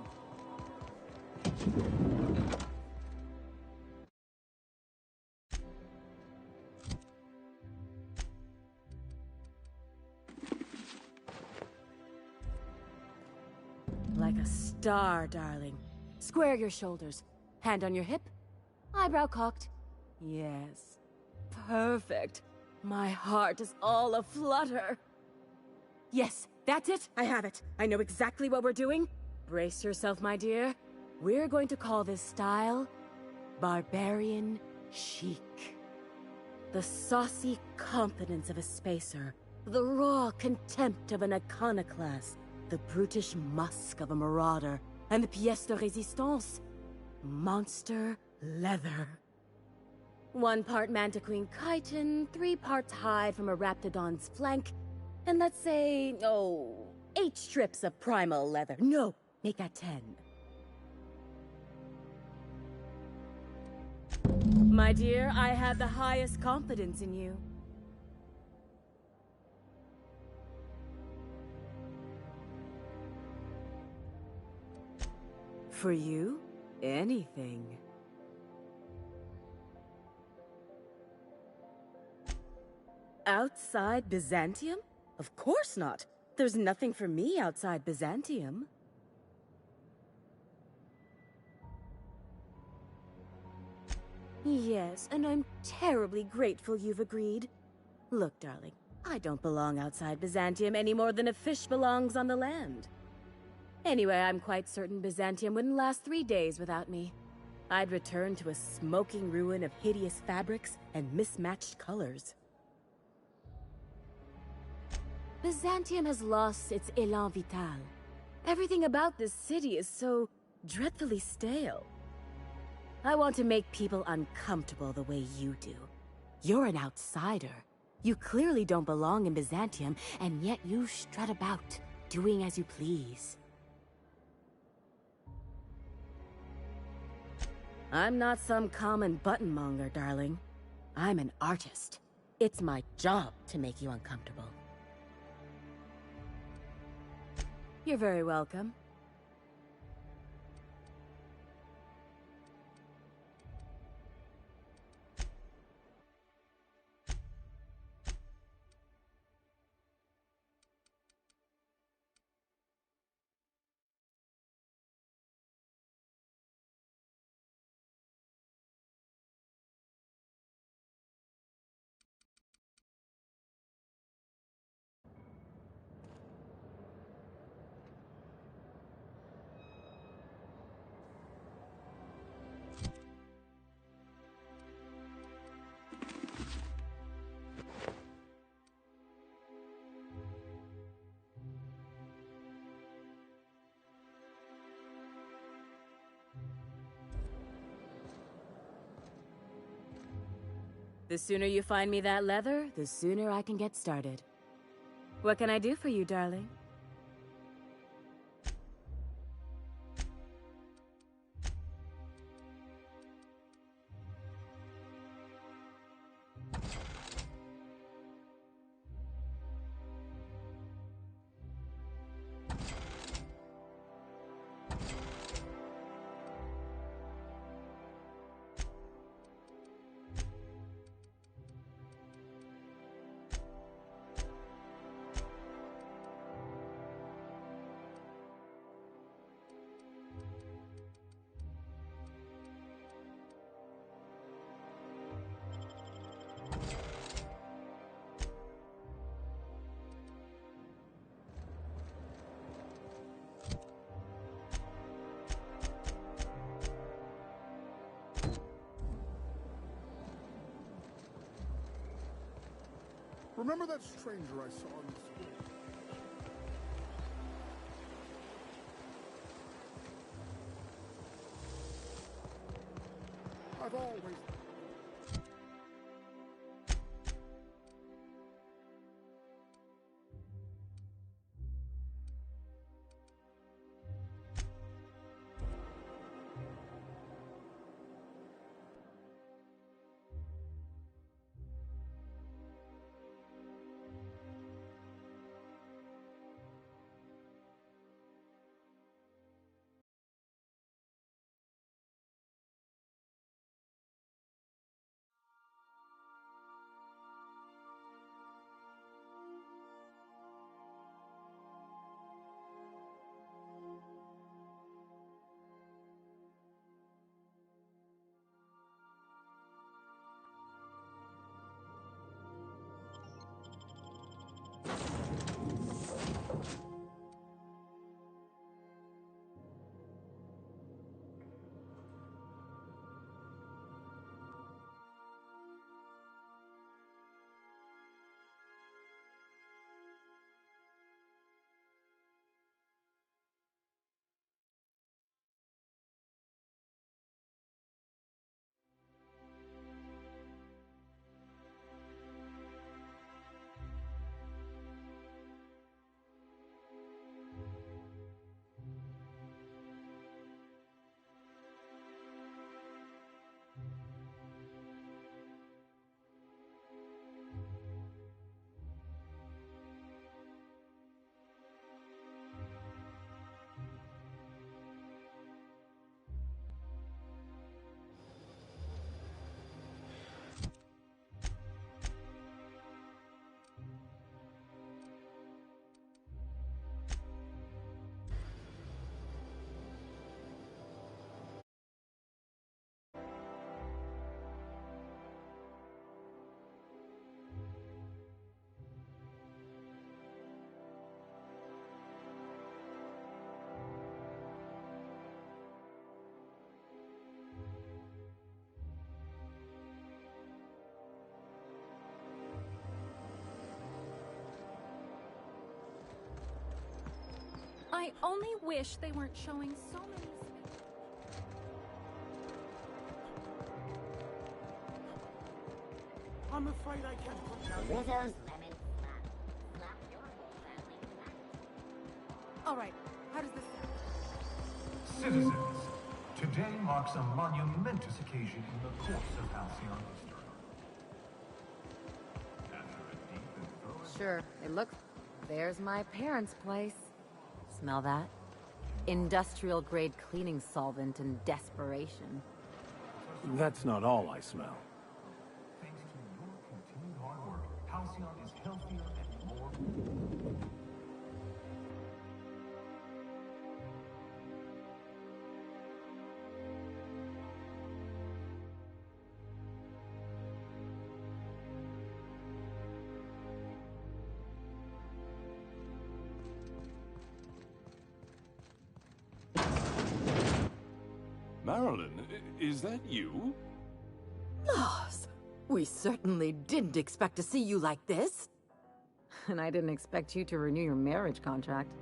Like a star, darling. Square your shoulders. Hand on your hip. Eyebrow cocked. Yes. Perfect. My heart is all aflutter. Yes, that's it. I have it. I know exactly what we're doing. Brace yourself, my dear. We're going to call this style Barbarian Chic. The saucy confidence of a spacer. The raw contempt of an iconoclast. The brutish musk of a marauder. And the pièce de résistance? Monster leather. 1 part Mantiqueen chitin, 3 parts hide from a Raptidon's flank, and let's say, 8 strips of primal leather. No, make that 10. My dear, I have the highest confidence in you. For you, anything. Outside Byzantium? Of course not. There's nothing for me outside Byzantium. Yes, and I'm terribly grateful you've agreed. Look, darling, I don't belong outside Byzantium any more than a fish belongs on the land. Anyway, I'm quite certain Byzantium wouldn't last 3 days without me. I'd return to a smoking ruin of hideous fabrics and mismatched colors. Byzantium has lost its élan vital. Everything about this city is so dreadfully stale. I want to make people uncomfortable the way you do. You're an outsider. You clearly don't belong in Byzantium, and yet you strut about, doing as you please. I'm not some common buttonmonger, darling. I'm an artist. It's my job to make you uncomfortable. You're very welcome. The sooner you find me that leather, the sooner I can get started. What can I do for you, darling? Remember that stranger I saw in the school? I've always I only wish they weren't showing so many... I'm afraid I can't put down... Rizzo's lemon slap. Slap your whole family tonight. All right, how does this sound? Citizens, today marks a monumentous occasion in the course of Halcyon history. After a deep and thorough... Sure, it looks... There's my parents' place. Smell that? Industrial-grade cleaning solvent and desperation. That's not all I smell. Thanks to your continued hard work, Halcyon is healthier and more... Marilyn, is that you? Lars, we certainly didn't expect to see you like this. And I didn't expect you to renew your marriage contract.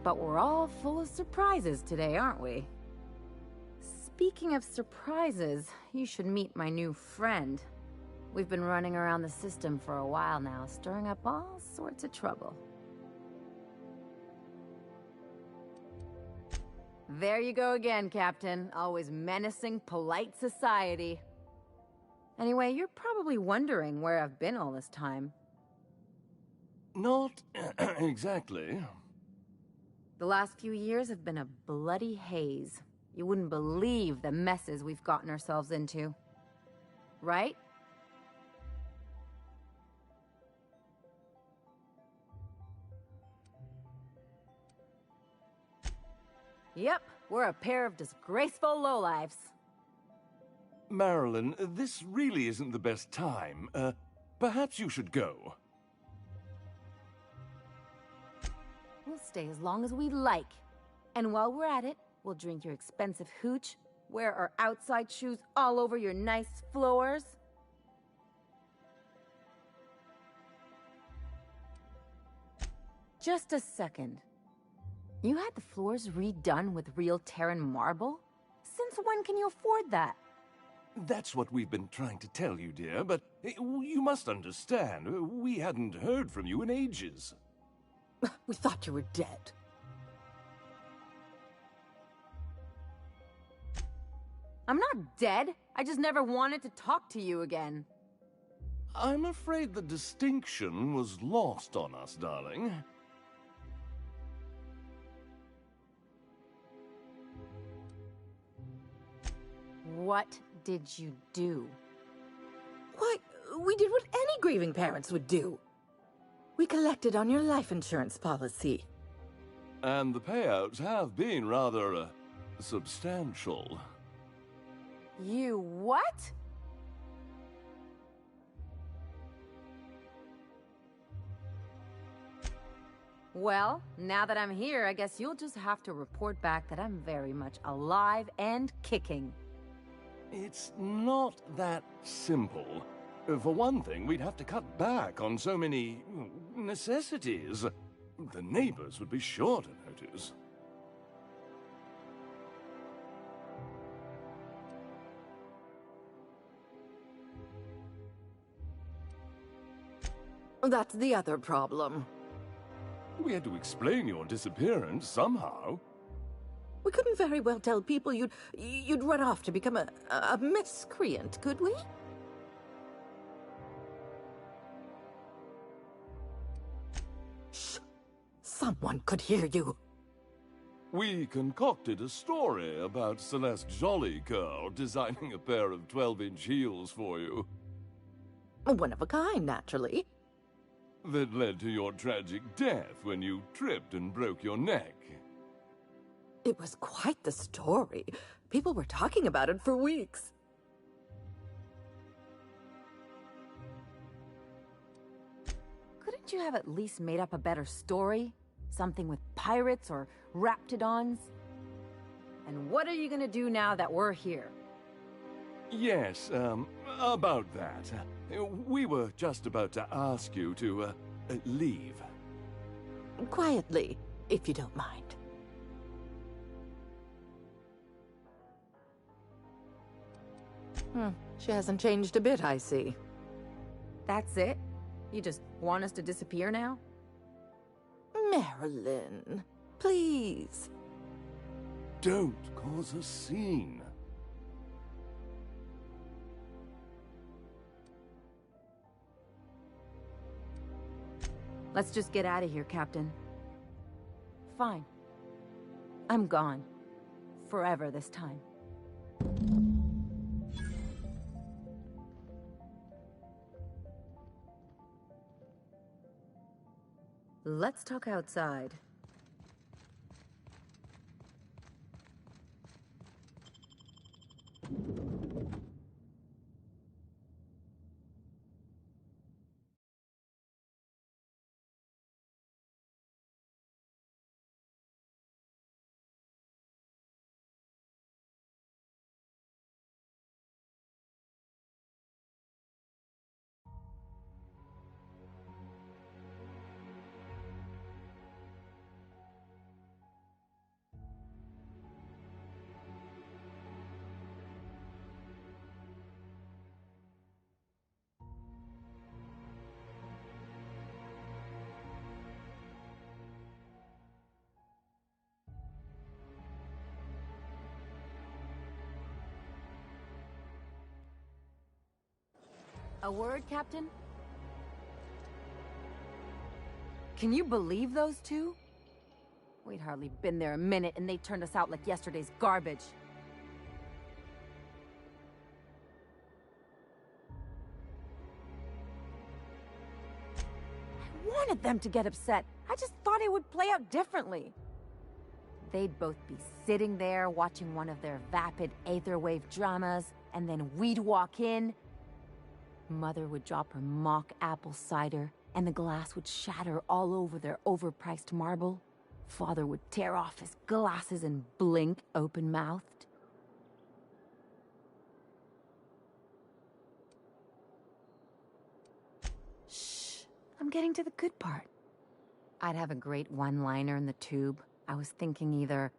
But we're all full of surprises today, aren't we? Speaking of surprises, you should meet my new friend. We've been running around the system for a while now, stirring up all sorts of trouble. There you go again, Captain. Always menacing polite society. Anyway, you're probably wondering where I've been all this time. Not exactly. The last few years have been a bloody haze. You wouldn't believe the messes we've gotten ourselves into. Right? Yep, we're a pair of disgraceful lowlifes. Marilyn, this really isn't the best time. Perhaps you should go. We'll stay as long as we like. And while we're at it, we'll drink your expensive hooch, wear our outside shoes all over your nice floors. Just a second. You had the floors redone with real Terran marble? Since when can you afford that? That's what we've been trying to tell you, dear, but you must understand, we hadn't heard from you in ages. We thought you were dead. I'm not dead. I just never wanted to talk to you again. I'm afraid the distinction was lost on us, darling. What did you do? Why, we did what any grieving parents would do. We collected on your life insurance policy. And the payouts have been rather, substantial. You what? Well, now that I'm here, I guess you'll just have to report back that I'm very much alive and kicking. It's not that simple. For one thing, we'd have to cut back on so many necessities. The neighbors would be sure to notice. That's the other problem. We had to explain your disappearance somehow. We couldn't very well tell people you'd run off to become a miscreant, could we? Shh! Someone could hear you. We concocted a story about Celeste Jollycurl designing a pair of 12-inch heels for you. One of a kind, naturally. That led to your tragic death when you tripped and broke your neck. It was quite the story. People were talking about it for weeks. Couldn't you have at least made up a better story? Something with pirates or raptidons? And what are you gonna do now that we're here? Yes, about that. We were just about to ask you to, leave. Quietly, if you don't mind. She hasn't changed a bit, I see. That's it? You just want us to disappear now? Marilyn, please. Don't cause a scene. Let's just get out of here, Captain. Fine. I'm gone. Forever this time. Let's talk outside. A word, Captain? Can you believe those two? We'd hardly been there a minute and they turned us out like yesterday's garbage. I wanted them to get upset. I just thought it would play out differently. They'd both be sitting there watching one of their vapid aetherwave dramas, and then we'd walk in. Mother would drop her mock apple cider, and the glass would shatter all over their overpriced marble. Father would tear off his glasses and blink open-mouthed. Shh, I'm getting to the good part. I'd have a great one-liner in the tube. I was thinking either,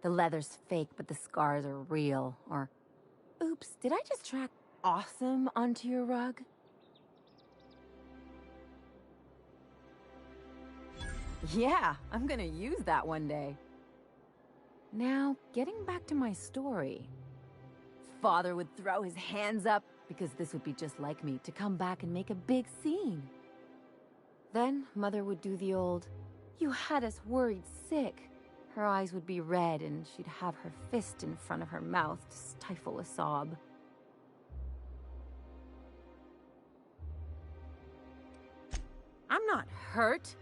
the leather's fake but the scars are real, or, oops, did I just track awesome onto your rug? Yeah, I'm gonna use that one day. Now, getting back to my story. Father would throw his hands up, because this would be just like me, to come back and make a big scene. Then, Mother would do the old, "You had us worried sick." Her eyes would be red, and she'd have her fist in front of her mouth to stifle a sob. I'm not hurt.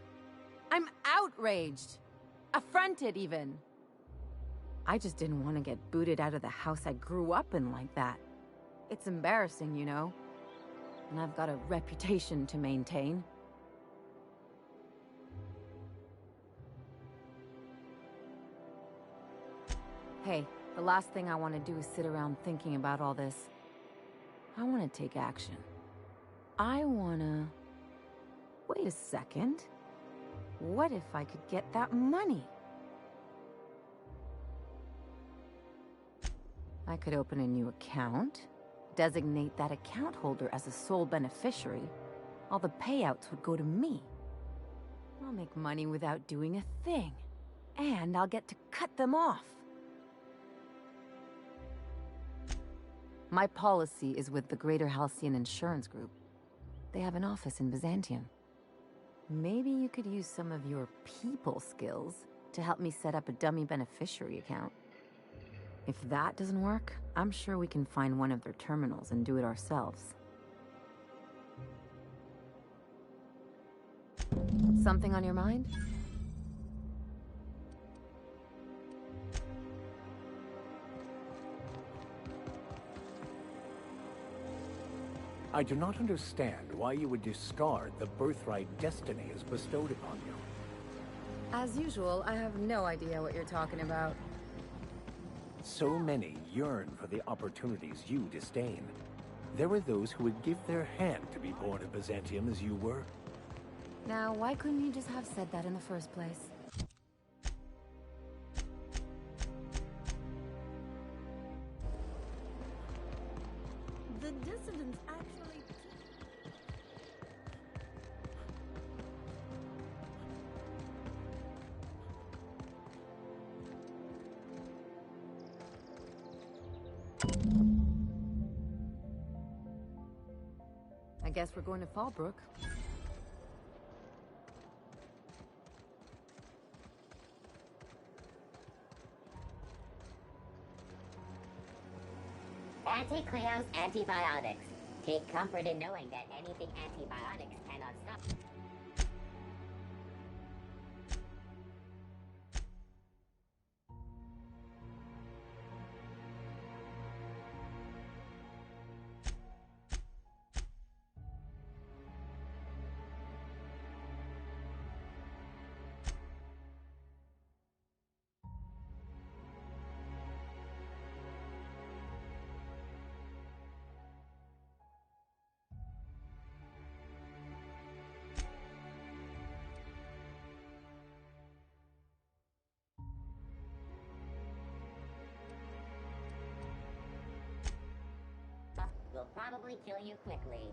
I'm outraged. Affronted, even. I just didn't want to get booted out of the house I grew up in like that. It's embarrassing, you know. And I've got a reputation to maintain. Hey, the last thing I want to do is sit around thinking about all this. I want to take action. I want to... Wait a second. What if I could get that money? I could open a new account, designate that account holder as a sole beneficiary. All the payouts would go to me. I'll make money without doing a thing. And I'll get to cut them off. My policy is with the Greater Halcyon Insurance Group. They have an office in Byzantium. Maybe you could use some of your people skills to help me set up a dummy beneficiary account. If that doesn't work, I'm sure we can find one of their terminals and do it ourselves. Something on your mind? I do not understand why you would discard the birthright destiny as bestowed upon you. As usual, I have no idea what you're talking about. So many yearn for the opportunities you disdain. There were those who would give their hand to be born in Byzantium as you were. Now, why couldn't you just have said that in the first place? guess we're going to Fallbrook. Anti-Cleo's antibiotics. Take comfort in knowing that anything antibiotics cannot stop. Will probably kill you quickly.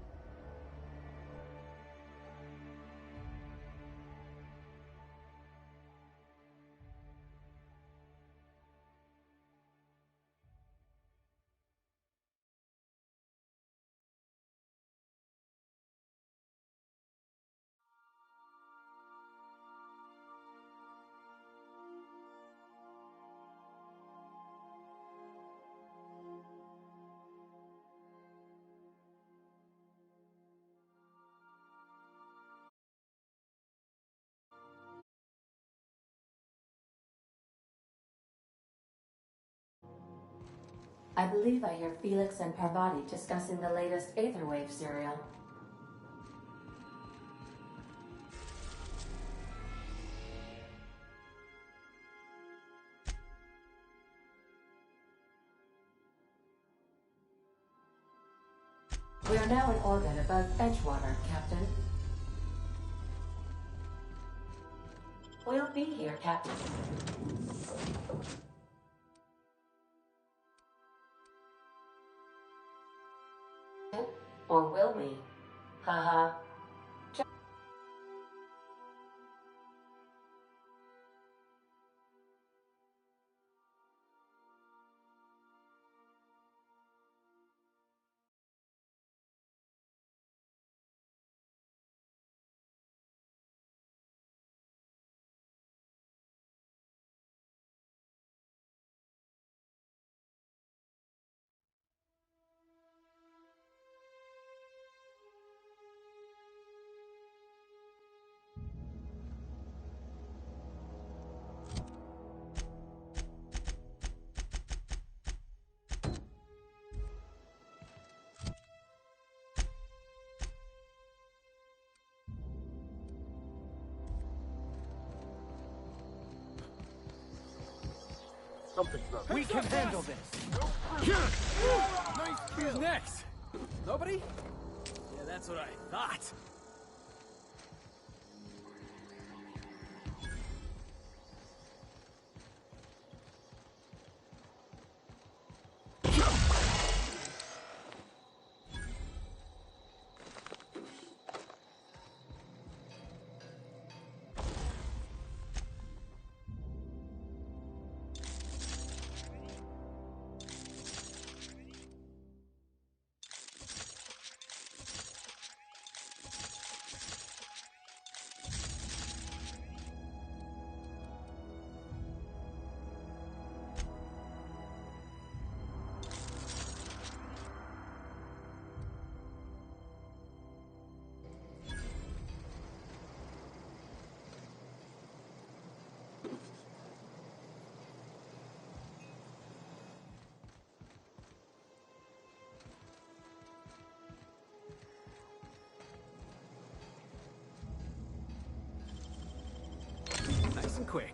I believe I hear Felix and Parvati discussing the latest Aetherwave serial. We are now in orbit above Edgewater, Captain. We'll be here, Captain. Or will we? Haha. We can handle this. Nice kill. Who's next? Nobody? Yeah, that's what I thought. Nice and quick.